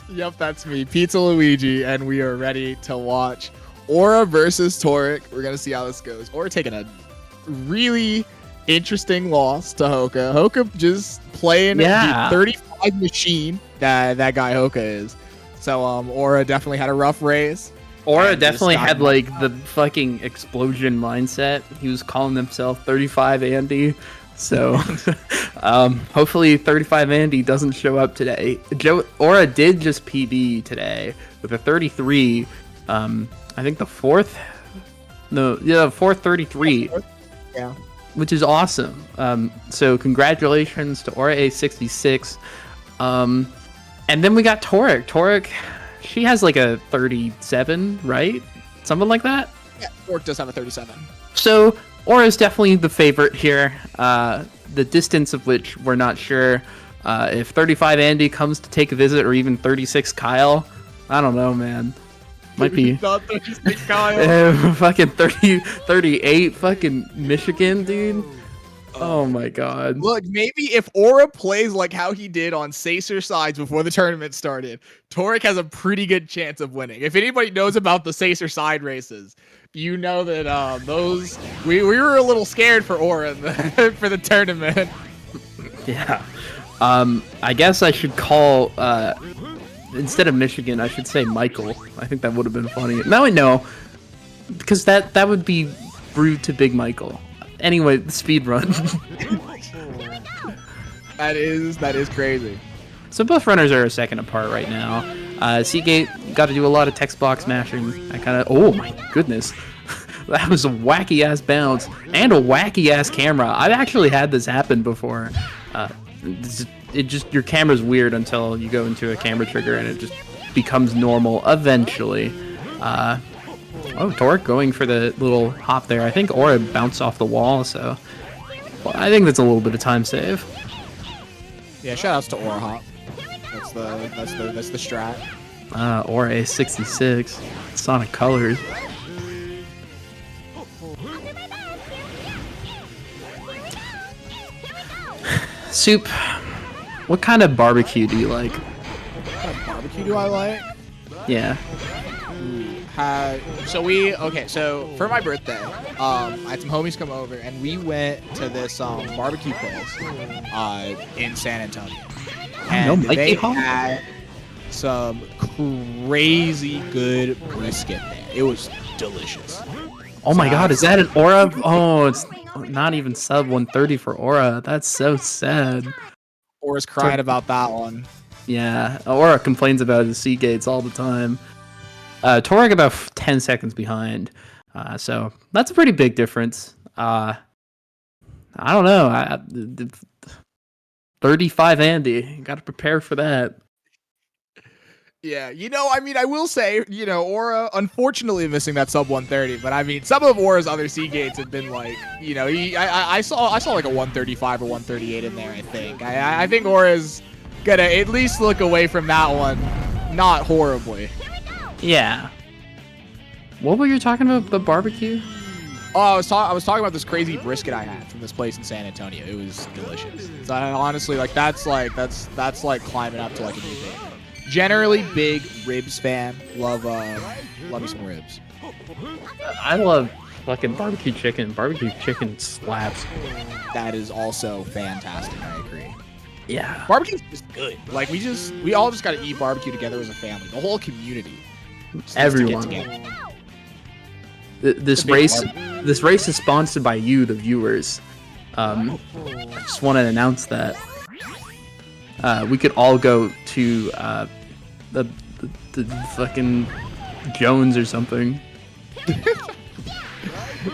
Yep, that's me, Pizza Luigi, and we are ready to watch Aura versus Toric. We're gonna see how this goes. Aura taking a really interesting loss to Hoka. Hoka just playing the 35 machine that guy Hoka is. So Aura definitely had a rough race. Aura definitely had like the fucking explosion mindset. He was calling himself 35 Andy. So hopefully 35 Andy doesn't show up today. Aura did just PB today with a 33. I think the fourth 33. Yeah. Which is awesome. So congratulations to Aura A66. And then we got Toric. Toric, she has like a 37, right? Something like that? Yeah, Toric does have a 37. So Aura is definitely the favorite here. The distance of which we're not sure. If 35 Andy comes to take a visit, or even 36 Kyle, I don't know, man. Might be not 36 Kyle. Fucking 38 fucking Michigan, dude. Oh my god. Look, maybe if Aura plays like how he did on Sacer sides before the tournament started, Toric has a pretty good chance of winning. If anybody knows about the Sacer side races, you know that those we were a little scared for Aura for the tournament. Yeah. I guess I should call instead of Michigan, I should say Michael. I think that would have been funny. Now I know, because that would be rude to Big Michael. Anyway, the speed run. That is crazy. So both runners are a second apart right now. Seagate got to do a lot of text box mashing. Oh my goodness. That was a wacky ass bounce and a wacky ass camera. I've actually had this happen before. Your camera's weird until you go into a camera trigger and it just becomes normal eventually. Oh, Toric going for the little hop there. I think Aura bounced off the wall, so I think that's a little bit of time save. Yeah, shout outs to Aura Hop. That's the strat. Aura A66. Sonic Colors. Soup, what kind of barbecue do you like? What kind of barbecue do I like? Yeah. So for my birthday, I had some homies come over and we went to this barbecue place in San Antonio. And they had some crazy good brisket there. It was delicious. Oh my god, is that an Aura? Oh, it's not even sub 130 for Aura. That's so sad. Aura's crying about that one. Yeah, Aura complains about his Seagates all the time. Toric about 10 seconds behind, so that's a pretty big difference. I don't know. 35 Andy, got to prepare for that. Yeah, I will say, Aura unfortunately missing that sub 130, but I mean, some of Aura's other Seagates have been like, I saw like a 135 or 138 in there. I think. I think Aura's gonna at least look away from that one, not horribly. Yeah. What were you talking about? The barbecue? Oh, I was talking about this crazy brisket I had from this place in San Antonio. It was delicious. So honestly, that's like climbing up to like a new thing. Generally, big ribs fan. Love me some ribs. I love fucking barbecue chicken. Barbecue chicken slaps. That is also fantastic. I agree. Yeah. Barbecue's just good. Like we all just gotta eat barbecue together as a family. The whole community. Everyone. This race is sponsored by you, the viewers. I just want to announce that we could all go to the fucking Jones or something.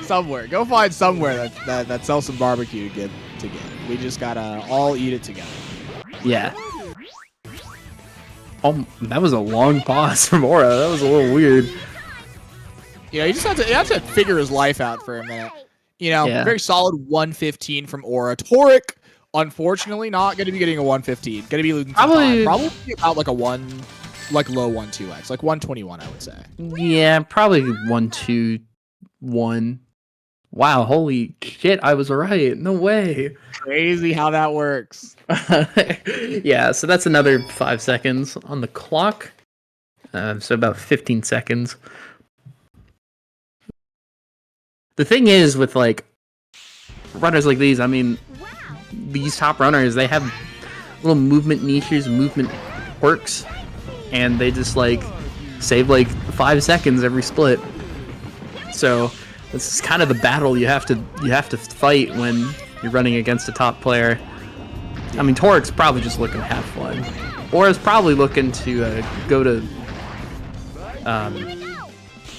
Somewhere. Go find somewhere that sells some barbecue to get. We just gotta all eat it together. Yeah. Oh, that was a long pause from Aura. That was a little weird. You just have to figure his life out for a minute. Very solid 115 from Aura. Toric, unfortunately, not going to be getting a 115. Going to be losing some time. Probably about like a like low 1-2x, like 121, I would say. Yeah, probably 1-2-1. Wow, holy shit, I was right. No way. Crazy how that works. Yeah, so that's another 5 seconds on the clock. So about 15 seconds. The thing is with like runners like these, I mean, these top runners, they have little movement niches, movement quirks, and they just like save like 5 seconds every split. So this is kind of the battle you have to fight when you're running against a top player. I mean, Torik's probably just looking to have fun, or is probably looking to go to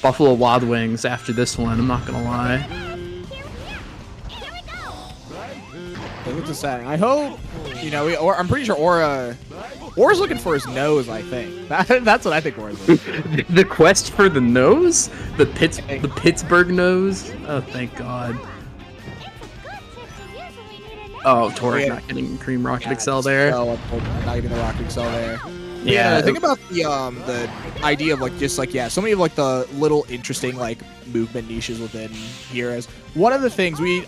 Buffalo Wild Wings after this one. I'm not gonna lie. Look at that. I hope, you know, I'm pretty sure Aura's looking for his nose, I think. That's what I think Aura's looking for. The quest for the nose? The Pittsburgh nose? Oh, thank God. Oh, Torik not getting Cream Rocket Excel there. Not getting the Rocket Excel there. Yeah. Think about the idea of like just like so many of like the little interesting like movement niches within here. As one of the things we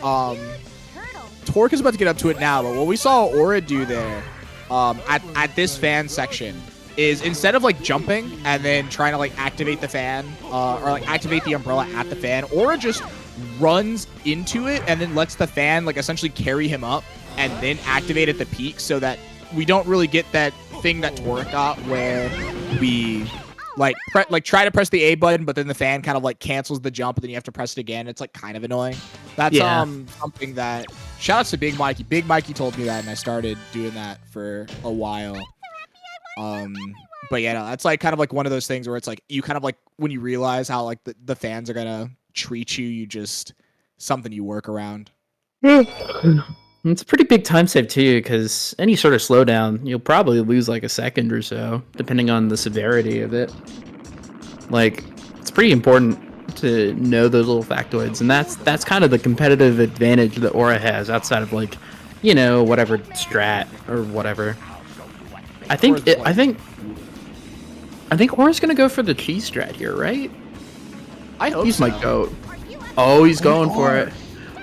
Torik is about to get up to it now, but what we saw Aura do there at this fan section is instead of like jumping and then trying to like activate the fan or like activate the umbrella at the fan, Aura just runs into it and then lets the fan like essentially carry him up and then activate at the peak, so that we don't really get that thing that Torik got where we try to press the A button, but then the fan kind of like cancels the jump and then you have to press it again. It's like kind of annoying. That's something that shout outs to Big Mikey. Big Mikey told me that and I started doing that for a while. But yeah, no, that's like kind of like one of those things where it's like you kind of like when you realize how like the fans are gonna treat you, you just something you work around. It's a pretty big time save too, because any sort of slowdown, you'll probably lose like a second or so, depending on the severity of it. Like, it's pretty important to know those little factoids, and that's kind of the competitive advantage that Aura has outside of like, you know, whatever strat or whatever. I think Aura's gonna go for the cheese strat here, right? I hope He's so. my goat. Oh, he's going for it.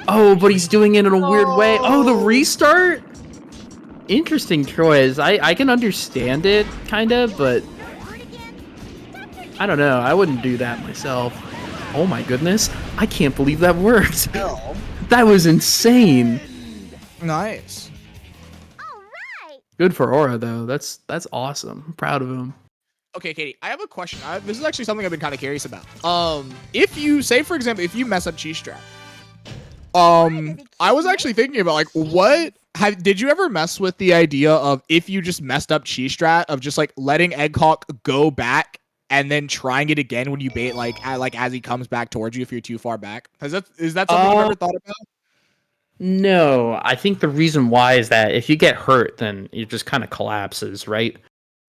Oh, but he's doing it in a weird way. Oh, the restart? Interesting choice. I can understand it, kind of, but I don't know. I wouldn't do that myself. Oh my goodness. I can't believe that worked. That was insane. Nice. Good for Aura, though. That's awesome. I'm proud of him. Okay, Katie, I have a question. This is actually something I've been kind of curious about. If you say, for example, if you mess up cheese strat, I was actually thinking about like did you ever mess with the idea of if you just messed up cheese strat of just like letting Egghawk go back and then trying it again when you bait like as he comes back towards you if you're too far back? Is that something you've ever thought about? No, I think the reason why is that if you get hurt, then it just kind of collapses, right?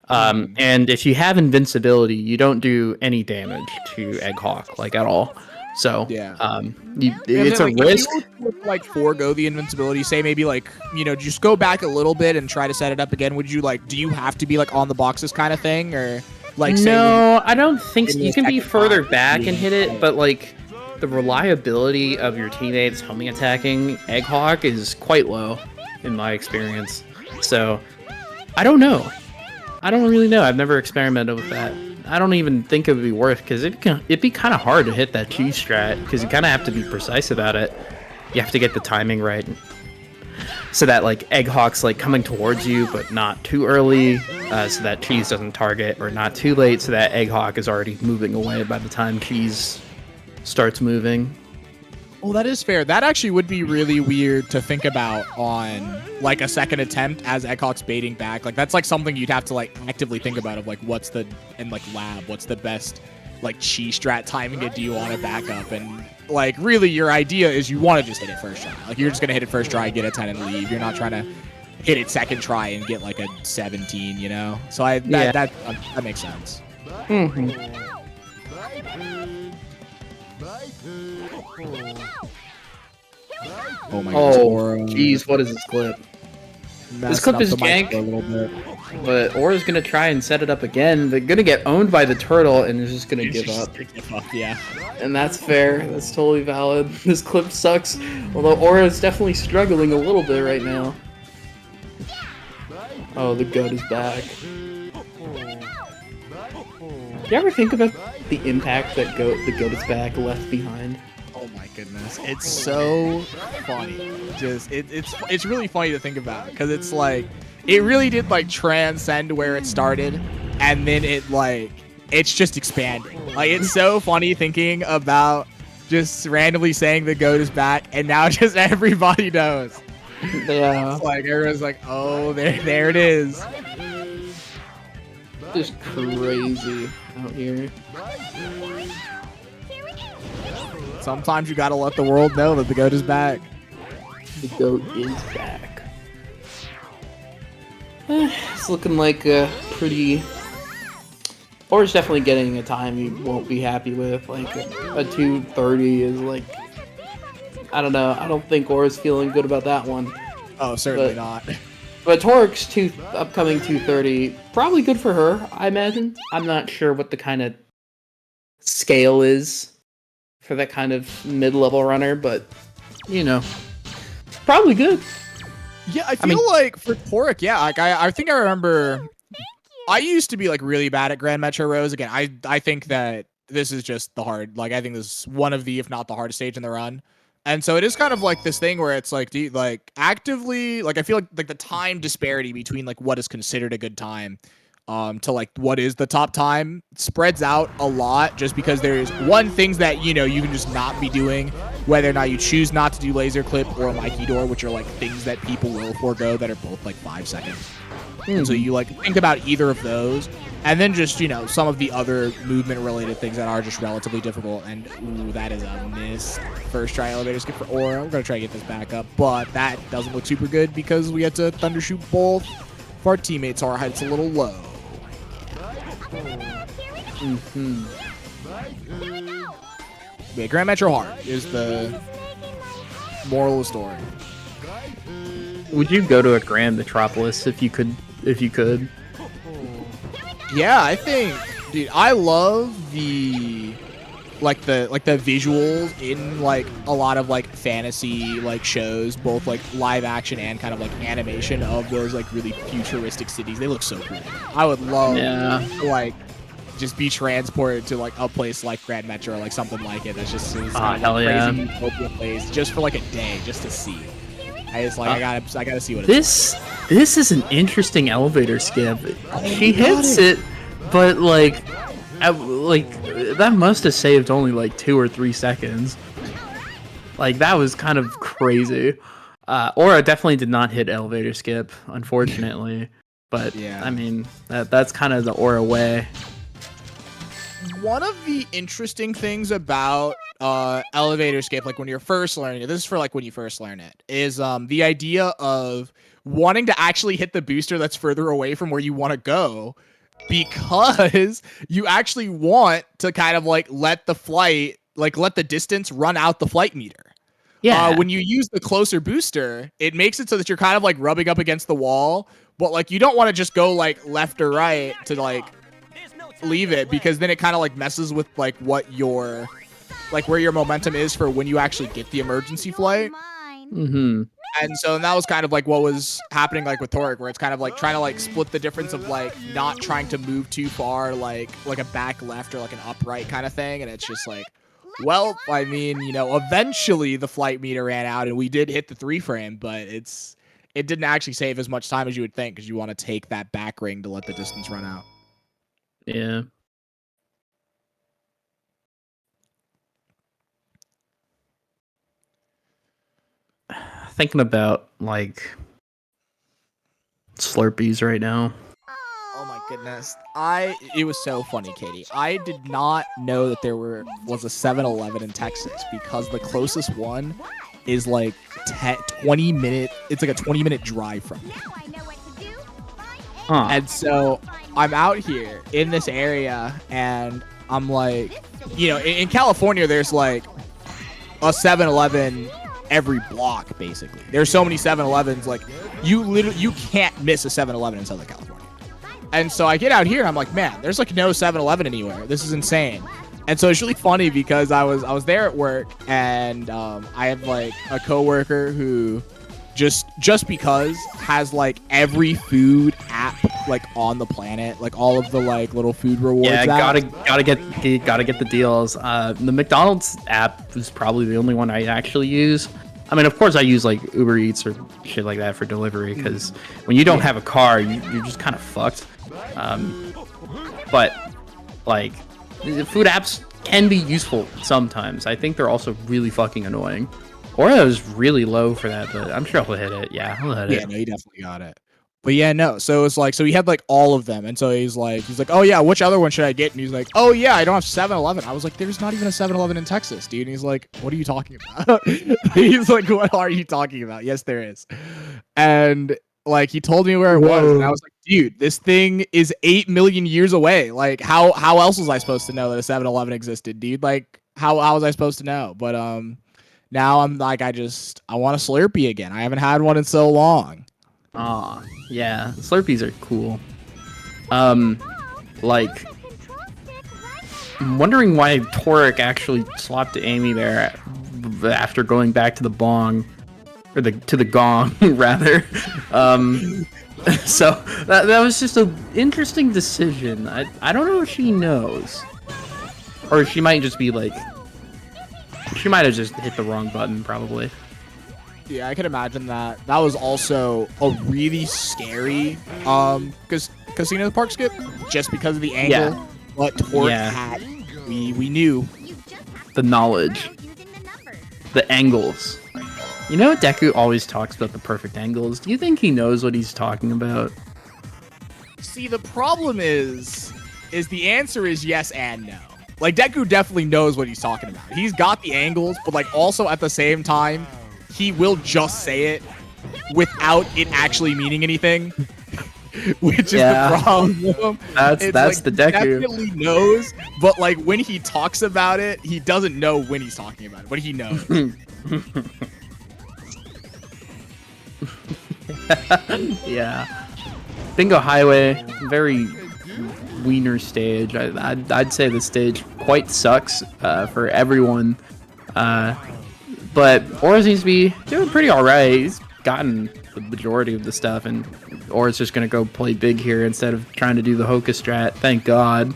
And if you have invincibility, you don't do any damage to Egghawk, like at all. So yeah, it's a risk. If you would, like forego the invincibility, say maybe like just go back a little bit and try to set it up again. Would you do you have to be like on the boxes kind of thing, or like? No, I don't think so. You can be further back and hit it, but like the reliability of your teammates homing attacking Egghawk is quite low in my experience. So I don't know. I don't really know. I've never experimented with that. I don't even think it would be worth, because it'd be kind of hard to hit that cheese strat, because you kind of have to be precise about it. You have to get the timing right, so that like Egghawk's like coming towards you, but not too early, so that cheese doesn't target, or not too late, so that Egghawk is already moving away by the time cheese starts moving. Well, that is fair. That actually would be really weird to think about on like a second attempt as Egghawk's baiting back. Like that's like something you'd have to like actively think about of like what's the best like cheese strat timing it do you want to back up, and like really your idea is you want to just hit it first try. Like you're just gonna hit it first try, get a 10 and leave. You're not trying to hit it second try and get like a 17, you know? So that makes sense. Mm-hmm. Oh my god. Jeez, what is this clip? This clip is the mic jank. for a little bit. But Aura's gonna try and set it up again. They're gonna get owned by the turtle and is just gonna give up. Yeah. And that's fair. That's totally valid. This clip sucks. Although Aura is definitely struggling a little bit right now. Oh, the goat is back. Do you ever think about the impact that the goat is back left behind? Oh my goodness, it's so funny. Just it's really funny to think about because it's like it really did like transcend where it started, and then it's just expanding. Like it's so funny thinking about just randomly saying the goat is back, and now just everybody knows. Yeah. It's like everyone's like, oh, there it is. Just crazy out here. Sometimes you gotta let the world know that the goat is back. The goat is back. It's looking like a pretty... Aura's definitely getting a time you won't be happy with. Like, a 2:30 is like... I don't know. I don't think Aura's feeling good about that one. Oh, certainly not. But Torik's upcoming 2:30, probably good for her, I imagine. I'm not sure what the kind of scale is for that kind of mid-level runner, but, you know, probably good. Yeah, I feel like for Torik, yeah, like I think I remember I used to be like really bad at Grand Metro Rose. Again, I think that this is just the hard, like I think this is one of the, if not the hardest stage in the run. And so it is kind of like this thing where it's like, do you, like actively, like I feel like the time disparity between like what is considered a good time to like what is the top time spreads out a lot, just because there's things that, you know, you can just not be doing, whether or not you choose not to do laser clip or Mikey door, which are like things that people will forego that are both like 5 seconds. And so you like think about either of those, and then just, you know, some of the other movement related things that are just relatively difficult. And ooh, that is a miss. First try elevator skip for Aura. We're gonna try to get this back up, but that doesn't look super good because we had to thundershoot both of our teammates. Our height's a little low. Yeah, Grand Metro hard is the moral of the story. Would you go to a Grand Metropolis if you could? Yeah, I think, dude, I love the visuals in like a lot of like fantasy like shows, both like live action and kind of like animation of those like really futuristic cities. They look so cool. I would love to like just be transported to like a place like Grand Metro or like something like it. That's just hell yeah, crazy utopia place just for like a day just to see. I just like I gotta see what it is. This is an interesting elevator skip. She hits it, but like that must have saved only like 2 or 3 seconds. Like that was kind of crazy. Aura definitely did not hit elevator skip, unfortunately. But yeah, I mean that's kind of the Aura way. One of the interesting things about elevator skip, like when you're first learning it, this is for like when you first learn it, is the idea of wanting to actually hit the booster that's further away from where you want to go, because you actually want to kind of like let the distance run out the flight meter. Yeah. When you use the closer booster, it makes it so that you're kind of like rubbing up against the wall, but like you don't want to just go like left or right to like leave it, because then it kind of like messes with like what your like where your momentum is for when you actually get the emergency flight. And so that was kind of like what was happening like with Torik, where it's kind of like trying to like split the difference of like not trying to move too far, like a back left or like an upright kind of thing. And it's just like, well, I mean, you know, eventually the flight meter ran out and we did hit the 3 frame, but it didn't actually save as much time as you would think, because you want to take that back ring to let the distance run out. Yeah. Thinking about like Slurpees right now. Oh my goodness. It was so funny, Katie. I did not know that there was a 7-Eleven in Texas, because the closest one is like 20 minute. It's like a 20-minute drive from me. And so I'm out here in this area and I'm like, you know, in California there's like a 7-Eleven every block basically. There's so many 7-Elevens, like you can't miss a 7-Eleven in Southern California. And so I get out here and I'm like, man, there's like no 7-Eleven anywhere. This is insane. And so it's really funny because I was there at work, and I have like a coworker who just because has like every food app like on the planet, like all of the like little food rewards. Yeah, apps. gotta get the deals. The McDonald's app is probably the only one I actually use. I mean, of course, I use like Uber Eats or shit like that for delivery, because when you don't have a car, you're just kind of fucked. But like, the food apps can be useful sometimes. I think they're also really fucking annoying. Oreo's really low for that, but I'm sure he'll hit it. Yeah, he'll hit it. Yeah, no, he definitely got it. But yeah, no. So it's like, so he had like all of them, and so he's like, oh yeah, which other one should I get? And he's like, oh yeah, I don't have 7-Eleven. I was like, there's not even a 7-Eleven in Texas, dude. And he's like, what are you talking about? He's like, what are you talking about? Yes, there is. And like, he told me where it was, and I was like, dude, this thing is 8 million years away. Like, how else was I supposed to know that a 7-Eleven existed, dude? Like, how was I supposed to know? But now I'm like, I want a Slurpee again. I haven't had one in so long. Aw, yeah, Slurpees are cool. Like, I'm wondering why Toric actually swapped to Amy there after going back to the bong, or to the gong rather. So that was just an interesting decision. I don't know if she knows, or she might just be like, she might have just hit the wrong button probably. Yeah, I can imagine that. That was also a really scary Casino Park skip, just because of the angle. Yeah. But Torque had, we knew. The knowledge. The angles. You know, Deku always talks about the perfect angles. Do you think he knows what he's talking about? See, the problem is the answer is yes and no. Like, Deku definitely knows what he's talking about. He's got the angles, but like also at the same time, he will just say it without it actually meaning anything, which is the problem. That's like, the Deku. He definitely knows, but like when he talks about it, he doesn't know when he's talking about it, but he knows. Yeah. Bingo Highway, very wiener stage. I'd say the stage quite sucks for everyone. But Aura seems to be doing pretty alright. He's gotten the majority of the stuff, and Aura's just going to go play big here instead of trying to do the Hoka strat. Thank God.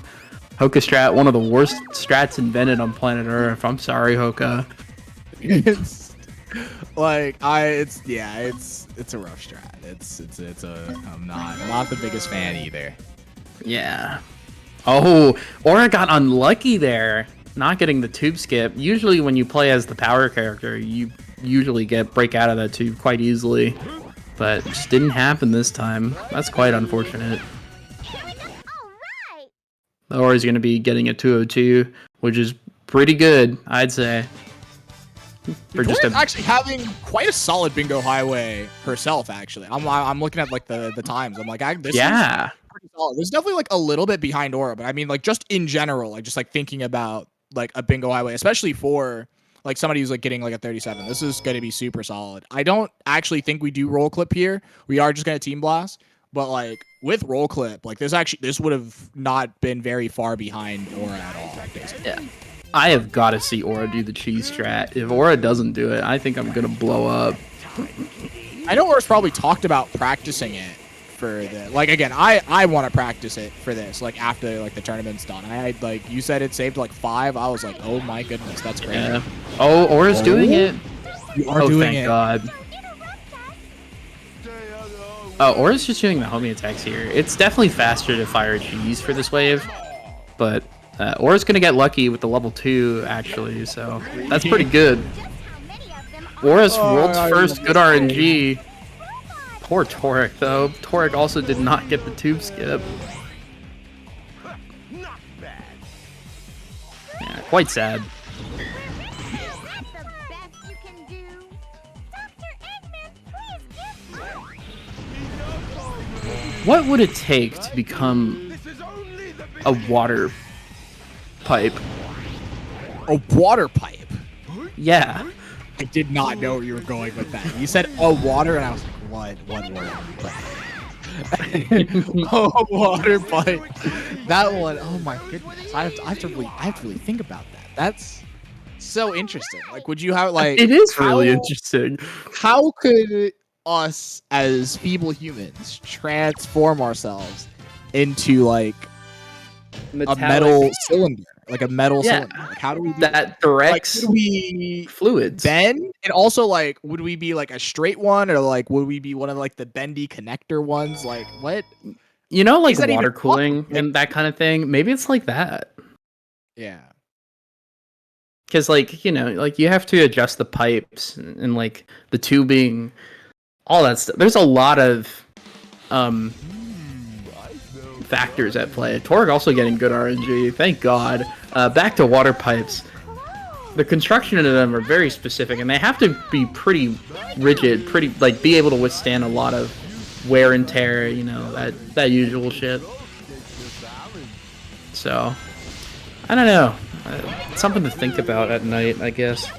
Hoka strat, one of the worst strats invented on planet Earth. I'm sorry, Hoka. It's like it's a rough strat. I'm not the biggest fan either. Yeah. Oh, Aura got unlucky there, not getting the tube skip. Usually when you play as the power character, you usually break out of that tube quite easily, but it just didn't happen this time. That's quite unfortunate. Aura's going to be getting a 202, which is pretty good, I'd say. For just actually having quite a solid Bingo Highway herself, actually. I'm looking at like the times. I'm like, this is pretty solid. There's definitely like a little bit behind Aura, but I mean, like, just in general, like, just like thinking about like a Bingo Highway, especially for like somebody who's like getting like a 37. This is going to be super solid. I don't actually think we do roll clip here. We are just going to team blast, but like with roll clip, like this would have not been very far behind Aura at all, basically. Yeah. I have got to see Aura do the cheese strat. If Aura doesn't do it, I think I'm going to blow up. I know Aura's probably talked about practicing it for the, like, again, I want to practice it for this, like, after like the tournament's done. I like, you said it saved like 5. I was like, oh my goodness, that's great. Yeah. Oh, Aura's doing it. You are doing thank it. God. Oh, Aura's just doing the homing attacks here. It's definitely faster to fire cheese for this wave, but Aura's gonna get lucky with the level 2 actually, so that's pretty good. Aura's world's first good RNG. Poor Toric though. Toric also did not get the tube skip. Yeah, quite sad. What would it take to become a water pipe? A water pipe? Yeah. I did not know where you were going with that. You said water, and I was like, what word? Water pipe. That one. Oh my goodness. I have to really think about that. That's so interesting. Like, would you have like? It is really interesting. How could us as feeble humans transform ourselves into like a metal cylinder, like a metal cylinder? Like, how do we do that directs like, would we fluids? bend? And also, like, would we be like a straight one, or like would we be one of like the bendy connector ones? Like, what? You know, like Is that even water cooling possible? Like, and that kind of thing. Maybe it's like that. yeah. Because, like, you know, like you have to adjust the pipes and like the tubing, all that stuff. There's a lot of factors at play. Torg also getting good RNG, thank God. Back to water pipes. The construction of them are very specific, and they have to be pretty rigid, pretty like be able to withstand a lot of wear and tear. You know, that usual shit. So, I don't know. Something to think about at night, I guess.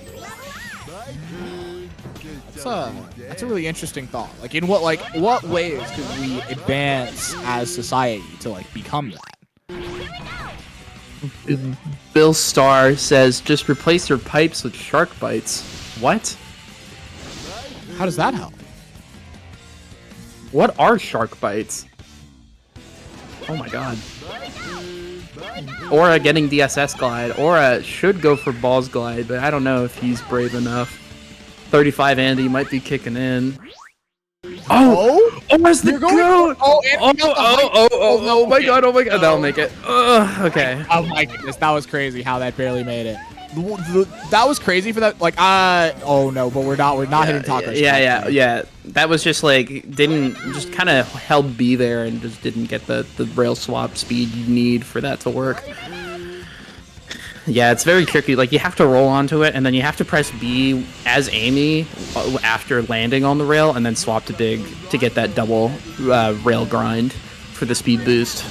That's a really interesting thought. Like, in what ways could we advance as society to like become that? Bill Starr says, just replace your pipes with shark bites. What? How does that help? What are shark bites? Oh my god. Aura getting DSS glide. Aura should go for balls glide, but I don't know if he's brave enough. 35 Andy might be kicking in. Oh, where's the goat? Oh my god, that'll make it. Okay. Oh my goodness, that was crazy how that barely made it. That was crazy for that. Like, oh no, but we're not hitting tacos. Yeah. That was just like just kind of held B there and just didn't get the rail swap speed you need for that to work. Yeah, it's very tricky. Like, you have to roll onto it, and then you have to press B as Amy after landing on the rail, and then swap to Dig to get that double rail grind for the speed boost.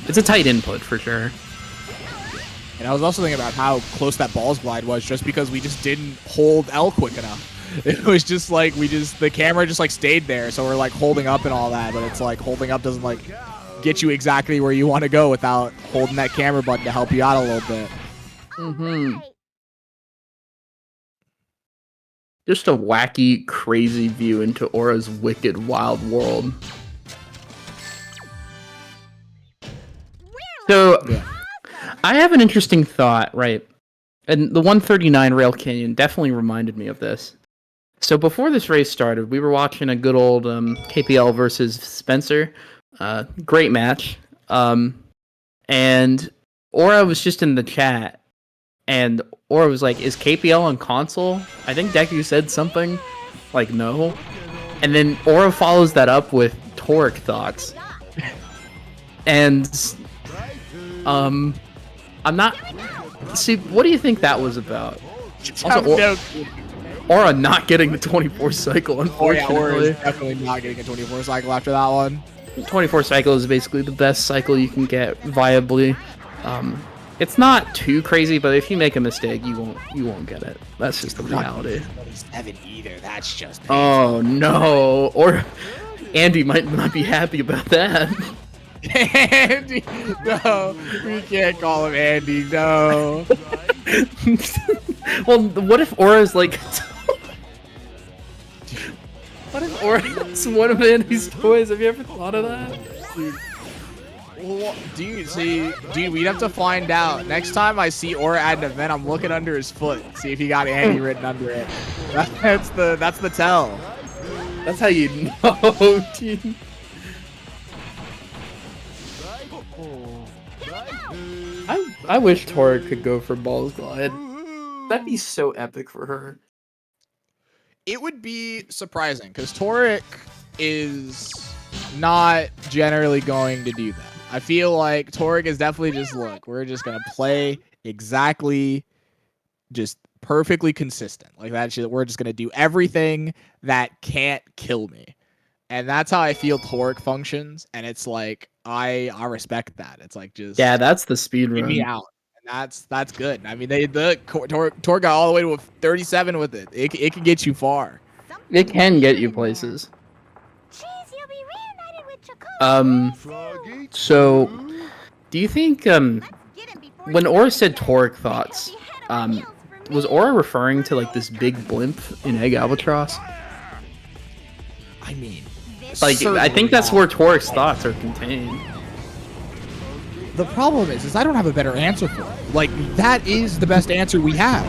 It's a tight input for sure. And I was also thinking about how close that balls glide was, just because we just didn't hold L quick enough. It was just like the camera just like stayed there, so we're like holding up and all that, but it's like holding up doesn't like get you exactly where you want to go without holding that camera button to help you out a little bit. Just a wacky, crazy view into Aura's wicked, wild world. So, I have an interesting thought, right? And the 139 Rail Canyon definitely reminded me of this. So before this race started, we were watching a good old KPL versus Spencer. Great match. And Aura was just in the chat, and Aura was like, is KPL on console? I think Deku said something like no. And then Aura follows that up with Toric thoughts. And I'm not... See, what do you think that was was about? Aura not getting the 24 cycle, unfortunately. Aura is definitely not getting a 24 cycle after that one. 24 cycle is basically the best cycle you can get viably. It's not too crazy, but if you make a mistake, you won't get it. That's just the reality. 27 either. That's just painful. Oh no! Or Andy might not be happy about that. Andy, no, we can't call him Andy. No. Well, what if Aura's like? What if Aura is one of Andy's toys? Have you ever thought of that? Dude, we'd have to find out. Next time I see Aura at an event, I'm looking under his foot, see if he got Andy written under it. That's the tell. That's how you know, dude. I wish Tora could go for Balls Glide. That'd be so epic for her. It would be surprising, because Toric is not generally going to do that. I feel like Toric is definitely just, look, we're just going to play exactly, just perfectly consistent. Like that shit, we're just going to do everything that can't kill me. And that's how I feel Toric functions, and it's like, I respect that. It's like, just... Yeah, that's the speed get run. me out. That's good. I mean, Tor got all the way to a 37 with it. It can get you far. It can get you places. Cheese, you'll be reunited with Chakotay Froggy So, too? do you think Let's get him before when he Aura gets said there. toric Because thoughts, he had on heels for was me. Aura referring to like this big blimp in Egg Albatross? I mean, Like, I certainly think that's not. where Toric's thoughts are contained. The problem is I don't have a better answer for it. Like, that is the best answer we have.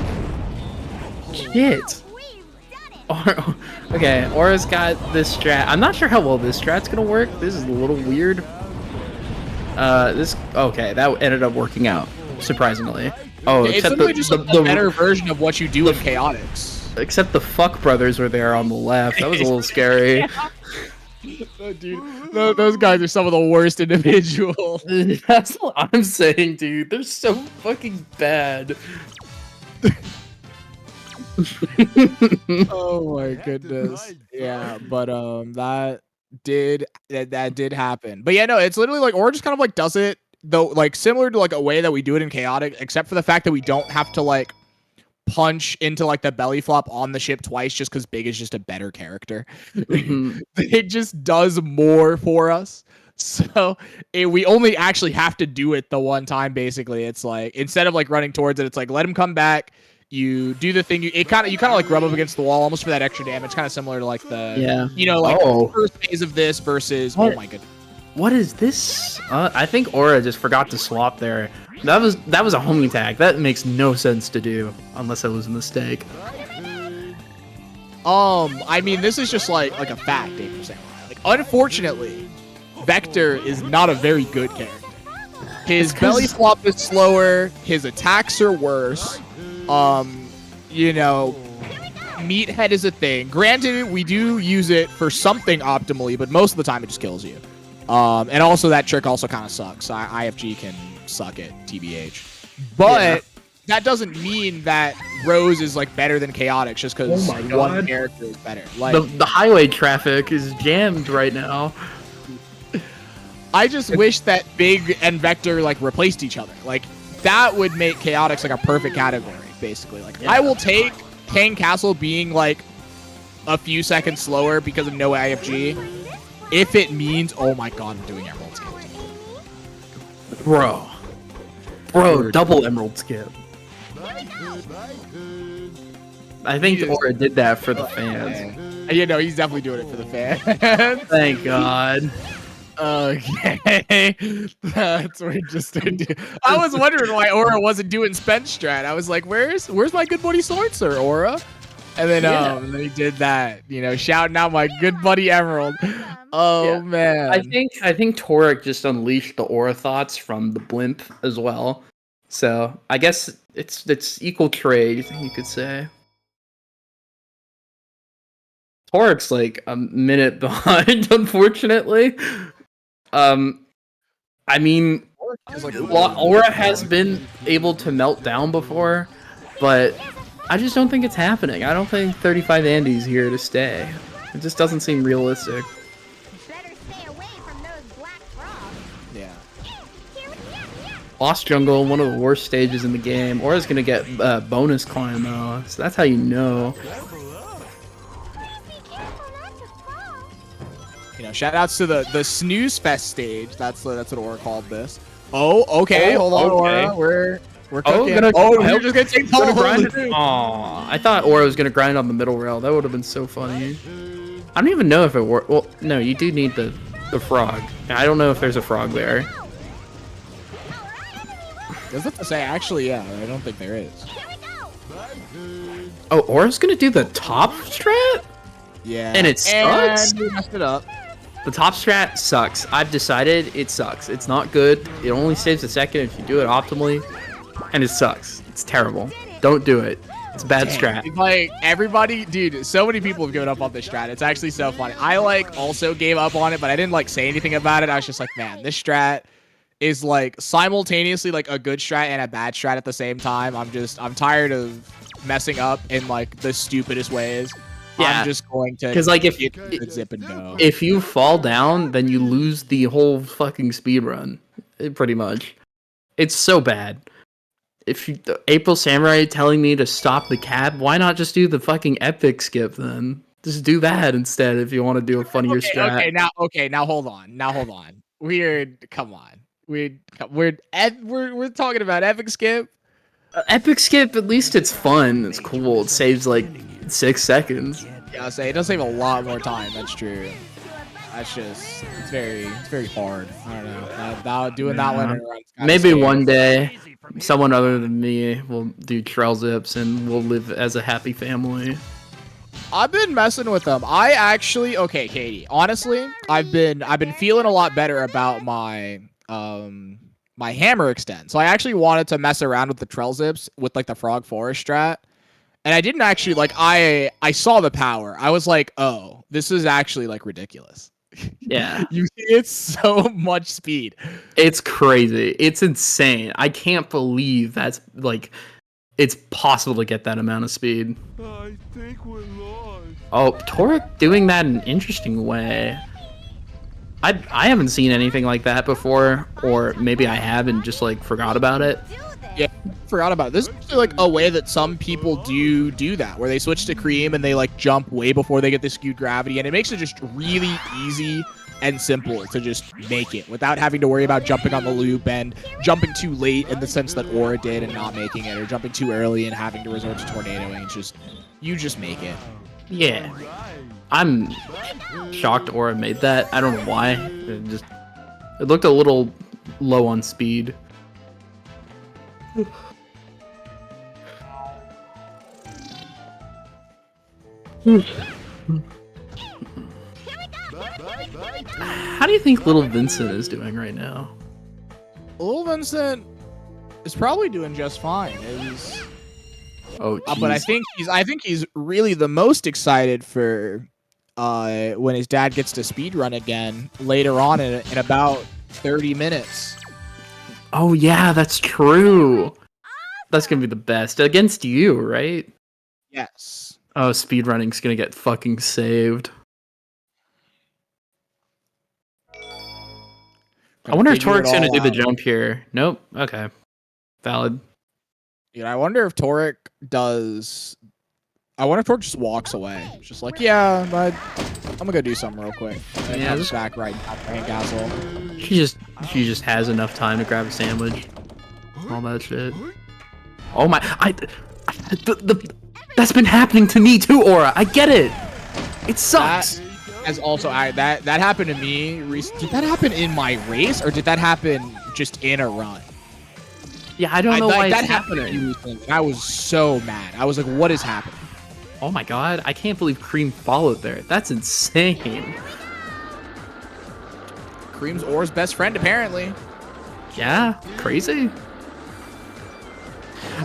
Shit. We've done it. Okay, Aura's got this strat. I'm not sure how well this strat's gonna work. This is a little weird. Okay, that ended up working out surprisingly. Oh, It's except literally just a better version of what you do in Chaotix. Except the fuck brothers were there on the left. That was a little scary. Oh, dude, those guys are some of the worst individuals. That's what I'm saying, dude. They're so fucking bad. Oh my goodness. Yeah, but that did happen. But yeah, no, it's literally like Aura just kind of like does it though, like similar to like a way that we do it in Chaotic, except for the fact that we don't have to like punch into like the belly flop on the ship twice just because Big is just a better character. It just does more for us. So we only actually have to do it the one time. Basically, it's like instead of like running towards it, it's like let him come back. You do the thing. You kind of like rub up against the wall almost for that extra damage. Kind of similar to like the the first phase of this versus What? Oh my goodness. What is this? I think Aura just forgot to swap there. That was a homing tag. That makes no sense to do unless it was a mistake. I mean, this is just like a fact, 8%. Like, unfortunately, Vector is not a very good character. His belly flop is slower. His attacks are worse. Meathead is a thing. Granted, we do use it for something optimally, but most of the time it just kills you. And also that trick also kind of sucks. IFG can suck it, TBH. But that doesn't mean that Rose is like better than Chaotix just because one character is better. Like The highway traffic is jammed right now. I just wish that Big and Vector like replaced each other. Like that would make Chaotix like a perfect category, basically. Like I will take Kang Castle being like a few seconds slower because of no IFG. If it means, oh my god, I'm doing Emerald Skip. Bro, double Emerald Skip. I think Aura did that for the fans. You know, he's definitely doing it for the fans. Thank God. Okay. That's what we just did. I was wondering why Aura wasn't doing Spence strat. I was like, where's my good buddy Sword Sir, Aura? And then then he did that, shouting out my good buddy Emerald. Oh man. I think Toric just unleashed the Aura thoughts from the blimp as well. So I guess it's equal trade, you could say. Toric's like a minute behind, unfortunately. I mean, Aura has been able to melt down before, but I just don't think it's happening. I don't think 35 Andy's here to stay. It just doesn't seem realistic. Better stay away from those black frogs. Yeah. Lost Jungle, one of the worst stages in the game. Aura's gonna get bonus climb though, so that's how you know. Shout outs to the Snooze Fest stage. That's what Aura called this. Oh, okay. Hold on, Aura. We're cooking. You're just gonna take the whole thing. Aw, I thought Aura was gonna grind on the middle rail. That would have been so funny. I don't even know if it worked. Well, no, you do need the frog. I don't know if there's a frog there. Does it say? Actually, yeah. I don't think there is. Oh, Aura's gonna do the top strat? Yeah. And it sucks? And we messed it up. The top strat sucks. I've decided it sucks. It's not good. It only saves a second if you do it optimally. And it sucks. It's terrible. Don't do it. It's a bad strat. Like, everybody, dude, so many people have given up on this strat. It's actually so funny. I, also gave up on it, but I didn't, say anything about it. I was just like, man, this strat is, simultaneously, a good strat and a bad strat at the same time. I'm tired of messing up in, the stupidest ways. Yeah. I'm just going to zip and go. If you fall down, then you lose the whole fucking speed run. Pretty much. It's so bad. if you, April Samurai telling me to stop the cab, why not just do the fucking epic skip then? Just do that instead if you want to do a funnier strat. Now hold on. Come on. We're talking about epic skip. Epic skip, at least it's fun. It's cool. It saves like 6 seconds. Yeah, I'll say it does save a lot more time. That's true. That's just it's very hard. I don't know. Doing that one. Maybe one day, someone other than me will do trail zips and we'll live as a happy family. I've been messing with them. I actually, okay, Katie. Honestly, I've been feeling a lot better about my my hammer extend. So I actually wanted to mess around with the trail zips with like the frog forest strat. And I didn't actually like I saw the power. I was like, "Oh, this is actually like ridiculous." Yeah. You it's so much speed. It's crazy. It's insane. I can't believe that's like it's possible to get that amount of speed. I think we're lost. Oh, Torek doing that in an interesting way. I haven't seen anything like that before, or maybe I have and just like forgot about it. Yeah, forgot about it. This is actually, like a way that some people do that, where they switch to cream and they like jump way before they get the skewed gravity, and it makes it just really easy and simple to just make it without having to worry about jumping on the loop and jumping too late in the sense that Aura did and not making it, or jumping too early and having to resort to tornadoing. It's just you just make it. Yeah. I'm shocked Aura made that. I don't know why. It looked a little low on speed. How do you think Little Vincent is doing right now? Little Vincent is probably doing just fine. Oh, but I think he's really the most excited for when his dad gets to speedrun again later on in about 30 minutes. Oh yeah, that's true. That's gonna be the best against you, right? Yes. Oh, speedrunning's gonna get fucking saved. I wonder if Torek's gonna do the jump here. Nope. Okay. Valid. Yeah, I wonder if Torek does. I wonder if Torek just walks away. Just like, yeah, but I'm gonna go do something real quick. And Yeah, comes back right behind Castle. She just has enough time to grab a sandwich. All that shit. Oh my! That's been happening to me too, Aura. I get it. It sucks. As also, that happened to me. Did that happen in my race, or did that happen just in a run? Yeah, I don't know why that it's happening. I was so mad. I was like, what is happening? Oh my god, I can't believe Cream followed there. That's insane. Cream's Aura's best friend, apparently. Yeah, crazy.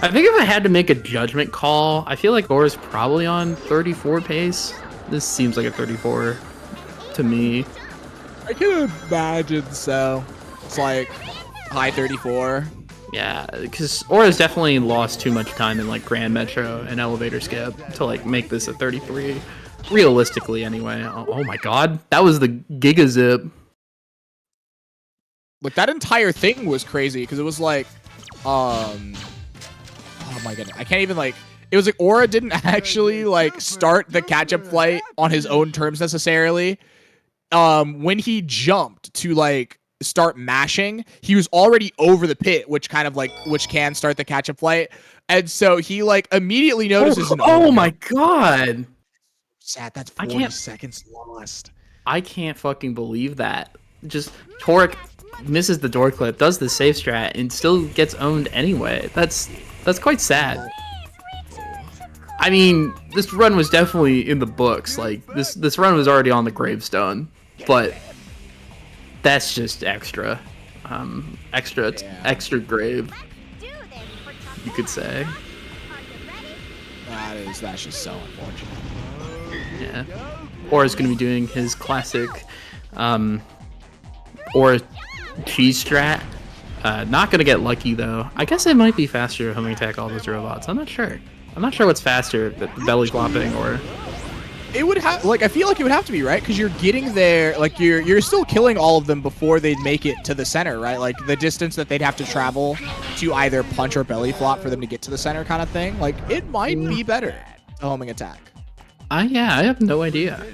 I think if I had to make a judgment call, I feel like Aura's probably on 34 pace. This seems like a 34 to me. I can imagine so. It's like high 34. Yeah, because Aura's definitely lost too much time in like Grand Metro and Elevator Skip to like make this a 33. Realistically, anyway. Oh my god, that was the Giga Zip. Like that entire thing was crazy because it was like, oh my goodness, I can't even like. It was like Aura didn't actually like start the catch-up flight on his own terms necessarily. When he jumped to like start mashing, he was already over the pit, which can start the catch-up flight. And so he like immediately notices oh my god. Sad, that's 40 seconds lost. I can't fucking believe that. Just Torek misses the door clip, does the safe strat, and still gets owned anyway. That's quite sad. I mean, this run was definitely in the books. Like this run was already on the gravestone, but that's just extra, extra grave, you could say. That's just so unfortunate. Yeah. Aura's gonna be doing his classic, Aura cheese strat. Not gonna get lucky though. I guess it might be faster to homing attack all those robots. I'm not sure. I'm not sure what's faster, the belly flopping or It would have, like, I feel like it would have to be, right? Because you're getting there, like, you're still killing all of them before they'd make it to the center, right? Like, the distance that they'd have to travel to either punch or belly flop for them to get to the center kind of thing. Like, it might be better, the homing attack. Yeah, I have no idea.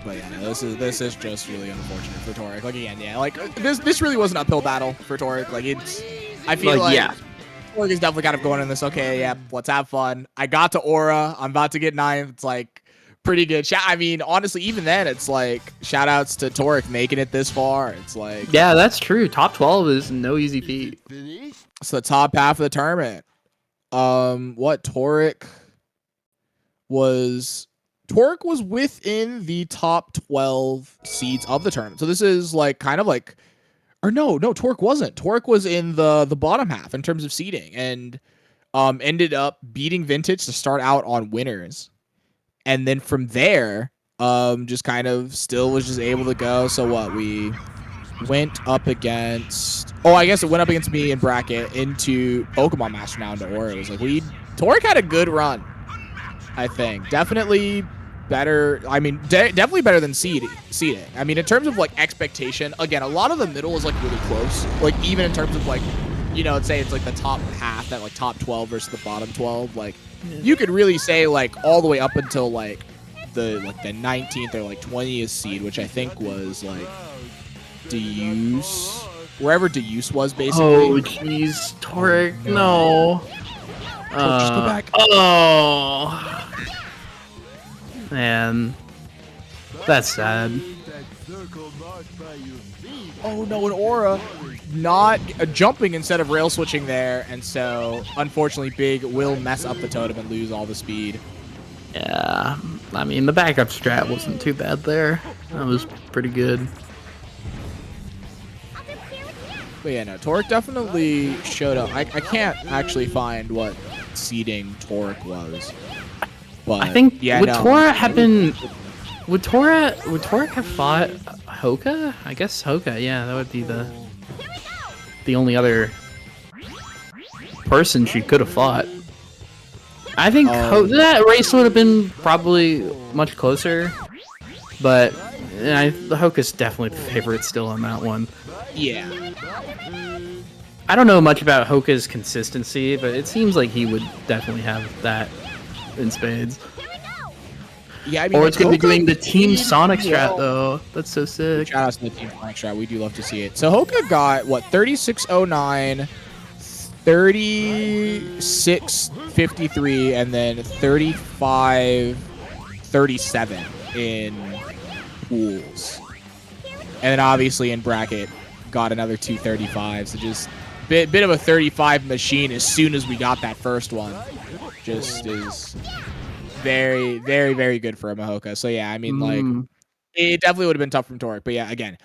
But yeah, no, this is just really unfortunate for Torek. Like again, yeah, like this really was an uphill battle for Torek. Like it's, I feel like yeah, Torek is definitely kind of going in this. Okay, yeah, let's have fun. I got to Aura. I'm about to get 9th. It's like pretty good. I mean, honestly, even then, it's like shout outs to Torek making it this far. It's like yeah, that's true. Top 12 is no easy feat. It's the top half of the tournament. What Torek was within the top 12 seeds of the tournament. So this is like kind of like, or no, Torek wasn't. Torek was in the bottom half in terms of seeding and ended up beating Vintage to start out on winners. And then from there, just kind of still was just able to go. So what, we went up against, I guess it went up against me in bracket into Pokemon Master now into Aura. It was like Torek had a good run, I think. Definitely better. I mean, definitely better than seeding. I mean, in terms of like expectation, again, a lot of the middle is like really close. Like even in terms of like, you know, let's say it's like the top half, that like top 12 versus the bottom 12. Like you could really say like all the way up until like the 19th or like 20th seed, which I think was like Deuse, wherever Deuse was basically. Oh jeez, Torek, no. Just go back. Oh. Man, that's sad. Oh no, an Aura not jumping instead of rail switching there, and so unfortunately Big will mess up the totem and lose all the speed. Yeah, I mean the backup strat wasn't too bad there. That was pretty good. But yeah, no, Torek definitely showed up. I can't actually find what seeding Torek was. But I think yeah, would no. Torek have fought Hoka? I guess Hoka, yeah, that would be the only other person she could have fought. I think that race would have been probably much closer, but the Hoka's definitely the favorite still on that one. Yeah. I don't know much about Hoka's consistency, but it seems like he would definitely have that in spades. Yeah, I mean, or it's going to be Hoka doing the Team Sonic strat, though. That's so sick. Shout out to the Team Sonic strat. We do love to see it. So Hoka got, what, 3609, 3653, and then 3537 in pools. And then obviously in bracket, got another 235. So just bit of a 35 machine as soon as we got that first one. Just is very, very, very good for a Mahoka. So yeah, I mean, like, it definitely would have been tough from Torek. But yeah, again,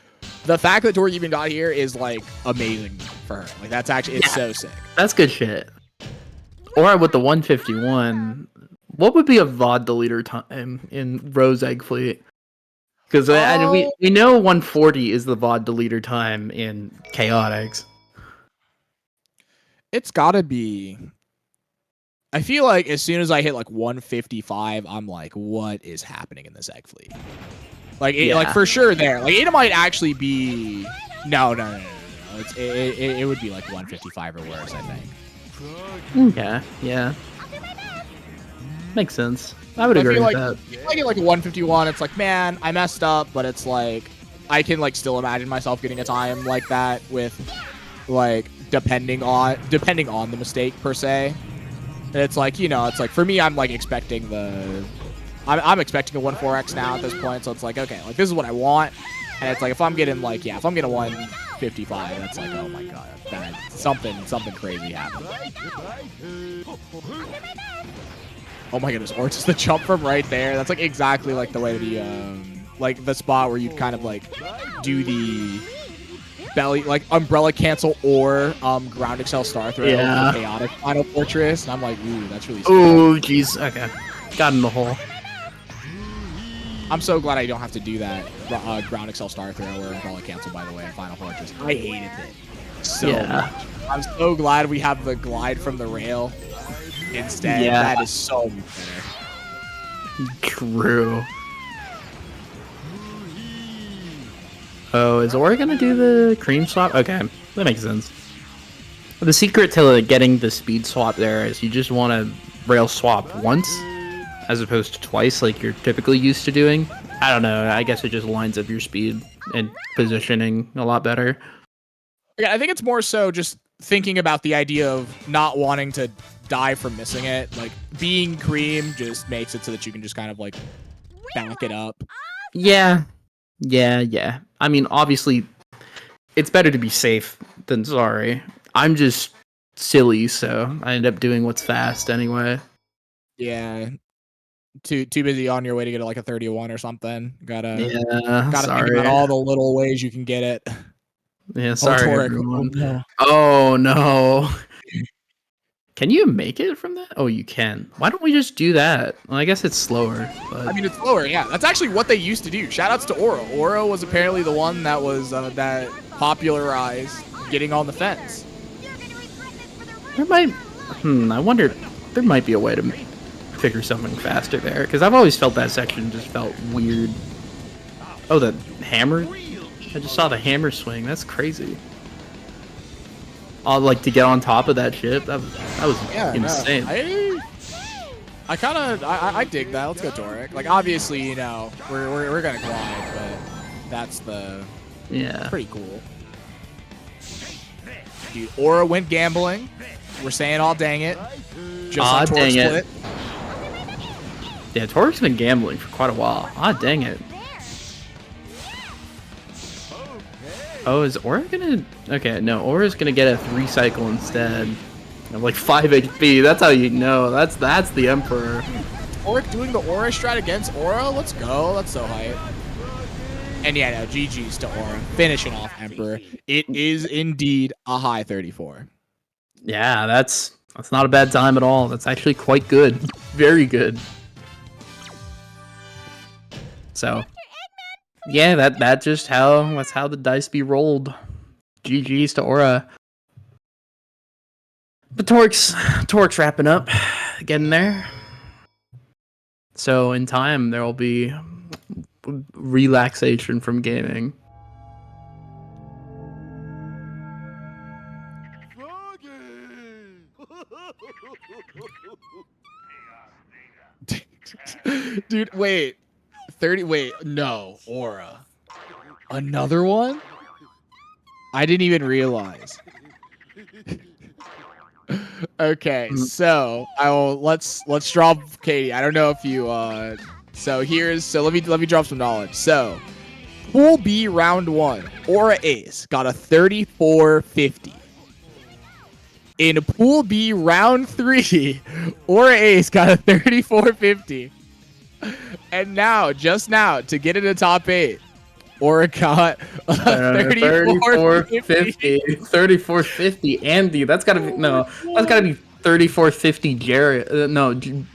the fact that Torek even got here is like amazing for her. Like that's actually, it's so sick. That's good shit. Or with the 151, what would be a VOD deleter time in Rose Egg Fleet? Because we know 140 is the VOD deleter time in Chaotix. It's gotta be. I feel like as soon as I hit like 155, I'm like, what is happening in this egg fleet? Like, like for sure there. Like, it might actually be. No. It would be like 155 or worse, I think. Yeah. Makes sense. I would agree with that. If I get like a 151, it's like, man, I messed up, but it's like, I can like still imagine myself getting a time like that with like depending on the mistake per se. And it's like, you know, it's like for me, I'm like expecting I'm expecting a 1-4x now at this point. So it's like, okay, like this is what I want. And it's like, if I'm getting like, if I'm getting 155, that's like, oh my God, that's something crazy happened. Oh my goodness, or just the jump from right there. That's like exactly like the way that like the spot where you'd kind of like do the belly, like umbrella cancel or ground excel star throw with the chaotic final fortress. And I'm like, ooh, that's really scary. Oh, jeez. Okay. Got in the hole. I'm so glad I don't have to do that ground excel star throw or umbrella cancel, by the way, in Final Fortress. I hated it so much. I'm so glad we have the glide from the rail instead. Yeah. That is so much better. True. Oh, is Aura gonna do the cream swap? Okay, that makes sense. The secret to getting the speed swap there is you just want to rail swap once, as opposed to twice like you're typically used to doing. I don't know, I guess it just lines up your speed and positioning a lot better. Yeah, I think it's more so just thinking about the idea of not wanting to die from missing it. Like, being cream just makes it so that you can just kind of, like, back it up. Yeah. I mean, obviously, it's better to be safe than sorry. I'm just silly, so I end up doing what's fast anyway. Yeah. Too busy on your way to get like a 31 or something. Gotta think about all the little ways you can get it. Yeah, sorry, Toric. everyone. Oh, no. Oh, no. Can you make it from that? Oh, you can. Why don't we just do that? Well, I guess it's slower. But... I mean, it's slower, yeah. That's actually what they used to do. Shoutouts to Aura. Aura was apparently the one that was that popularized getting on the fence. There might... I wonder... There might be a way to figure something faster there. Because I've always felt that section just felt weird. Oh, the hammer? I just saw the hammer swing. That's crazy. Like to get on top of that shit. That was insane. No, I kind of I dig that. Let's go Toric. Like, obviously, you know, we're gonna glide, but that's pretty cool. Dude, Aura went gambling. We're saying, "Oh, dang it!" Just like Toric split. Yeah, Toric's been gambling for quite a while. Ah, dang it. Oh, is Aura gonna... Okay, no, Aura's gonna get a 3 cycle instead. Of like 5 HP. That's how you know. That's the Emperor. Toric doing the Aura strat against Aura? Let's go. That's so hype. And yeah, no, GG's to Aura. Finishing off Emperor. It is indeed a high 34. Yeah, that's not a bad time at all. That's actually quite good. Very good. So... Yeah, that's how the dice be rolled. GG's to Aura. But Toric's wrapping up, getting there. So in time there will be relaxation from gaming. Dude, wait. 30. Wait, no, Aura. Another one? I didn't even realize. Okay, so let's drop Katie. I don't know if you so let me drop some knowledge. So Pool B round 1, Aura Ace got a 3450. In Pool B round 3, Aura Ace got a 3450. And just now, to get into top 8, Aura got a 3450. 3450, Andy. That's gotta be 3450 Jared. No, fucking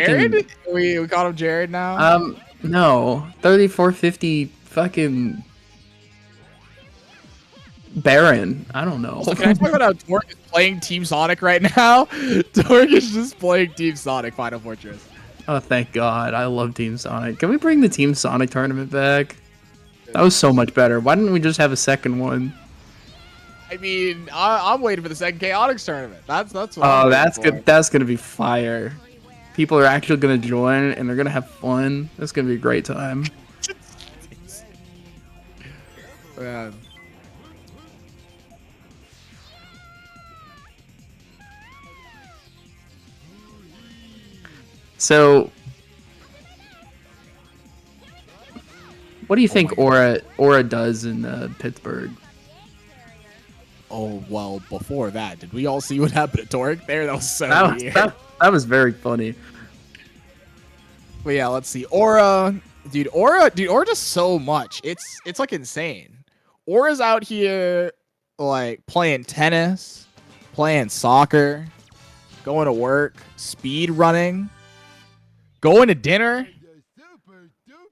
Jared? We call him Jared now? No. 3450 fucking Baron. I don't know. Also, can I talk about how Torque is playing Team Sonic right now? Torque is just playing Team Sonic Final Fortress. Oh, thank God. I love Team Sonic. Can we bring the Team Sonic tournament back? That was so much better. Why didn't we just have a second one? I mean, I'm waiting for the second Chaotix tournament. That's what that's good. That's gonna be fire. People are actually gonna join and they're gonna have fun. That's gonna be a great time. Man. So, what do you think Aura does in Pittsburgh? Oh, well, before that, did we all see what happened to Toric there? That was so weird. That was very funny. But yeah, let's see. Aura does so much. It's like insane. Aura's out here like playing tennis, playing soccer, going to work, speed running, going to dinner.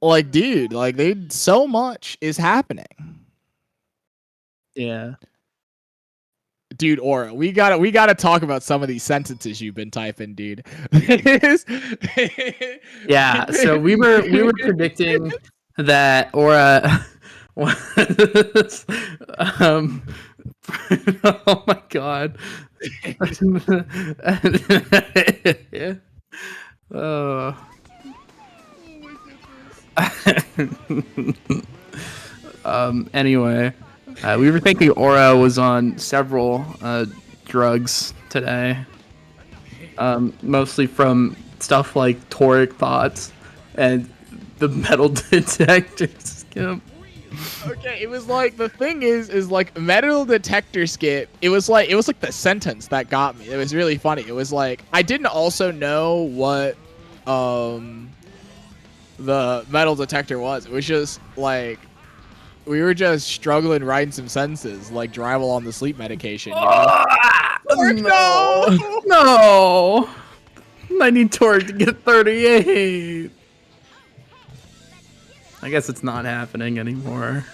Like, dude, like so much is happening. Yeah. Dude, Aura, we gotta talk about some of these sentences you've been typing, dude. Yeah. So we were predicting that Aura was oh my god. Yeah. Oh. Anyway, we were thinking Aura was on several drugs today. Mostly from stuff like toric thoughts and the metal detector skip. Okay, it was like the thing is like metal detector skip. It was like the sentence that got me. It was really funny. It was like I didn't also know what the metal detector was. It was just like we were just struggling writing some sentences like drywall on the sleep medication. You know? No. I need Toric to get 38. I guess it's not happening anymore.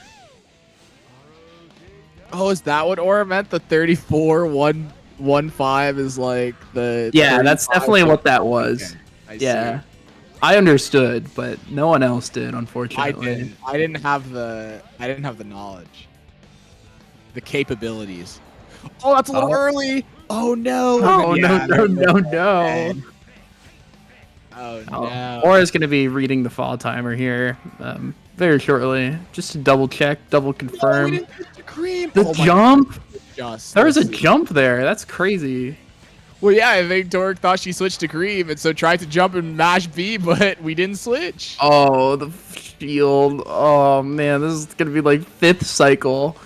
Oh, is that what Aura meant? The 34-1-1-5 is like the Yeah, that's definitely what that was. Okay, Yeah. I understood, but no one else did, I unfortunately. didn't have the knowledge. The capabilities. Oh, that's a little early. Oh no. Oh, Yeah, no. Oh no. Aura's going to be reading the fall timer here very shortly. Just to double check, double confirm. No, we didn't get the cream. The Oh my jump? God. There's a jump there. That's crazy. Well, yeah, I think Toric thought she switched to cream and so tried to jump and mash B, but we didn't switch. Oh, the shield. Oh, man. This is going to be like 5th cycle.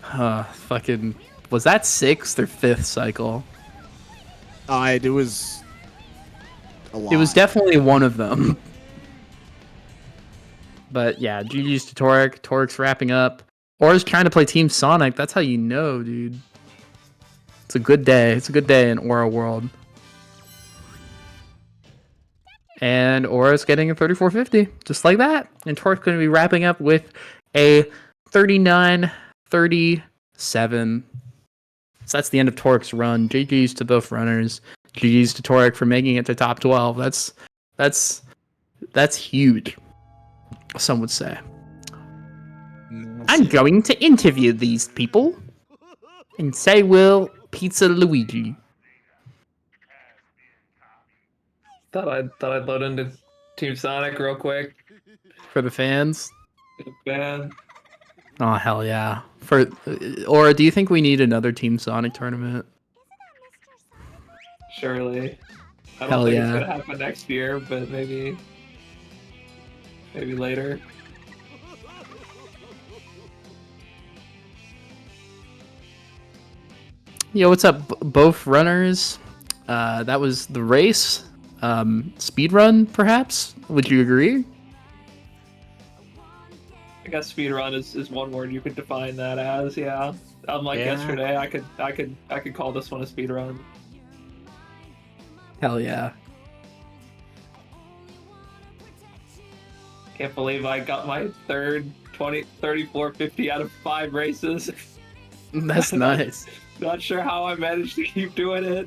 Fucking. Was that 6th or 5th cycle? It was a lot. It was definitely one of them. But yeah, GG's to Toric. Toric's wrapping up. Aura's trying to play Team Sonic. That's how you know, dude. It's a good day. It's a good day in Aura World. And Aura's getting a 3450, just like that. And Toric's going to be wrapping up with a 39-37. So that's the end of Toric's run. GG's to both runners. GG's to Toric for making it to top 12. That's huge, some would say. I'm going to interview these people and say, will Pizza Luigi. Thought I'd load into Team Sonic real quick. For the fans? Man. Oh, hell yeah. Or do you think we need another Team Sonic tournament? Surely. I don't Hell think yeah. it's gonna happen next year, but maybe later. Yo, what's up, both runners? That was the race. Speed run, perhaps? Would you agree? I guess speedrun is one word you could define that as, yeah. Unlike yesterday, I could call this one a speedrun. Hell yeah. Can't believe I got my third 3450 out of 5 races. That's nice. Not sure how I managed to keep doing it.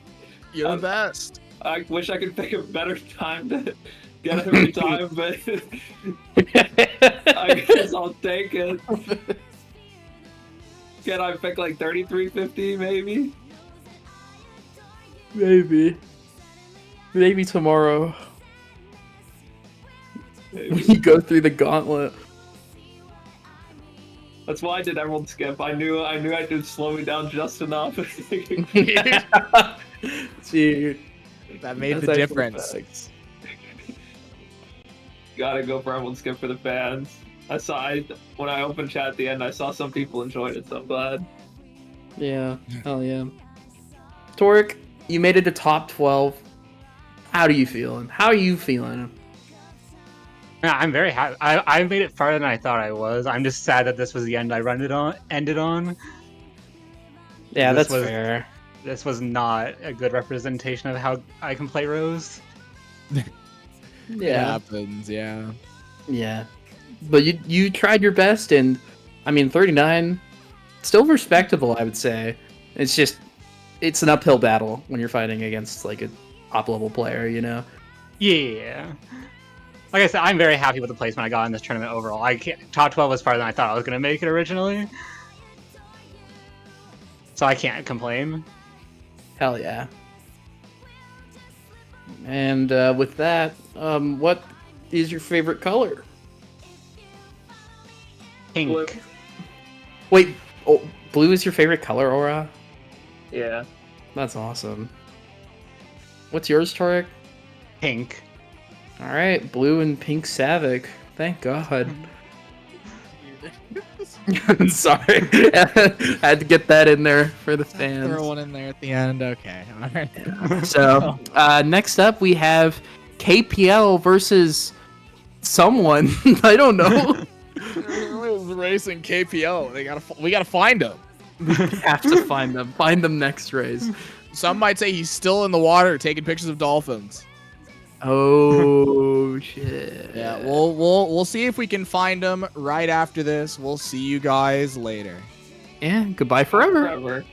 You're the best. I wish I could pick a better time to get every time, but I guess I'll take it. Can I pick like 3350 maybe? Maybe tomorrow. Maybe. When you go through the gauntlet. That's why I did Emerald Skip. I knew I could slow me down just enough. Dude. That made That's the actually difference. facts. Gotta go for Emerald Skip for the fans. When I opened chat at the end, I saw some people enjoyed it, so I'm glad. Yeah, hell yeah. Toric, you made it to top 12. How are you feeling? Yeah, I'm very happy. I made it farther than I thought I was. I'm just sad that this was the end I ended on. Yeah, This that's fair. this was not a good representation of how I can play Rose. It Yeah. happens, yeah. Yeah. But you tried your best, and I mean 39, still respectable, I would say. It's just it's an uphill battle when you're fighting against like a top level player, you know. Yeah. Like I said, I'm very happy with the placement I got in this tournament overall. Top 12 was farther than I thought I was going to make it originally. So I can't complain. Hell yeah. And with that, what is your favorite color? Pink. Wait, oh, blue is your favorite color, Aura? Yeah. That's awesome. What's yours, Torek? Pink. All right, blue and pink Savick. Thank God. Sorry, had to get that in there for the fans. Throw one in there at the end. Okay. All right. So next up we have KPL versus someone. I don't know. Racing KPL. We gotta find him. We have to find them. Find them next race. Some might say he's still in the water taking pictures of dolphins. Oh shit. Yeah, we'll see if we can find him right after this. We'll see you guys later. Yeah, goodbye forever. Forever.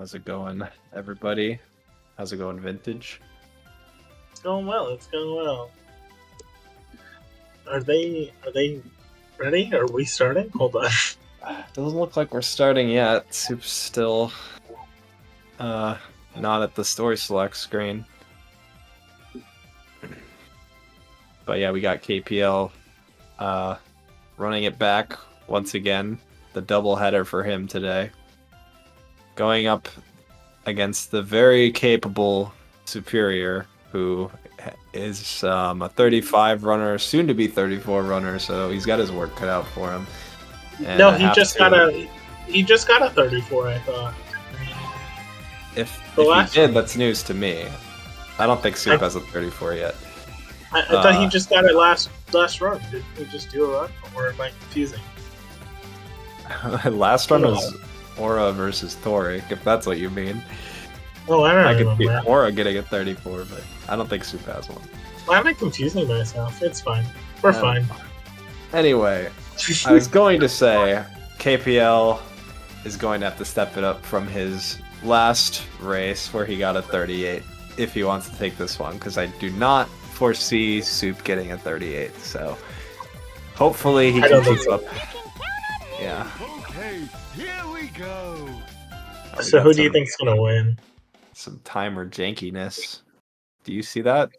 How's it going, everybody? How's it going, Vintage? It's going well. It's going well. Are they ready? Are we starting? Hold on. Doesn't look like we're starting yet. Soup's still not at the story select screen. But yeah, we got KPL running it back once again. The doubleheader for him today. Going up against the very capable Superior, who is a 35 runner, soon to be 34 runner, so he's got his work cut out for him. And No, he just got a 34, I thought. If he did, that's news to me. I don't think Soup has a 34 yet. I thought he just got it last run. Did he just do a run, or am I confusing? Last run was Aura versus Toric, if that's what you mean. Oh, I don't I could remember. see Aura getting a 34, but I don't think Soup has one. Why am I confusing myself? It's fine. We're fine. Anyway, I was going to say KPL is going to have to step it up from his last race where he got a 38 if he wants to take this one, because I do not foresee Soup getting a 38. So hopefully he can keep up. Yeah. Okay, here we go. So who do you think's gonna win? Some timer jankiness. Do you see that?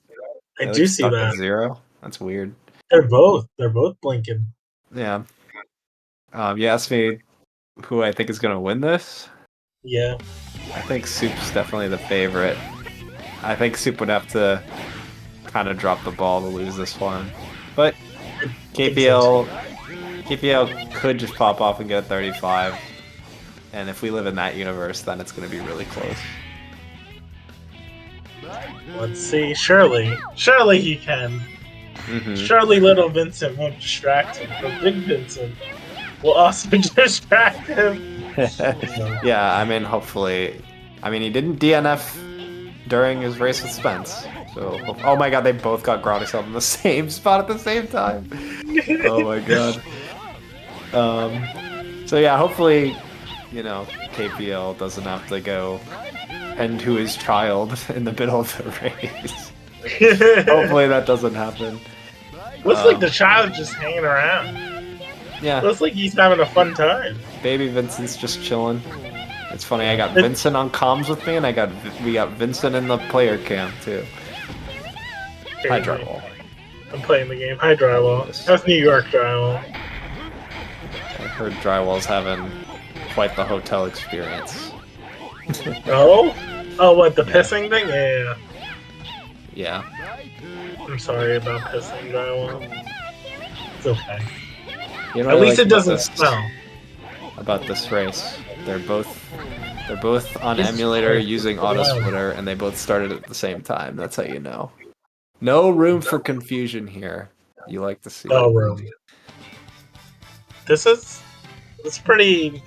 I do see stuck at that. 0. That's weird. They're both blinking. Yeah. You asked me who I think is going to win this. Yeah. I think Soup's definitely the favorite. I think Soup would have to kind of drop the ball to lose this one. But KPL could just pop off and get a 35. And if we live in that universe, then it's going to be really close. Let's see. Surely he can. Surely little Vincent won't distract him, but big Vincent will also distract him. Yeah, I mean, hopefully. I mean, he didn't DNF during his race with Spence. So, oh my god, they both got Groudon in the same spot at the same time. Oh my god. So yeah, hopefully, KPL doesn't have to go and to his child in the middle of the race. Hopefully that doesn't happen. Looks like the child's just hanging around. Yeah. Looks like he's having a fun time. Baby Vincent's just chilling. It's funny, I got Vincent on comms with me, and we got Vincent in the player cam too. Hi, Drywall. I'm playing the game. Hi, Drywall. How's New York, Drywall? I heard Drywall's having quite the hotel experience. Oh, what, the pissing thing? Yeah. Yeah. I'm sorry about pissing, Drywall. It's okay. You know At what I least like it doesn't about this- smell. About this race, they're both on emulator using auto splitter, and they both started at the same time. That's how you know. No room for confusion here. You like to see No it. room. It's pretty,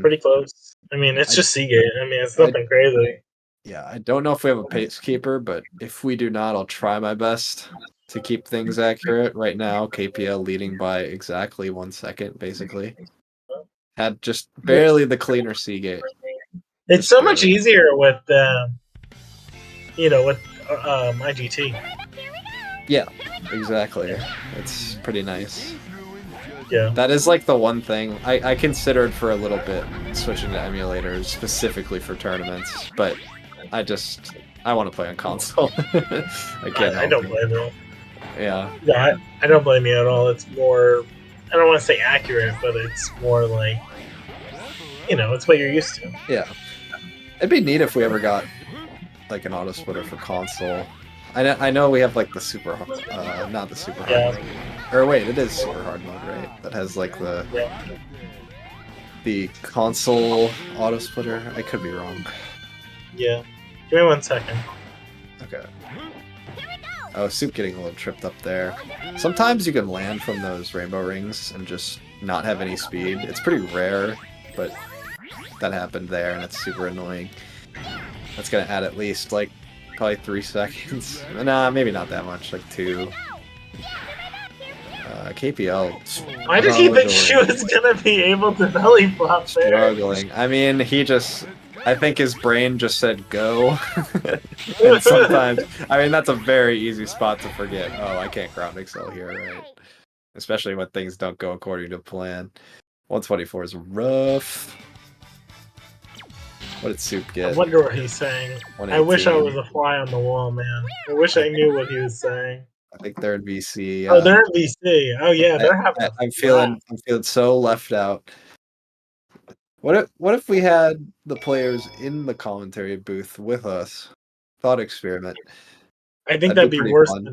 pretty close. I mean, it's just Seagate. I mean, it's nothing crazy. Yeah, I don't know if we have a pacekeeper, but if we do not, I'll try my best to keep things accurate. Right now, KPL leading by exactly 1 second, basically. Had just barely the cleaner Seagate. It's so much easier with, IGT. Yeah, exactly. It's pretty nice. Yeah. That is like the one thing I considered for a little bit switching to emulators specifically for tournaments, but I want to play on console. I can't. I don't blame you. Yeah. Yeah, I don't blame you at all. It's more, I don't want to say accurate, but it's more like, it's what you're used to. Yeah. It'd be neat if we ever got like an auto splitter for console. I know we have like the super, not the super hard mode. Or wait, it is super hard mode, right? That has like the console auto splitter. I could be wrong. Yeah. Give me 1 second. Okay. Oh, Soup getting a little tripped up there. Sometimes you can land from those rainbow rings and just not have any speed. It's pretty rare, but that happened there, and it's super annoying. That's gonna add at least like probably 3 seconds. Nah, maybe not that much, like 2. KPL. Why did he think she struggling. was gonna be able to belly flop there? Struggling. I mean, I think his brain just said go. And sometimes, I mean, that's a very easy spot to forget. Oh, I can't ground excel here, right? Especially when things don't go according to plan. 124 is rough. What did Soup I get? wonder what he's saying. I wish I was a fly on the wall, man. I wish I knew what he was saying. I think they're in VC. Oh, they're in VC. Oh yeah, they're having. I'm feeling so left out. What if we had the players in the commentary booth with us? Thought experiment. I think That'd that'd be pretty worse fun.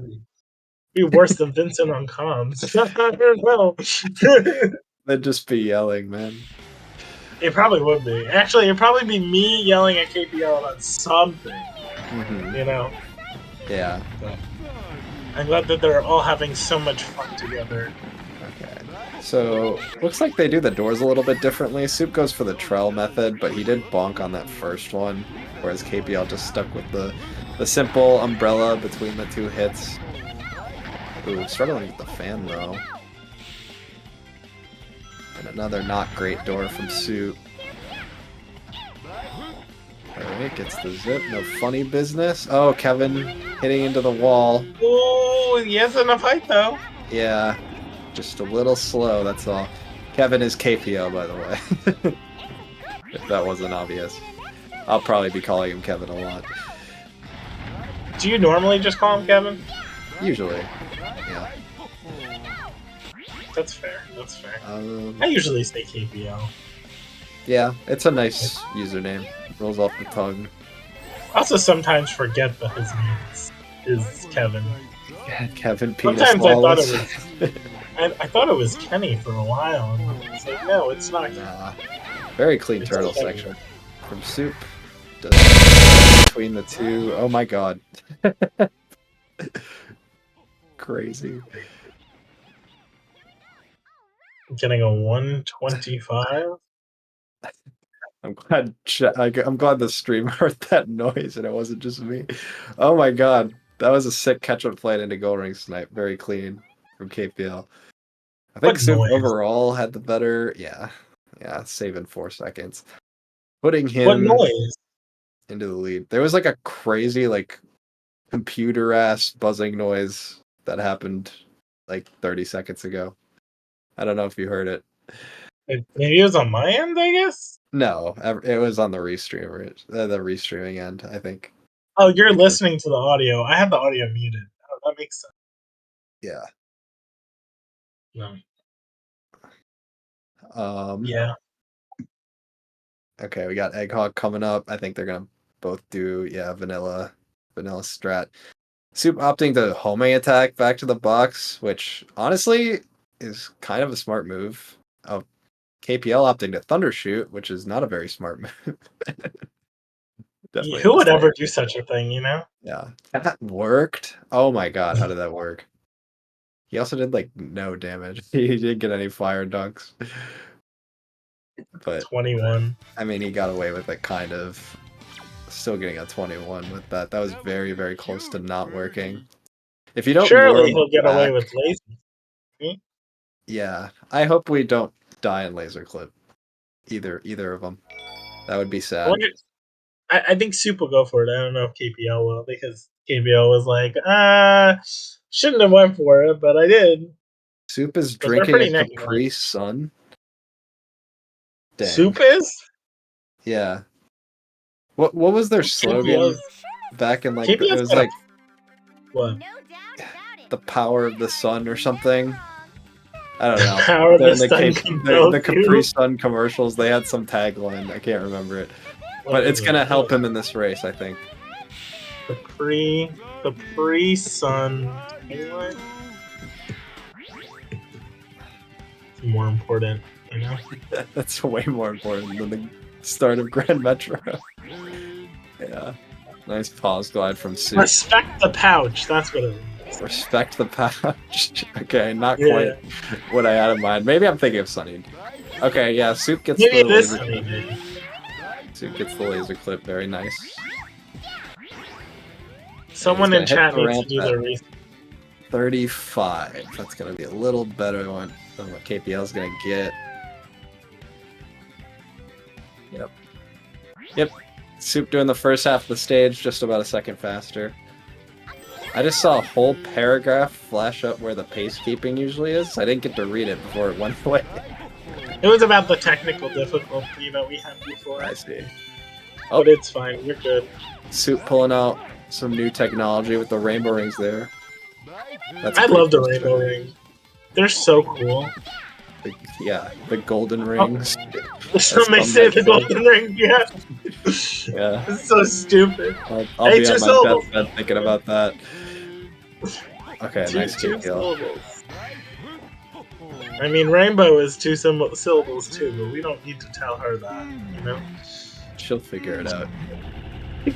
than Vincent on comms. I don't know. They'd just be yelling, man. It probably would be. Actually, it'd probably be me yelling at KPL about something. You know. Yeah. But I'm glad that they're all having so much fun together. Okay. So looks like they do the doors a little bit differently. Soup goes for the trell method, but he did bonk on that first one, whereas KPL just stuck with the simple umbrella between the two hits. Ooh, struggling with the fan though. And another not great door from Soup. Alright, gets the zip. No funny business. Oh, Kevin hitting into the wall. Oh, he has enough height though. Yeah, just a little slow, that's all. Kevin is KPO, by the way. If that wasn't obvious. I'll probably be calling him Kevin a lot. Do you normally just call him Kevin? Usually, yeah. That's fair. That's fair. I usually say KPL. Yeah, it's a nice username. Rolls off the tongue. I also sometimes forget that his name is Kevin. Kevin Penis Sometimes I thought Wallace. it was. I thought it was Kenny for a while, and it's like, no, it's not. Nah. Very clean It's turtle Kevin. section. From Soup to between the two. Oh my god. Crazy. Getting a 125. I'm glad the stream heard that noise and it wasn't just me. Oh my god. That was a sick catch-up flight into goal ring snipe. Very clean from KPL. I think What Soup noise? overall had the better. Yeah, saving 4 seconds, putting What him noise? into the lead. There was like a crazy like computer ass buzzing noise that happened like 30 seconds ago. I don't know if you heard it. Maybe it was on my end, I guess. No, it was on the restreamer, the restreaming end. I think. Oh, you're listening to the audio. I have the audio muted. Oh, that makes sense. Yeah. No. Yeah. Yeah. Okay, we got Egghawk coming up. I think they're gonna both do vanilla strat. Soup opting to homing attack back to the box, which honestly is kind of a smart move. Oh, KPL opting to thunder shoot, which is not a very smart move. Definitely a Who would mistake. ever do such a thing, you know? Yeah, that worked. Oh my god, how did that work? He also did like no damage. He didn't get any fire dunks. But 21. I mean, he got away with it kind of. Still getting a 21 with that. That was very, very close to not working. If you don't lure Surely him he'll get away back- with lazy. Yeah, I hope we don't die in laser clip. Either of them. That would be I sad. wonder. I think Soup will go for it. I don't know if KPL will, because KPL was like, shouldn't have went for it, but I did. Soup is But they're drinking a pretty neck and Capri neck. Sun. Dang. Soup is? Yeah. What was their slogan KPL's back in like it KPL's was got a- like What? the power of the sun or something? I don't know. Power of the sun Cap- can the build Capri you. Sun commercials, they had some tagline. I can't remember it. What But is it's it? gonna help him in this race, I think. Capri Sun. Anyway, it's more important, you know. That's way more important than the start of Grand Metro. Yeah. Nice pause glide from Soup. Respect the pouch. That's what it is. Respect the pouch. Okay, not Yeah. quite what I had in mind. Maybe I'm thinking of Sunny. Okay, yeah, Soup gets Maybe the it is laser Sunny clip. D. Soup gets the laser clip. Very nice. Someone He's in gonna hit chat the needs to ramp do back. their research. 35. That's gonna be a little better than what KPL is gonna get. Yep. Yep. Soup doing the first half of the stage just about a second faster. I just saw a whole paragraph flash up where the pace keeping usually is. I didn't get to read it before it went away. It was about the technical difficulty that we had before. I see. Oh, but it's fine. We're good. Soup pulling out some new technology with the rainbow rings there. That's I pretty love the cool rainbow stuff. rings. They're so cool. Yeah, the golden rings. Some may say the golden ring, yeah. Yeah. It's so stupid. I'll be on my deathbed thinking about that. Okay, nice two KPL. syllables. I mean, rainbow is two syllables too, but we don't need to tell her that, you know? She'll figure it out.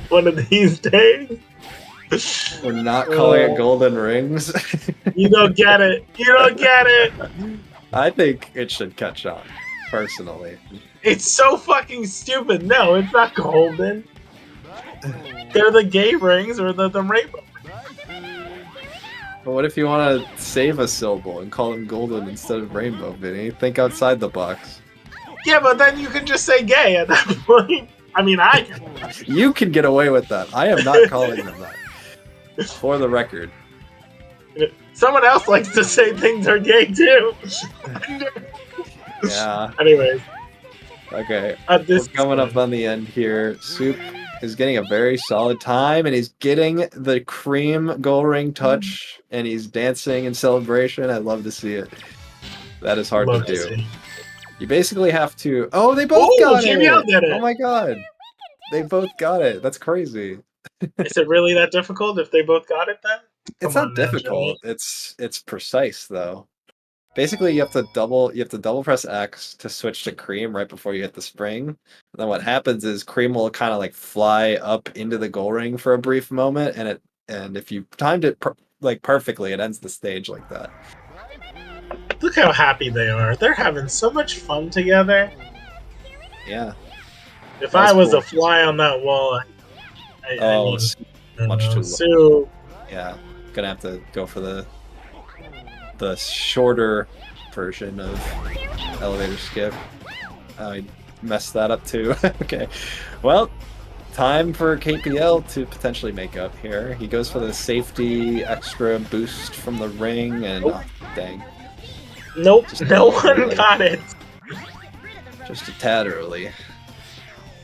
One of these days. We're not calling it golden rings. You don't get it. You don't get it. I think it should catch on, personally. It's so fucking stupid. No, it's not golden. They're the gay rings or the rainbow. But what if you want to save a syllable and call them golden instead of rainbow, Vinny? Think outside the box. Yeah, but then you can just say gay at that point. I mean, I can. You can get away with that. I am not calling them that. For the record. Someone else likes to say things are gay too. Yeah. Anyways. Okay. We're coming up on the end here. Soup is getting a very solid time, and he's getting the cream goal ring touch, and he's dancing in celebration. I love to see it. That is hard to do. You basically have to... Oh, they both got it! Did it! Oh my god. They both got it. That's crazy. Is it really that difficult if they both got it then? It's not difficult. It's precise though. Basically, you have to double press X to switch to cream right before you hit the spring. And then what happens is cream will kind of like fly up into the goal ring for a brief moment, and if you timed it perfectly, it ends the stage like that. Look how happy they are. They're having so much fun together. Yeah. If I was a fly on that wall, I mean, much too low. So, yeah, gonna have to go for the shorter version of elevator skip. I messed that up too. Okay, well, time for KPL to potentially make up here. He goes for the safety extra boost from the ring, and oh, dang. Nope, no one got it. Just a tad early.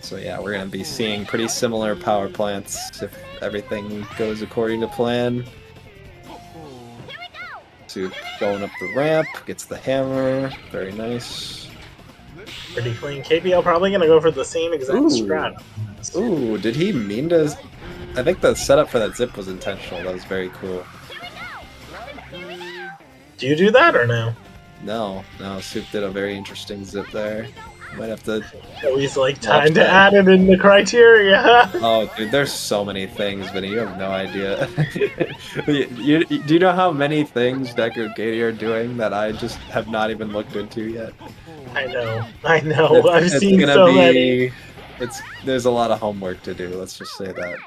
So yeah, we're gonna be seeing pretty similar power plants if everything goes according to plan. Soup going up the ramp, gets the hammer, very nice. Pretty clean. KPL probably gonna go for the same exact strat. Ooh, did he mean to? I think the setup for that zip was intentional. That was very cool. Do you do that or no? No, Soup did a very interesting zip there. Might have to. Always like time to add it in the criteria. Oh, dude, there's so many things, Vinny. You have no idea. Do you know how many things Deku and Katie are doing that I just have not even looked into yet? I know. I've seen so many. There's a lot of homework to do. Let's just say that.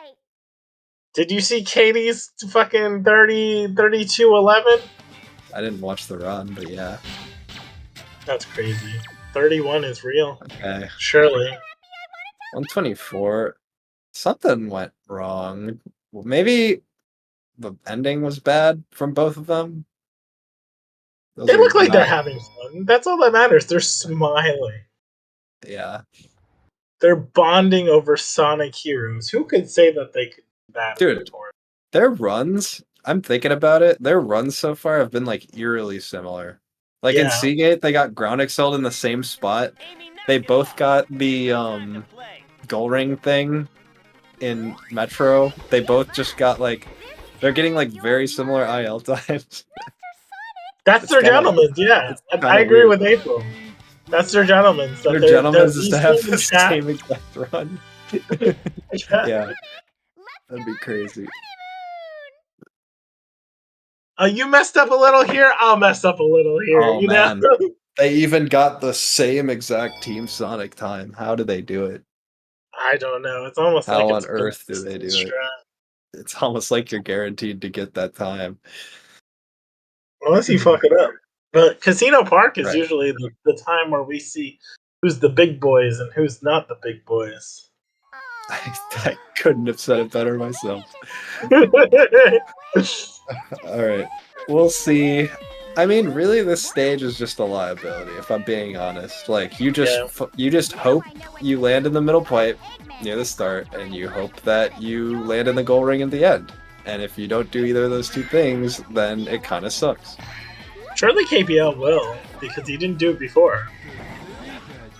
Did you see Katie's fucking 32-11? I didn't watch the run, but yeah. That's crazy. 31 is real. Okay. Surely. 124. Something went wrong. Maybe the ending was bad from both of them. They look like they're having fun. That's all that matters. They're smiling. Yeah. They're bonding over Sonic Heroes. Who could say that they could do that? Dude, their runs, I'm thinking about it, their runs so far have been like eerily similar. Like in Seagate, they got ground excelled in the same spot. They both got the goal ring thing in Metro. They both just got like, they're getting like very similar IL times. That's their gentlemen's, yeah. I agree with April. That's their gentlemen's. Their gentlemen's is to have the same exact run. Yeah. That'd be crazy. You messed up a little here, I'll mess up a little here. Oh, you man. know? They even got the same exact Team Sonic time. How do they do it? I don't know. It's almost How like on earth do they do it? It's almost like you're guaranteed to get that time. Unless you fuck it up. But Casino Park is Right. usually the time where we see who's the big boys and who's not the big boys. I couldn't have said it better myself. All right, we'll see. I mean, really, this stage is just a liability. If I'm being honest, like you just hope you land in the middle pipe near the start, and you hope that you land in the goal ring at the end. And if you don't do either of those two things, then it kind of sucks. Surely KPL will, because he didn't do it before.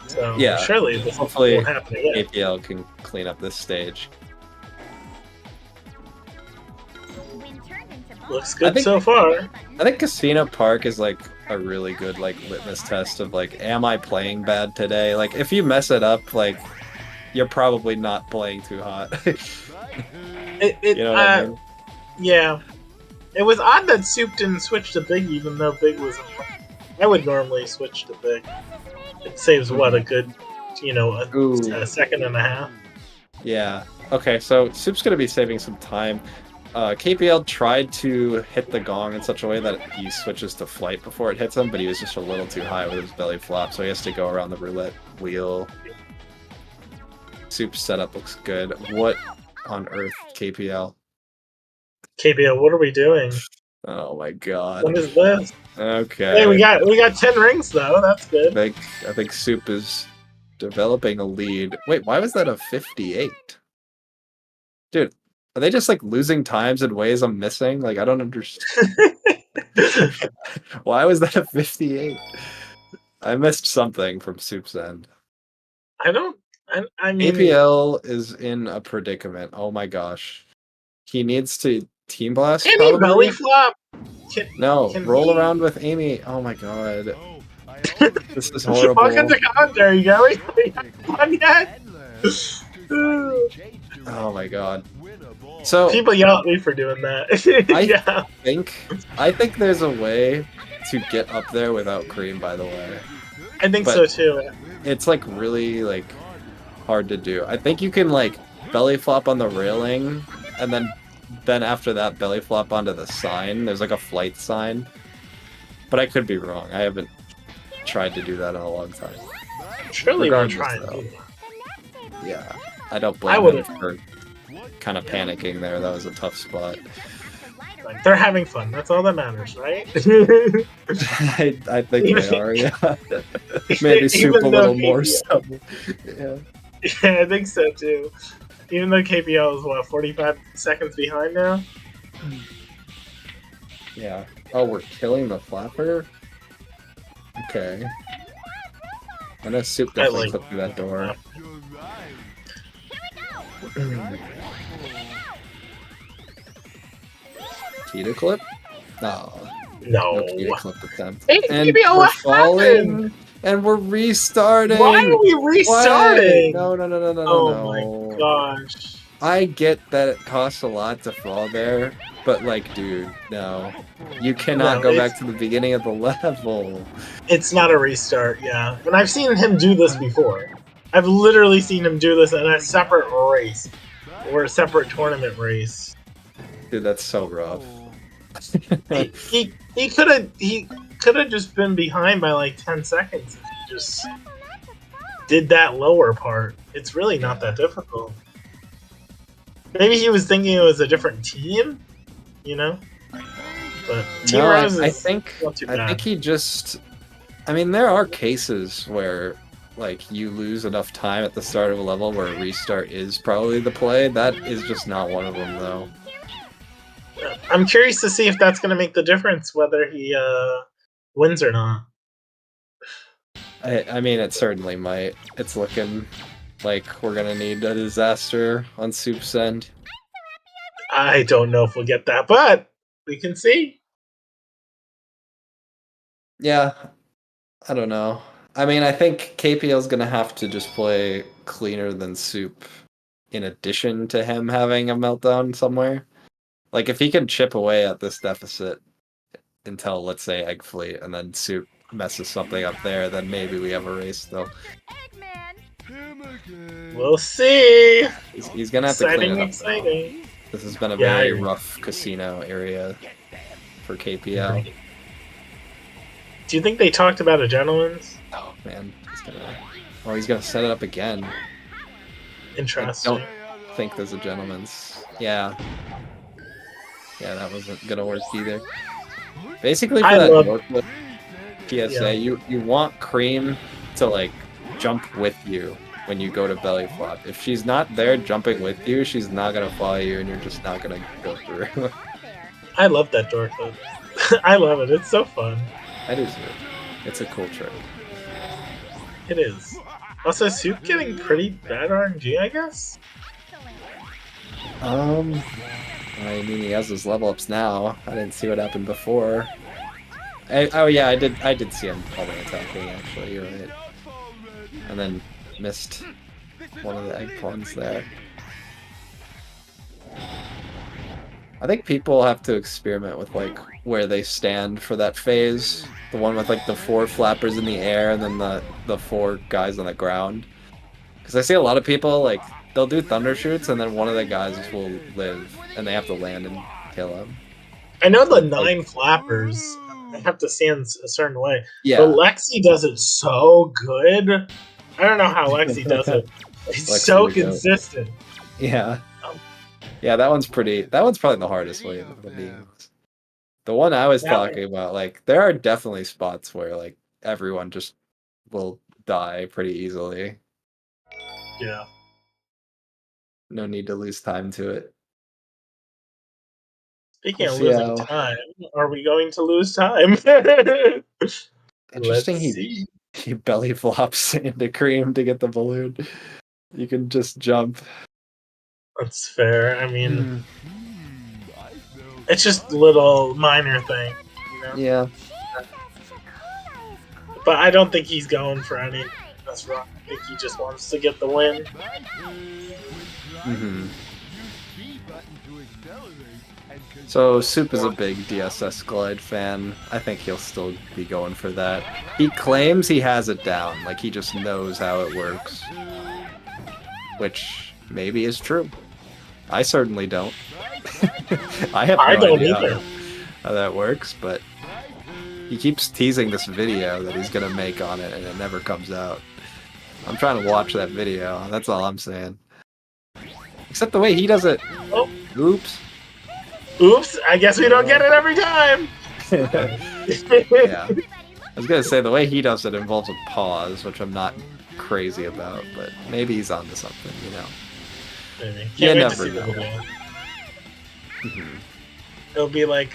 So Yeah, surely this hopefully won't happen again. APL can clean up this stage. Looks good so far. I think Casino Park is like a really good like litmus test of like, am I playing bad today? Like, if you mess it up, like, you're probably not playing too hot. You know what I mean? Yeah. It was odd that Soup didn't switch to Big, even though Big was in front. I would normally switch to Big. It saves, what, a good, a second and a half? Yeah. Okay, so Soup's going to be saving some time. KPL tried to hit the gong in such a way that he switches to flight before it hits him, but he was just a little too high with his belly flop, so he has to go around the roulette wheel. Soup's setup looks good. What on earth, KPL? KPL, what are we doing? Oh my god. What is this? Okay. Hey, we got 10 rings though. That's good. I think Soup is developing a lead. Wait, why was that a 58? Dude, are they just like losing times in ways I'm missing? Like, I don't understand. Why was that a 58? I missed something from Soup's end. I mean, APL is in a predicament. Oh my gosh. He needs to team blast. Can probably? he belly flop? No, can roll he- around with Amy. Oh my god. This is horrible. Welcome to commentary, Joey. We haven't won yet. Oh my god. So People yell at me for doing that. I think there's a way to get up there without cream, by the way. I think But so too. It's like really like hard to do. I think you can like belly flop on the railing and then after that belly flop onto the sign. There's like a flight sign. But I could be wrong. I haven't tried to do that in a long time. Surely we're Regardless, trying though, to. yeah, I don't I blame him would've- for kind of panicking there. That was a tough spot. Like, they're having fun. That's all that matters, right? I think they are, yeah. Maybe Soup a Even little though more KPL so. Yeah. Yeah, I think so too. Even though KPL is, what, 45 seconds behind now? Yeah. Oh, we're killing the flapper? Okay. I know Soup definitely like- slipped through that door. Kita clip? No. No. Kita clip attempt. Hey, And KPL, we're what falling. happened? And we're restarting. Why are we restarting? Why? No. Oh my gosh. I get that it costs a lot to fall there, but like, dude, no. You cannot No, go it's- back to the beginning of the level. It's not a restart, yeah. And I've seen him do this before. I've literally seen him do this in a separate race. Or a separate tournament race. Dude, that's so rough. He could have just been behind by like 10 seconds if he just did that lower part. It's really not that difficult. Maybe he was thinking it was a different team, you know? But Team No, Rose is I think not too bad. I think he just. I mean, there are cases where like you lose enough time at the start of a level where a restart is probably the play. That is just not one of them, though. I'm curious to see if that's going to make the difference whether he wins or not. I mean, it certainly might. It's looking like we're gonna need a disaster on Soup's end. I don't know if we'll get that, but we can see. Yeah, I don't know. I mean, I think KPL's gonna have to just play cleaner than Soup, in addition to him having a meltdown somewhere. Like, if he can chip away at this deficit until, let's say, Egg Fleet, and then Soup messes something up there, then maybe we have a race, though. We'll see. He's gonna have to clean it up, though. Exciting. This has been a Yeah, I very agree. rough casino area for KPL. Do you think they talked about a gentleman's? Oh man, he's gonna set it up again. Interesting. I don't think there's a gentleman's. Yeah. Yeah, that wasn't gonna work either. Basically, for I that love- Northwood PSA, you want Cream to like jump with you when you go to belly flop. If she's not there jumping with you, she's not gonna follow you, and you're just not gonna go through. I love that door code. I love it. It's so fun. I do too. It's a cool trick. It is. Also, Soup getting pretty bad RNG, I guess. I mean, he has his level ups now. I didn't see what happened before. Oh yeah, I did see him all the way attacking. Actually, you're right. And then missed one of the egg pawns there. I think people have to experiment with like where they stand for that phase. The one with like the 4 flappers in the air and then the 4 guys on the ground. Because I see a lot of people like they'll do thunder shoots and then one of the guys will live and they have to land and kill him. I know the 9 flappers. I have to stand a certain way. Yeah. But Lexi does it so good. I don't know how Lexi does it. It's Lexi so we go. consistent. Yeah. Yeah, that one's probably the hardest way of the beings. The one I was talking about, like, there are definitely spots where like everyone just will die pretty easily. Yeah. No need to lose time to it. Speaking of We'll see losing how- time, are we going to lose time? Interesting Let's see. he belly flops into Cream to get the balloon. You can just jump. That's fair. I mean, it's just a little minor thing, you know? Yeah. But I don't think he's going for any. That's wrong. I think he just wants to get the win. Mm-hmm. So Soup is a big DSS Glide fan. I think he'll still be going for that. He claims he has it down, like he just knows how it works. Which maybe is true. I certainly don't. I have no don't idea either. how that works, but he keeps teasing this video that he's gonna make on it and it never comes out. I'm trying to watch that video, that's all I'm saying. Except the way he does it. Oh. Oops. Oops, I guess we don't get it every time. Yeah. I was gonna say the way he does it involves a pause, which I'm not crazy about, but maybe he's onto something, you know. Maybe. You Can't wait to never see the know. video. Mhm. It'll be like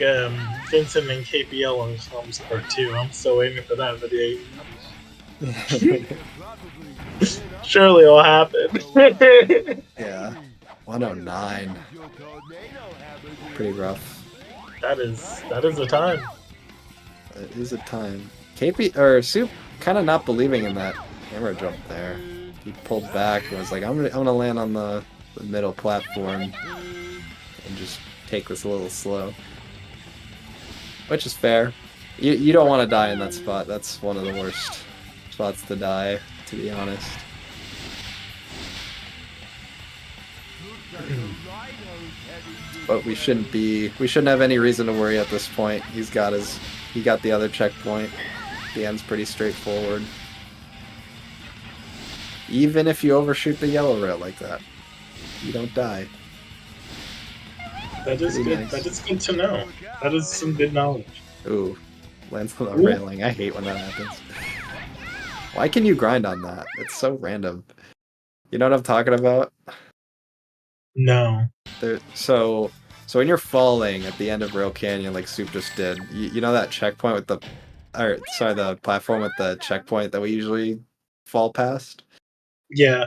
Vincent and KPL on Slums Part 2. I'm still waiting for that video. Surely it'll happen. Yeah. 109. Pretty rough. That is the time. It is a time. KP or Soup kind of not believing in that camera jump there. He pulled back and was like, I'm gonna land on the middle platform and just take this a little slow. Which is fair. You don't want to die in that spot. That's one of the worst spots to die, to be honest. But we shouldn't have any reason to worry at this point. He got the other checkpoint. The end's pretty straightforward. Even if you overshoot the yellow rail like that, you don't die. That is Pretty good. nice. That is good to know. That is some good knowledge. Ooh, lands on the Ooh. railing. I hate when that happens. Why can you grind on that? It's so random. You know what I'm talking about? No. So when you're falling at the end of Rail Canyon, like Soup just did, you know that checkpoint with the platform with the checkpoint that we usually fall past? Yeah.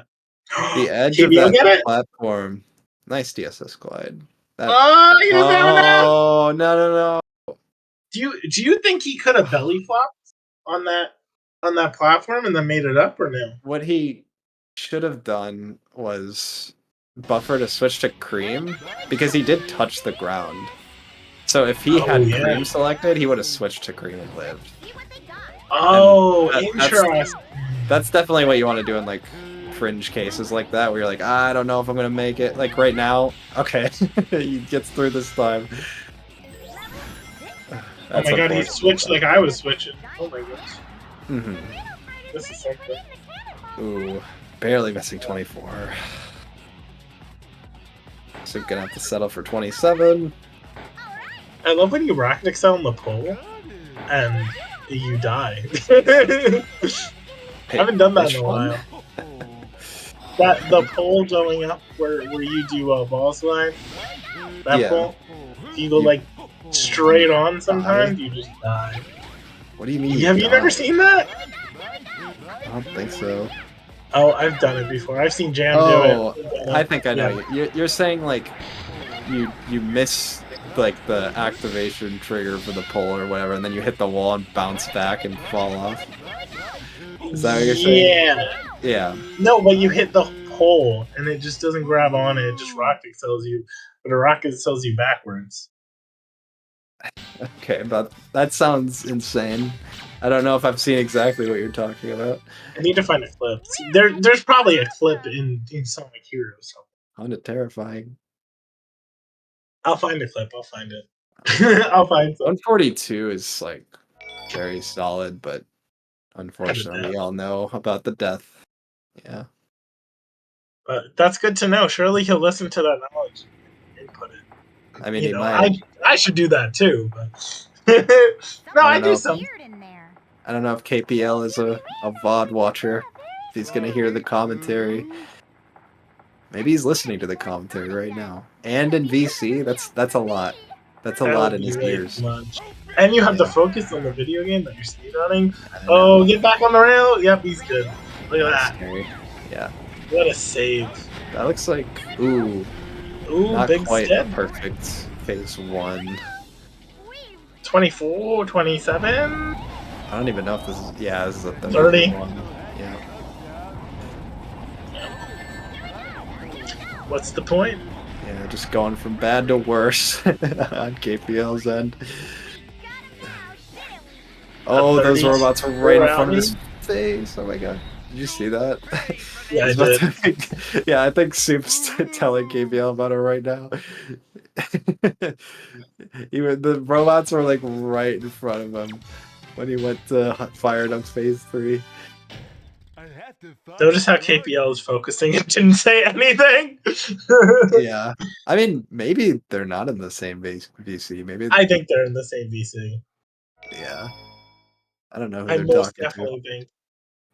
The edge Can of you that get it? platform. Nice DSS glide. Oh, he doesn't have enough. Oh, no. Do you think he could have belly flopped on that platform and then made it up or no? What he should have done was buffer to switch to Cream because he did touch the ground. So if he had Cream selected, he would have switched to Cream and lived. Oh, And interesting. That's definitely what you want to do in like fringe cases like that, where you're like, I don't know if I'm gonna make it. Like right now, okay, he gets through this time. Oh my god, he switched like I was switching. Oh my gosh. Mm-hmm. This is something. Ooh, barely missing 24. So gonna have to settle for 27. I love when you rocket excel on the pole and you die. I haven't done that in a while. That the pole going up where you do a ball slide. That pole. You go like straight on sometimes, you just die. What do you mean? Have you never seen that? I don't think so. Oh, I've done it before. I've seen Jam do it. I think I know. Yeah. You're saying like you miss like the activation trigger for the pole or whatever, and then you hit the wall and bounce back and fall off. Is that what you're saying? Yeah. Yeah. No, but you hit the pole and it just doesn't grab on it. It just rocket excels you, but a rocket excels you backwards. Okay, but that sounds insane. I don't know if I've seen exactly what you're talking about. I need to find a clip. There's probably a clip in Sonic Heroes. Kind of terrifying. I'll find a clip. I'll find it. I'll find some. 142 is like very solid, but unfortunately, we all know about the death. Yeah. But that's good to know. Surely he'll listen to that knowledge and input it. I mean, You he know, might. I should do that too. But no, I do some. I don't know if KPL is a VOD watcher. If he's gonna hear the commentary. Maybe he's listening to the commentary right now. And in VC, that's a lot. That's a That lot would in be his way ears. too much. And you have to focus on the video game that you're speedrunning. Oh, get back on the rail. Yep, he's good. Look at that. Scary. Yeah. What a save. That looks like ooh. Ooh, Not big quite step. a perfect phase 1. 24, 27. I don't even know if this is this is a 30. one. Yeah. What's the point? Yeah, just going from bad to worse on KPL's end. Oh, those robots were right in front of his face. Oh my god. Did you see that? Yeah, I was did. about to- yeah, I think Soup's telling KPL about it right now. Even the robots were like right in front of him when he went to fired up phase 3. Notice how KPL is focusing and didn't say anything. Yeah, I mean, maybe they're not in the same VC. Maybe I think they're in the same VC. Yeah, I don't know who I they're most talking definitely think.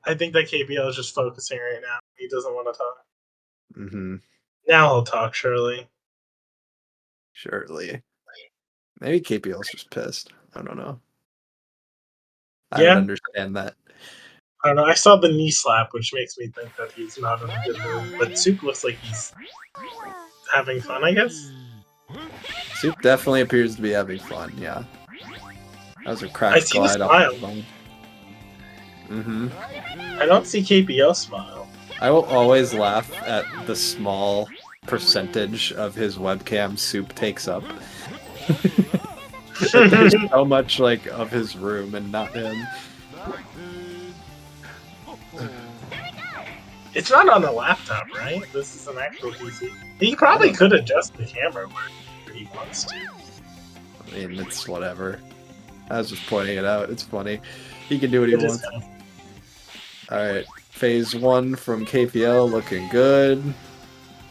I think that KPL is just focusing right now. He doesn't want to talk. to. Mm-hmm. Now he'll talk, surely. Surely. Maybe KPL's just pissed. I don't know. I Yeah. don't understand that. I don't know. I saw the knee slap, which makes me think that he's not in a good mood. But Soup looks like he's having fun, I guess. Soup definitely appears to be having fun. Yeah. That was a I cracked see the glide off smile. the phone. Mm-hmm. I don't see KPL smile. I will always laugh at the small percentage of his webcam Soup takes up. There's so much like of his room and not him. It's not on the laptop, right? This is an actual PC. He probably could adjust the camera where he wants to. I mean, it's whatever. I was just pointing it out. It's funny. He can do what he It is wants. kind of- Alright, phase 1 from KPL looking good.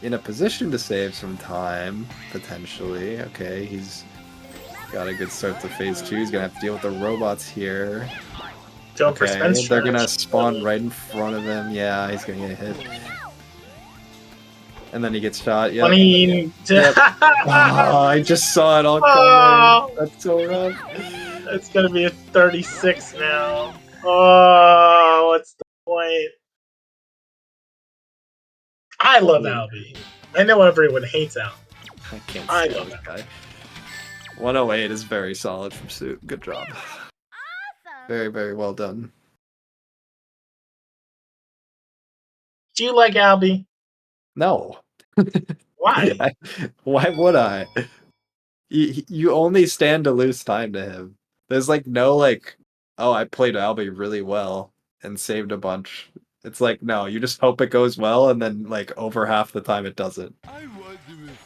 In a position to save some time, potentially. Okay, he's got a good start to phase 2. He's gonna have to deal with the robots here. Going for Spence they're gonna stretch. spawn right in front of him. Yeah, he's gonna get hit. And then he gets shot. Yep. 20. Yep. Oh, I just saw it all coming. That's so rough. It's gonna be a 36 now. Oh, what's the point? I love Albie. I know everyone hates Albie. I can't I stand love this guy. 108 is very solid from Soup. Good job. Very, very well done. Do you like Albie? No. Why? Why would I? You only stand to lose time to him. There's like no like, oh, I played Albie really well and saved a bunch. It's like, no, you just hope it goes well, and then like over half the time it doesn't.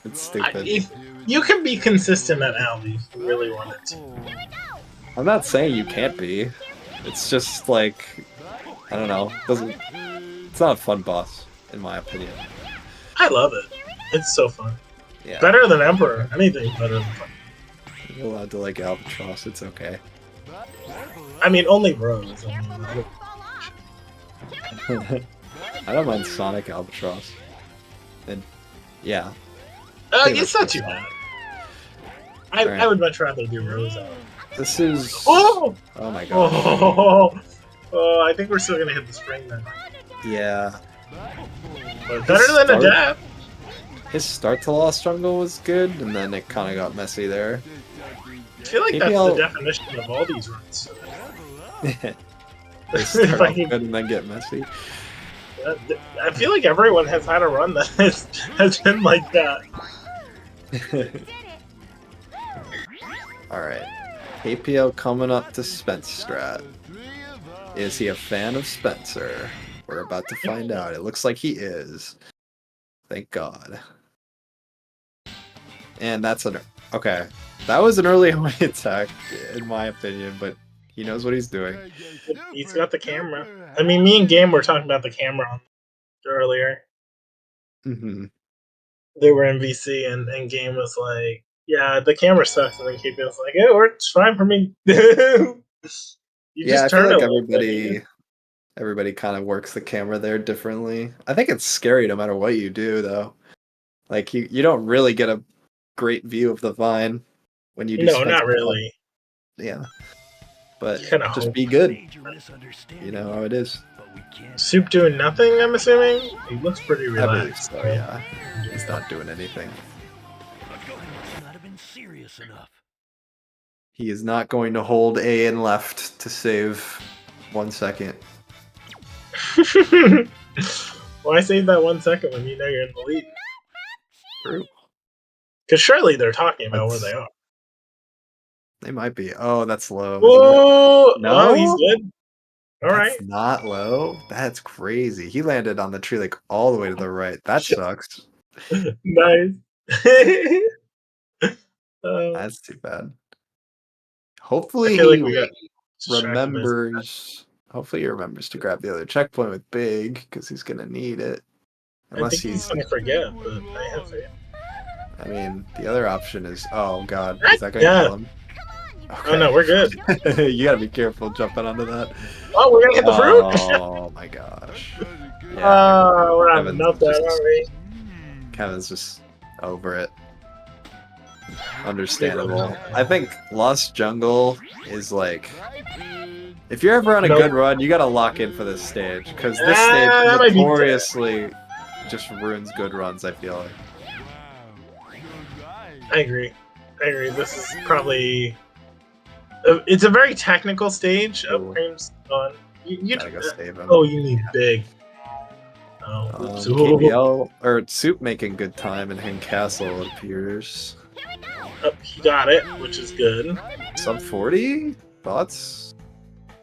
It's stupid. You can be consistent at Albie if you really wanted to. I'm not saying you can't be. It's just like, I don't know. It's not a fun boss, in my opinion. I love it. It's so fun. Yeah. Better than Emperor. Anything better than fun. You're allowed to like Albatross, it's okay. I mean, only Rose. I mean, I don't mind Sonic Albatross. And yeah. it's not too bad. I would much rather do Rose out. This is... Oh! Oh my gosh. Oh, I think we're still gonna hit the spring then. Yeah. But better than a death. His start to Lost Jungle was good, and then it kind of got messy there. I feel like that's the definition of all these runs. They start off good and then get messy. I feel like everyone has had a run that has been like that. Alright. KPL coming up to Spence Strat. Is he a fan of Spencer? We're about to find out. It looks like he is. Thank God. And that's an... Okay. That was an early homing attack, in my opinion, but he knows what he's doing. He's got the camera. I mean, me and Game were talking about the camera earlier. Mm-hmm. They were in VC, and Game was like, yeah, the camera sucks, and then KP was like, it works fine for me. I feel like everybody kind of works the camera there differently. I think it's scary no matter what you do, though. Like, you don't really get a great view of the vine when you do No, not really. Yeah. But Kinda just hope. be good. You know how it is. Soup doing nothing, I'm assuming? He looks pretty relaxed. So, yeah. He's not doing anything. He is not going to hold A and left to save 1 second. Why save that 1 second when you know you're in the lead? True. Because surely they're talking about where they are. They might be. Oh, that's low. Whoa! No, Oh, he's good. All right. That's not low. That's crazy. He landed on the tree like all the way to the right. That sucks. Nice. That's too bad. Hopefully I feel like he we got remembers. Hopefully he remembers to grab the other checkpoint with Big, because he's gonna need it. I Unless think he's gonna forget, but I have faith. I mean, the other option is, oh god, is that gonna kill him? Oh no, we're good. You gotta be careful jumping onto that. Oh, we're gonna hit the fruit. Oh my gosh. We're on meltdown, aren't we? Kevin's just over it. Understandable. I think Lost Jungle is like, if you're ever on a good run, you gotta lock in for this stage, because this stage notoriously just ruins good runs, I feel like. I agree. This is probably... It's a very technical stage. Cream's on. Gotta go save him. Oh, you need Big. KBL, or Soup making good time in Hang Castle, it appears. He got it, which is good. Sub 40? Thoughts?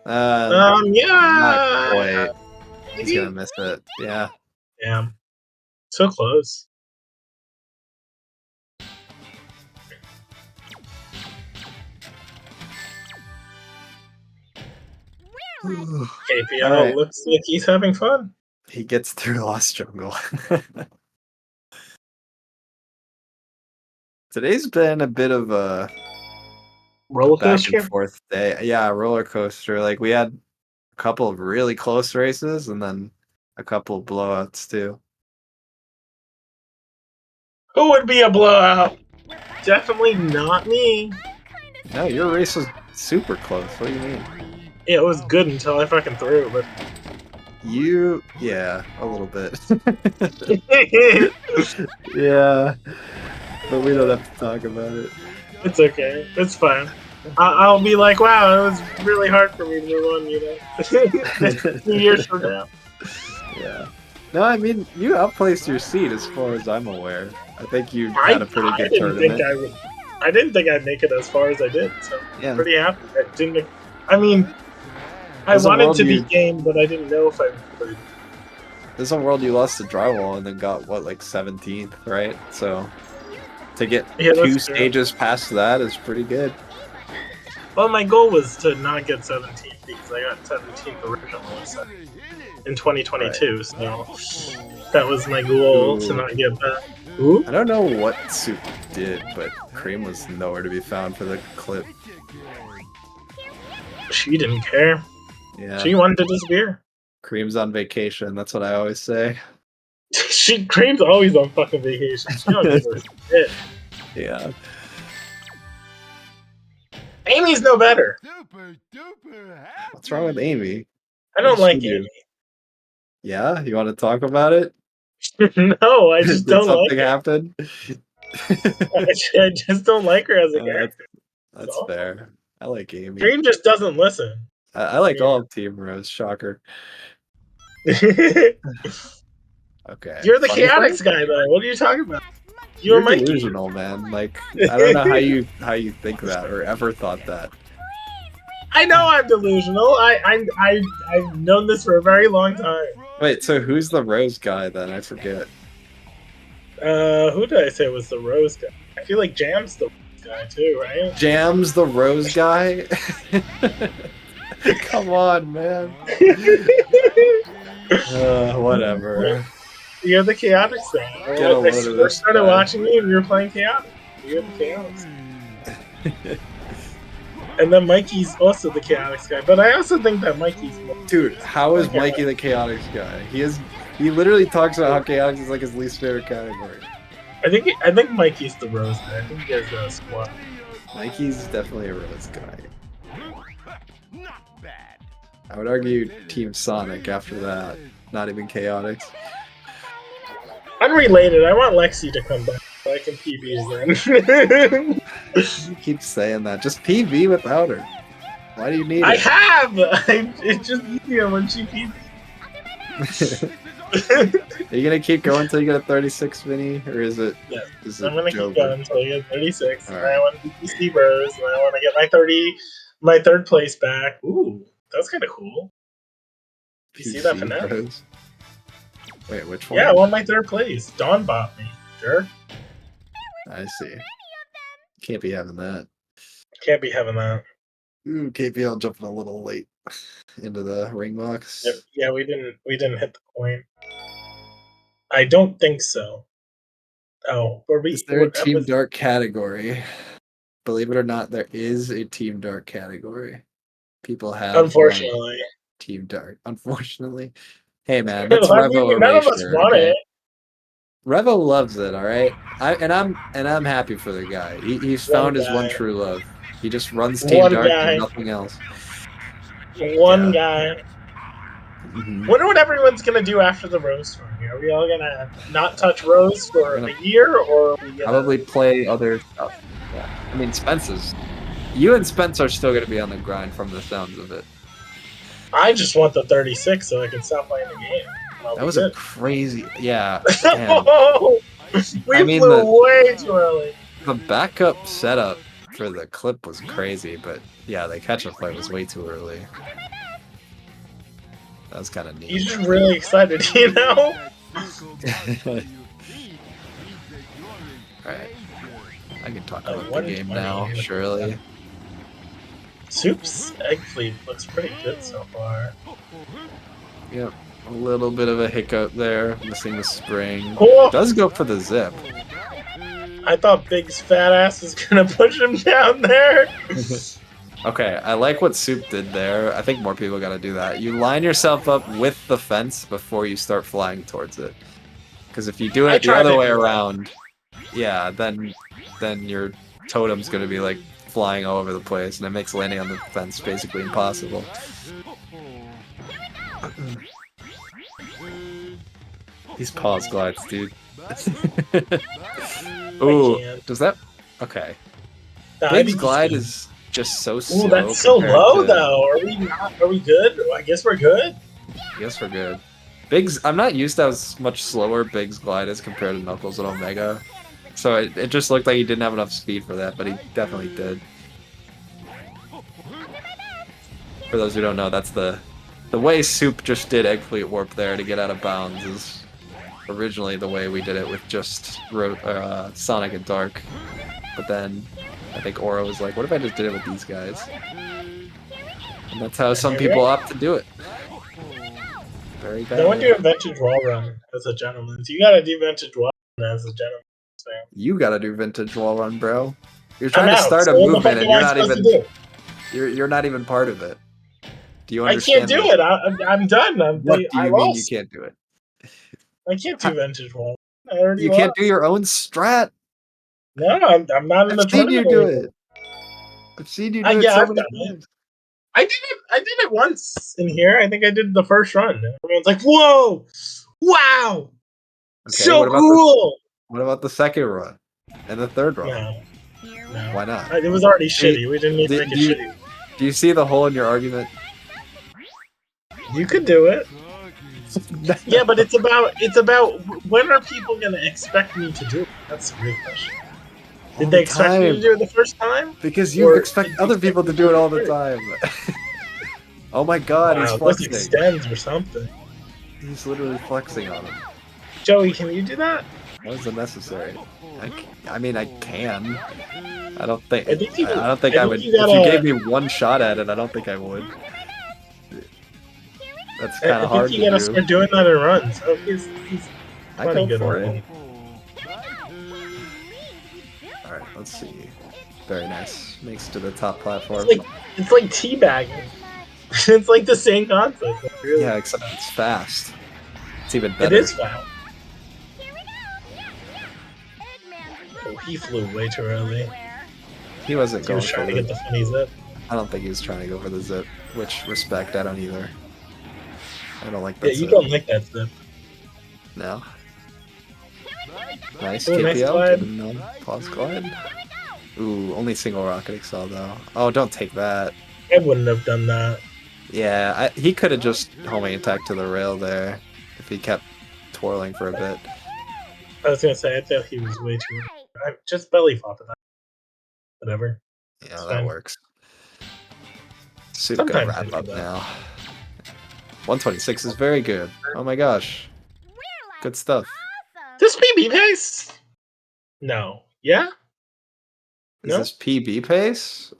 Yeah. Not quite. He's gonna miss it. Yeah. Yeah. So close. KPL looks like he's having fun. He gets through Lost Jungle. Today's been a bit of a roller back and forth day. Yeah, roller coaster. Like, we had a couple of really close races and then a couple of blowouts too. Who would be a blowout? Definitely not me. No, your race was super close. What do you mean? Yeah, it was good until I fucking threw, but... Yeah, a little bit. Yeah, but we don't have to talk about it. It's okay. It's fine. I'll be like, wow, it was really hard for me to move on, you know? 2 years from now. Yeah. No, I mean, you outplaced your seed as far as I'm aware. I think you had a pretty good tournament. I didn't think I'd make it as far as I did, so I'm pretty happy. I wanted to beat Game, but I didn't know if I would. This one world you lost to Drywall and then got, what, like 17th, right? So, to get 2 stages past that is pretty good. Well, my goal was to not get 17th because I got 17th originally in 2022. So that was my goal to not get that. Ooh. I don't know what Soup did, but Cream was nowhere to be found for the clip. She didn't care. Yeah. She wanted to disappear. Cream's on vacation. That's what I always say. Cream's always on fucking vacation. She don't give a shit. Yeah. Amy's no better. What's wrong with Amy? I don't What did like she do? Amy. Yeah, you want to talk about it? No, I just Did don't like something her. happen? I just don't like her as a character. That's fair. I like Amy. Cream just doesn't listen. I like all of Team Rose. Shocker. Okay. You're the Funny chaotics thing? guy, though. What are you talking about? You You're and Mikey. delusional, man. Like I don't know how you think that or ever thought that. I know I'm delusional. I've known this for a very long time. Wait, so who's the Rose guy then? I forget. Who did I say was the Rose guy? I feel like Jam's the Rose guy too, right? Jam's the Rose guy? Come on, man. Whatever. You're the chaotics guy. Get a I load of first this started guy. watching you and you were playing chaotic. You're the chaotics. And then Mikey's also the chaotics guy, but I also think that Mikey's more. Dude, how is Mikey the chaotics guy? He literally talks about how chaotics is like his least favorite category. I think Mikey's the Rose guy. I think he has a squad. Mikey's definitely a Rose guy. I would argue Team Sonic after that. Not even chaotics. Unrelated, I want Lexi to come back so I can PB again. You keep saying that. Just PB without her. Why do you need I it? have! It's just easier when she PB. Are you gonna keep going until you get a 36, Vinny? Or is it? Yeah, Is it I'm gonna Joker? keep going until I get 36. All And right. I want to beat Steve Rose, and I want to get my third place back. Ooh, that's kind of cool. You see that PC finesse? Rose? Wait, which one? Yeah, I won my third place. Dawn bought me. Sure. I see. Can't be having that. Can't be having that. Ooh, KPL jumping a little late into the ring box. Yep. Yeah, we didn't hit the point. I don't think so. Oh, were we? Is there a that Team was- Dark category? Believe it or not, there is a Team Dark category. People have Unfortunately. Team Dark. Unfortunately. Hey man, that's I mean, Revo none of us erasure, want okay? it. Revo loves it, alright? I'm happy for the guy. He's found his one guy. true love. He just runs Team One Dark guy. and nothing else. One guy. Mhm. Wonder what everyone's gonna do after the Rose for me. Are we all gonna not touch Rose for a year, or are we gonna... Probably play other stuff. Yeah. I mean, you and Spence are still going to be on the grind from the sounds of it. I just want the 36 so I can stop playing the game. That was a crazy, yeah. Oh, we mean, flew way too early. The backup setup for the clip was crazy, but yeah, the catch-up play was way too early. That was kind of neat. He's just really excited, you know? Alright. I can talk about the game now, surely. Soup's egg fleet looks pretty good so far. Yep. A little bit of a hiccup there, missing the spring. Oh! Does go for the zip. I thought Big's fat ass was gonna push him down there. Okay, I like what Soup did there. I think more people gotta do that. You line yourself up with the fence before you start flying towards it. Because if you do it the tried other to way do that. around, yeah, then your totem's gonna be like flying all over the place, and it makes landing on the fence basically impossible. These pause glides, dude. Ooh, does that? Okay. Big's glide is just so slow. Ooh, that's so compared low to- though. Are we not? Are we good? I guess we're good. I guess we're good. I'm not used to how much slower Big's glide is compared to Knuckles and Omega. So it just looked like he didn't have enough speed for that, but he definitely did. For those who don't know, that's the way Soup just did Egg Fleet Warp there to get out of bounds is originally the way we did it with just Sonic and Dark. But then I think Aura was like, what if I just did it with these guys? And that's how some people opt to do it. Very bad. No one do a vintage wall run as a gentleman. You gotta do vintage wall run as a gentleman. You gotta do vintage wall run, bro. You're I'm trying to out. start a So what the movement fuck and am you're I not supposed even to do? you're not even part of it. Do you I can't understand? do it. I'm done. What do I you mean you lost. can't do it? I can't do vintage wall. I already You lost. can't do your own strat. No, I'm not in the I've seen you tournament do anymore. it. I've seen you do it Yeah, so I've many done it. times. I did it once in here. I think I did the first run. Everyone's like, "Whoa, wow, Okay, so cool." what about the second run and the third run? No, Why not? it was already See, shitty. We didn't need to make it shitty. Do you see the hole in your argument? You could do it. Yeah, but it's about when are people gonna expect me to do it? That's the real question. Did they expect me to do it the first time? Because you expect other people to do it all the time. Oh my god, he's Wow, this flexing. extends or something. He's literally flexing on him. Joey, can you do that? That was unnecessary. I mean, I can. I don't think. I think you- I don't think I I think would. you If you gotta- gave me one shot at it, I don't think I would. That's kind I of hard think to you gotta do. start doing that in runs. Oh, he's I plenty go good for on it. All right, let's see. Very nice. Makes to the top platform. It's like teabagging. It's like the same concept. Really. Yeah, except it's fast. It's even It better. is fast. Oh, he flew way too early. He wasn't He going was trying for to get the funny zip. I don't think he was trying to go for the zip. Which, respect, I don't either. I don't like that Yeah, you zip. don't like that zip. No. Nice Ooh, nice KPL. glide. Getting on pause glide. Ooh, only single rocket excel though. Oh, don't take that. I wouldn't have done that. Yeah, he could have just homing attack to the rail there if he kept twirling for a bit. I was gonna say I thought he was way too. I just belly flop it. Whatever. Yeah, It's that fine. works. Soup gonna Sometimes I wrap do up that. now. 126 is very good. Oh my gosh. Good stuff. This PB pace? No. Yeah? Is No? this PB pace?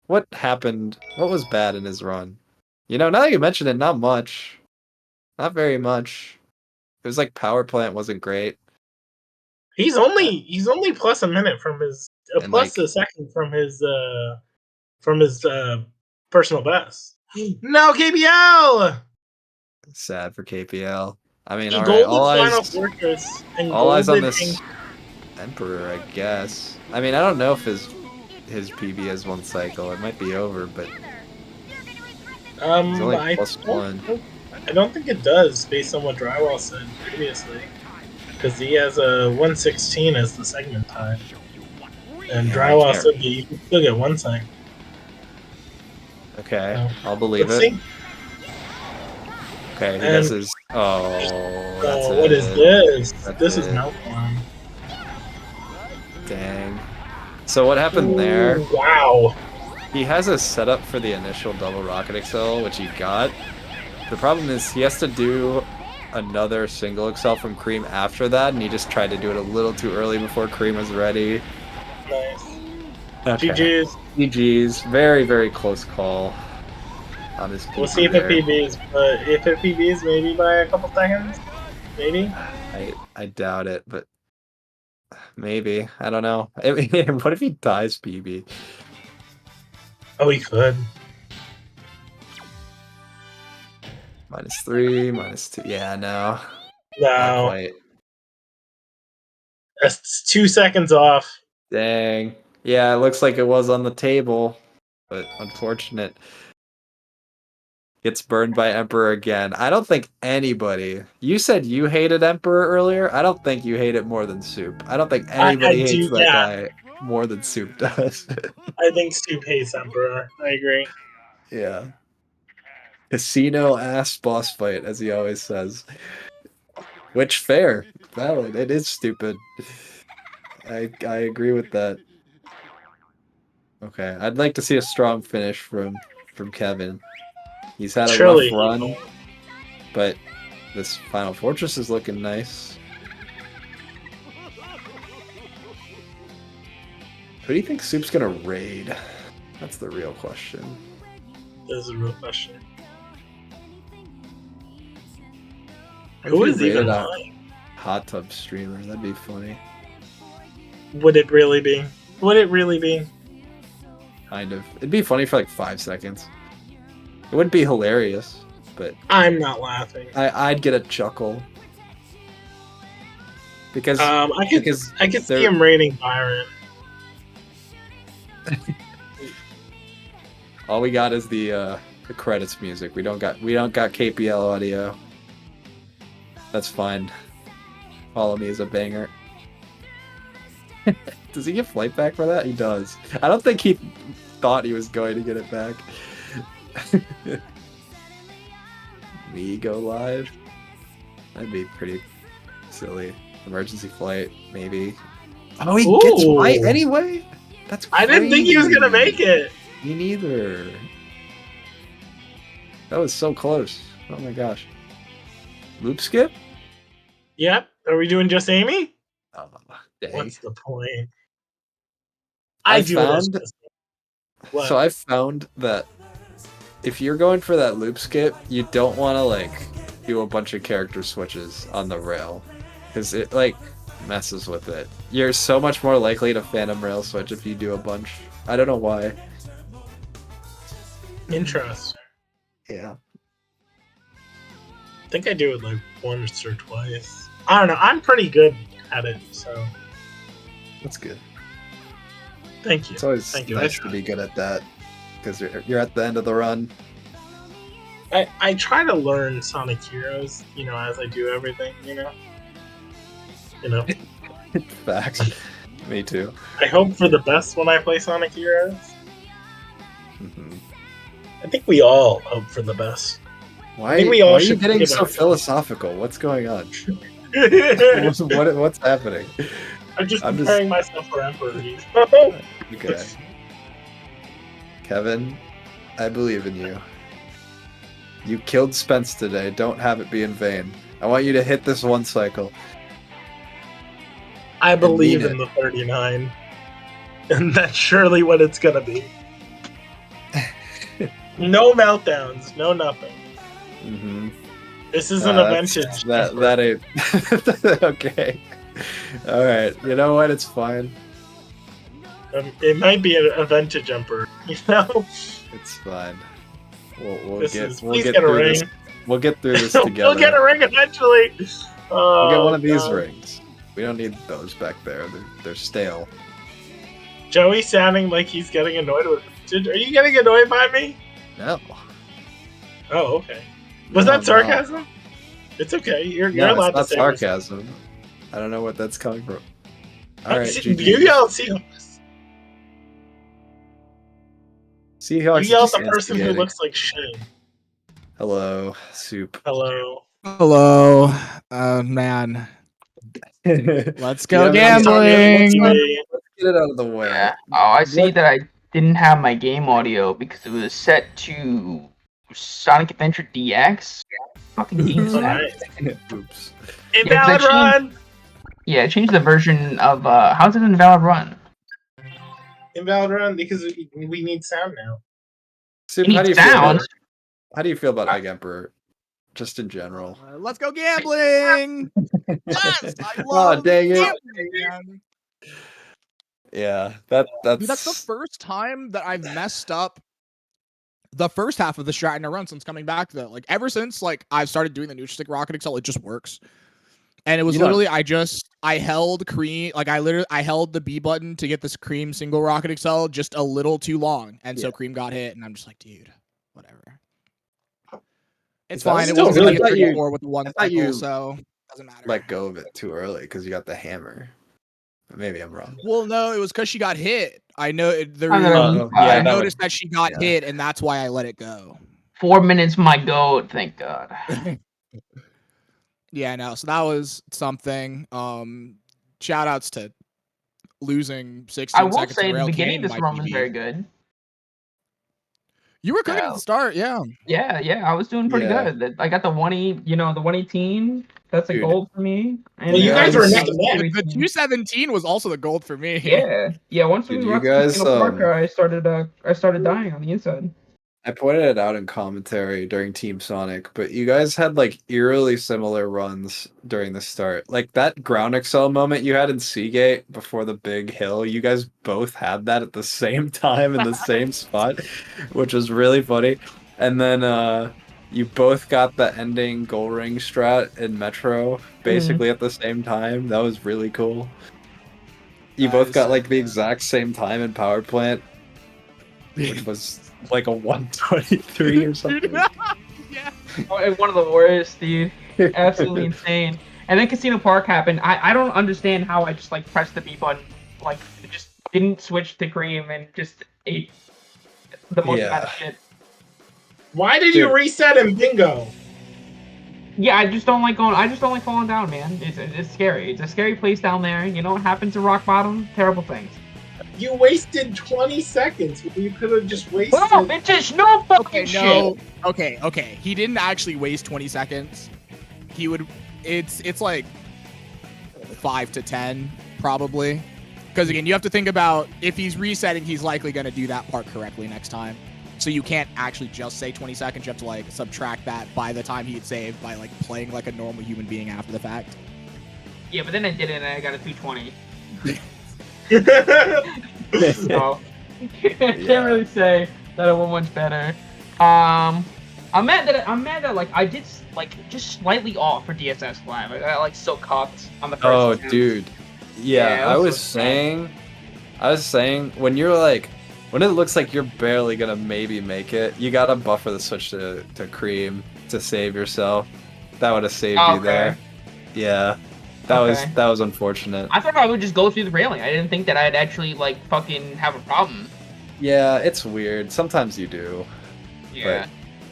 What happened? What was bad in his run? You know, now that you mention it, not much. Not very much. It was like power plant wasn't great. He's only plus a minute from his And, plus like- a second from his personal best. No KBL. Sad for KPL. I mean, He all right, golded all Final eyes, Fortress and all eyes on golded this Emperor, I guess. I mean, I don't know if his PB has one cycle. It might be over, but he's only I plus one. don't think it does based on what Drywall said previously. Because he has a 116 as the segment time. And Yeah, I Drywall can't- said that you can still get one cycle. Okay, So, I'll believe let's it. see. Okay, he And- does his. Oh, that's Oh, what is it. this? That's This is it. Meltdown. Dang. So what happened there? Ooh, wow. He has a setup for the initial double rocket excel, which he got. The problem is he has to do another single excel from Cream after that, and he just tried to do it a little too early before Cream was ready. Nice. Okay. GG's. GG's. Very, very close call on his PB We'll see if there. it PBs, but if it PBs, maybe by a couple seconds. Maybe. I doubt it, but maybe. I don't know. I mean, what if he dies PB? Oh, he could. -3, -2. Yeah, no. Not No. quite. That's 2 seconds off. Dang. Yeah, it looks like it was on the table, but unfortunate. Gets burned by Emperor again. I don't think anybody. You said you hated Emperor earlier. I don't think you hate it more than Soup. I don't think anybody I hates do, that yeah. guy more than Soup does. I think Stu hates Emperor. I agree. Yeah. Casino ass boss fight, as he always says. Which fair, valid. It is stupid. I agree with that. Okay, I'd like to see a strong finish from Kevin. He's had a Surely rough he run, will. but this Final Fortress is looking nice. Who do you think Soup's gonna raid? That's the real question. That is a real question. What Who if is he even raided a lying? hot tub streamer? That'd be funny. Would it really be? Would it really be? Kind of. It'd be funny for like 5 seconds. It wouldn't be hilarious, but I'm not laughing. I'd get a chuckle. Because I could see they're- him raiding Byron. all we got is the credits music. We don't got KPL audio. That's fine. Follow Me is a banger. Does he get flight back for that? He does. I don't think he thought he was going to get it back. Me go live? That'd be pretty silly. Emergency flight, maybe. Oh, he gets flight anyway? That's crazy. I didn't think he was gonna make it. Me neither. That was so close. Oh my gosh. Loop skip? Yep. Are we doing just Amy? Oh, dang. What's the point? I do found, those. What? So I found that if you're going for that loop skip, you don't want to like do a bunch of character switches on the rail, because it like messes with it. You're so much more likely to phantom rail switch if you do a bunch. I don't know why. Interesting. Yeah. I think I do it like once or twice. I don't know. I'm pretty good at it, so That's good. thank you. It's always Thank you. nice to be good at that, because you're at the end of the run. I try to learn Sonic Heroes, as I do everything, Facts. Me too. I hope for the best when I play Sonic Heroes. Mhm. I think we all hope for the best. Why, think we all why are you should getting think so about it. philosophical? What's going on? What's happening? I'm just I'm preparing myself for Emperor. Okay. Kevin, I believe in you. You killed Spence today. Don't have it be in vain. I want you to hit this one cycle. I believe mean in the 39. And that's surely what it's gonna be. No meltdowns, no nothing. Mm-hmm. This isn't a vintage. That ain't okay. All right. You know what? It's fine. It might be a vintage Emperor, It's fine. We'll Please get get a through ring. this. We'll get through this together. We'll get a ring eventually. We'll get one of these God. rings. We don't need those back there. They're stale. Joey sounding like he's getting annoyed with vintage. Are you getting annoyed by me? No. Oh, okay. Was No, that sarcasm? It's okay. You're No, allowed it's not to say sarcasm. I don't know what that's coming from. All right, You GG. yell at Seahawks. Seahawks You yell at just the person who instigating. looks like Shane. Hello, Soup. Hello. Hello, man. Let's go Yeah, gambling. let's get it out of the way. Yeah. Oh, I see that I didn't have my game audio because it was set to Sonic Adventure DX. Fucking game's that. Oops. Invalid run! Yeah, I changed the version of how's it an invalid run? Invalid run because we need sound now. Soup, You how need do you feel sound? about how do you feel about Egg Emperor? Just in general. Let's go gambling. Yes, I Oh, love dang it. gambling, man. Yeah, Dude, that's the first time that I've messed up the first half of the strat in a run since coming back, though. Like, ever since I've started doing the neutral stick rocket excel, it just works. And it was literally I held cream, I held the B button to get this cream single rocket excel just a little too long, and so cream got hit, and I'm just like, dude, whatever. It's fine. It wasn't really a 34 with the one cycle, so doesn't matter. Let go of it too early because you got the hammer. Maybe I'm wrong. Well, no, it was because she got hit. I know I noticed that she got hit, and that's why I let it go. 4 minutes, my goat. Thank God. Yeah, no. So that was something. Shout outs to losing 16 I will seconds say in the rail beginning King of this in my run was PB. very good. You were cooking Yeah. at the start, yeah. Yeah, I was doing pretty Yeah. good. I got the 118. That's a Dude. gold for me. And Well, you guys were neck the and neck. The 217 was also the gold for me. Yeah. Once we Did you left guys, Casino Parker, I started dying on the inside. I pointed it out in commentary during Team Sonic, but you guys had like eerily similar runs during the start. Like that ground excel moment you had in Seagate before the big hill, you guys both had that at the same time in the same spot, which was really funny. And then you both got the ending goal ring strat in Metro basically at the same time. That was really cool. You both got like the exact same time in Power Plant, which was like a 123 or something. Yeah. Oh, one of the worst, dude. Absolutely insane. And then Casino Park happened. I don't understand how I just like pressed the B button, like just didn't switch to cream and just ate the most amount of shit. Why did you reset in bingo? Yeah, I just don't like falling down, man. It's scary. It's a scary place down there. You know what happens at rock bottom? Terrible things. You wasted 20 seconds. You could have just wasted. Oh, bitches, no fucking shit. Okay. He didn't actually waste 20 seconds. He would. It's like 5 to 10 probably. Because again, you have to think about if he's resetting, he's likely going to do that part correctly next time. So you can't actually just say 20 seconds. You have to like subtract that by the time he'd saved by like playing like a normal human being after the fact. Yeah, but then I did it and I got a 220. So can't really say that it went much better. I'm mad that like I did like just slightly off for DSS Live. I got like so cuffed on the first attempt. Dude. Yeah, I was saying when you're like when it looks like you're barely gonna maybe make it, you gotta buffer the switch to cream to save yourself. That would have saved you there. Yeah. That was unfortunate. I thought I would just go through the railing. I didn't think that I'd actually like fucking have a problem. Yeah, it's weird. Sometimes you do. Yeah.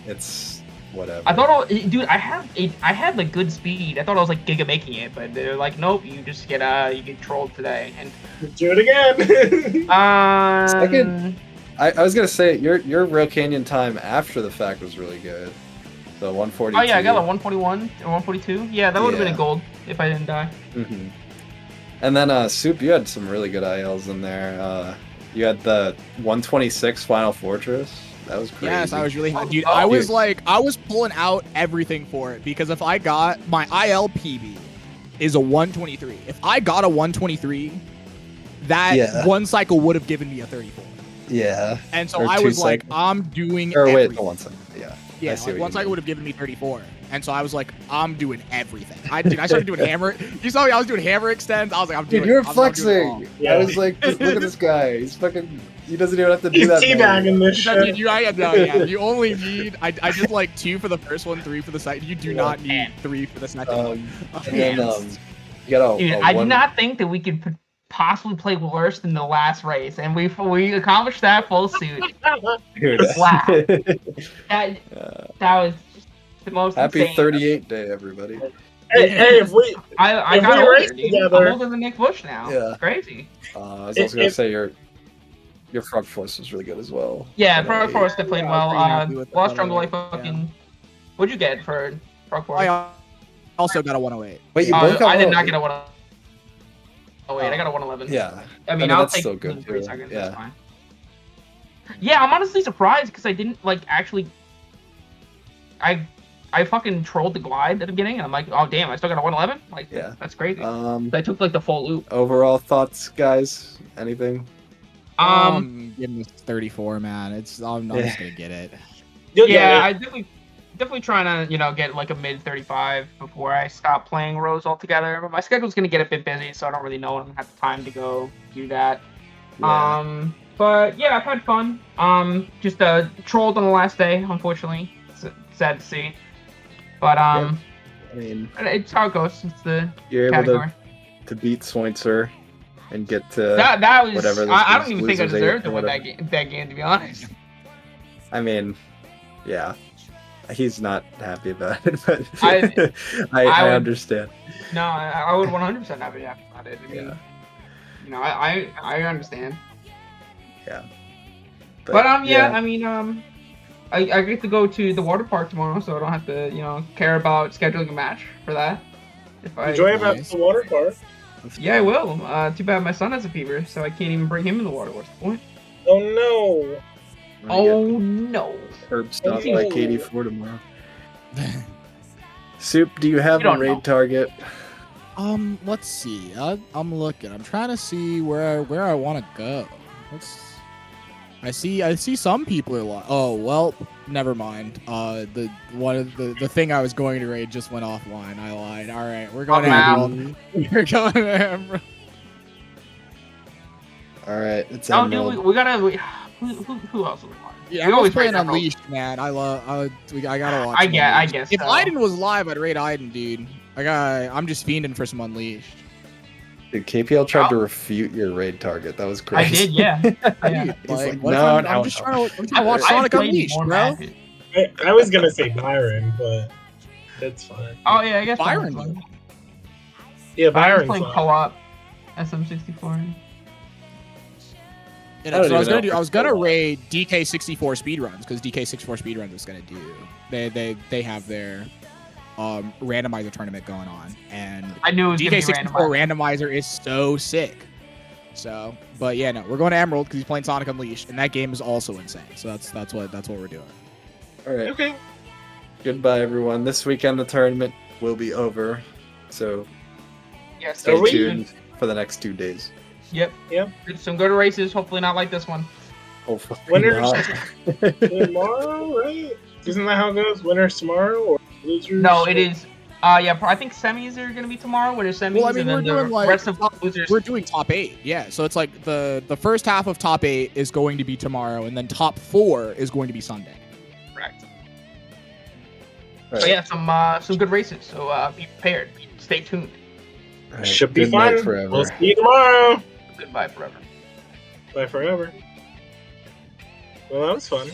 But it's whatever. I thought, dude, I had like good speed. I thought I was like giga making it, but they're like, nope, you just get trolled today. And do it again. Second, I was gonna say your Real Canyon time after the fact was really good. The 142. Oh yeah, I got a 141 or 142. Yeah, that would have been a gold if I didn't die. Mm-hmm. And then Soup, you had some really good ILs in there. You had the 126 Final Fortress. That was crazy. Yes, I was really high. Dude, I was pulling out everything for it because if I got my IL PB is a 123. If I got a 123, that one cycle would have given me a 34. Yeah. And so I was like, I'm doing everything. One second. Yeah. Yeah, like one cycle would have given me 34. And so I was like, I'm doing everything. I started doing hammer. You saw me, I was doing hammer extends. I was like, Dude, you're flexing. I was like, look at this guy. He's fucking. He doesn't even have to do that. He's teabagging this shit. You only need. I did like 2 for the first one, 3 for the second. You do not need 3 for the second one. And then you got Dude, I did not think that we could possibly play worse than the last race, and we accomplished that full suit. Dude. Wow. That was just the most Happy insane. 38 day, everybody. Hey, if we I got older, dude. I'm older than Nick Bush now. Yeah. It's crazy. I was also gonna say your frog force was really good as well. Yeah, frog force that played well. Lost Jungle, I fucking. What'd you get for frog force? I also got a 108. Wait, you both got I did not get a 108. Oh wait, I got a 111. Yeah. I mean, I'll that's take still good 3 too. seconds. Yeah. That's fine. Yeah, I'm honestly surprised because I didn't like actually. I fucking trolled the glide at the beginning, and I'm like, oh damn, I still got a 111. Like, Yeah. that's crazy. I took like the full loop. Overall thoughts, guys? Anything? Give me 34, man. I'm just gonna get it. Yeah, I definitely trying to get like a mid 35 before I stop playing Rose altogether. But my schedule's gonna get a bit busy, so I don't really know when I'm gonna have time to go do that. Yeah. But yeah, I've had fun. Just trolled on the last day, unfortunately. It's sad to see. But I mean, it's how it goes. It's the you're category. able to beat Swoincer and get to that was. whatever. I don't even think I losers deserved ate to or win whatever. that game, to be honest. I mean, yeah, he's not happy about it, but I I would- understand. No, I would 100% have it about it. I mean, I understand. Yeah. But yeah, I mean, I get to go to the water park tomorrow, so I don't have to, care about scheduling a match for that. If I Enjoy about the water park. Yeah, I will. Too bad my son has a fever, so I can't even bring him in the water. What's the point? Oh no. Oh no. Herb stuff Oh. like 84 tomorrow. Soup, do you have You a don't raid know. target? Let's see. I'm looking. I'm trying to see where I want to go. I see some people are like, oh well, never mind. The thing I was going to raid just went offline. I lied. All right, we're going to Emerald. We're going to Emerald. All right, it's Oh, Emerald. dude, we gotta. Who else? Yeah, We I was always playing raid Emerald. Unleashed, man. I gotta watch. I some guess Unleashed. If so. Aiden was live, I'd raid Aiden, dude. I'm just fiending for some Unleashed. Dude, KPL tried to refute your raid target. That was crazy. I did, yeah. Dude, He's like, what if no, I'm just trying to watch Sonic played Unleashed, more bro. matches. I was gonna say Byron, but that's fine. Oh yeah, I guess Byron. Byron's fun. Yeah, Byron's Byron's playing fine. co-op. SM64. You know, so I was gonna raid DK64 speedruns because DK64 speedruns is gonna do. They have their randomizer tournament going on, and I knew it was gonna be DK64 randomizer is so sick. So, but yeah, no, we're going to Emerald because he's playing Sonic Unleashed, and that game is also insane. So that's what we're doing. All right. Okay. Goodbye, everyone. This weekend the tournament will be over, so Yes, stay we- tuned for the next 2 days. Yep. Yep. Some good races. Hopefully not like this one. Hopefully Winners not. tomorrow, right? Isn't that how it goes? Winners tomorrow or losers? No, it is. Yeah, I think semis are gonna be tomorrow. Winners semis, Well, I mean, and we're then the doing like rest of losers. we're doing top 8. Yeah, so it's like the first half of top 8 is going to be tomorrow, and then top 4 is going to be Sunday. Correct. All So right. yeah, some good races. So be prepared. Stay tuned. All right. Should be Good night fun. forever. We'll see you tomorrow. Goodbye forever. Bye forever. Well, that was fun.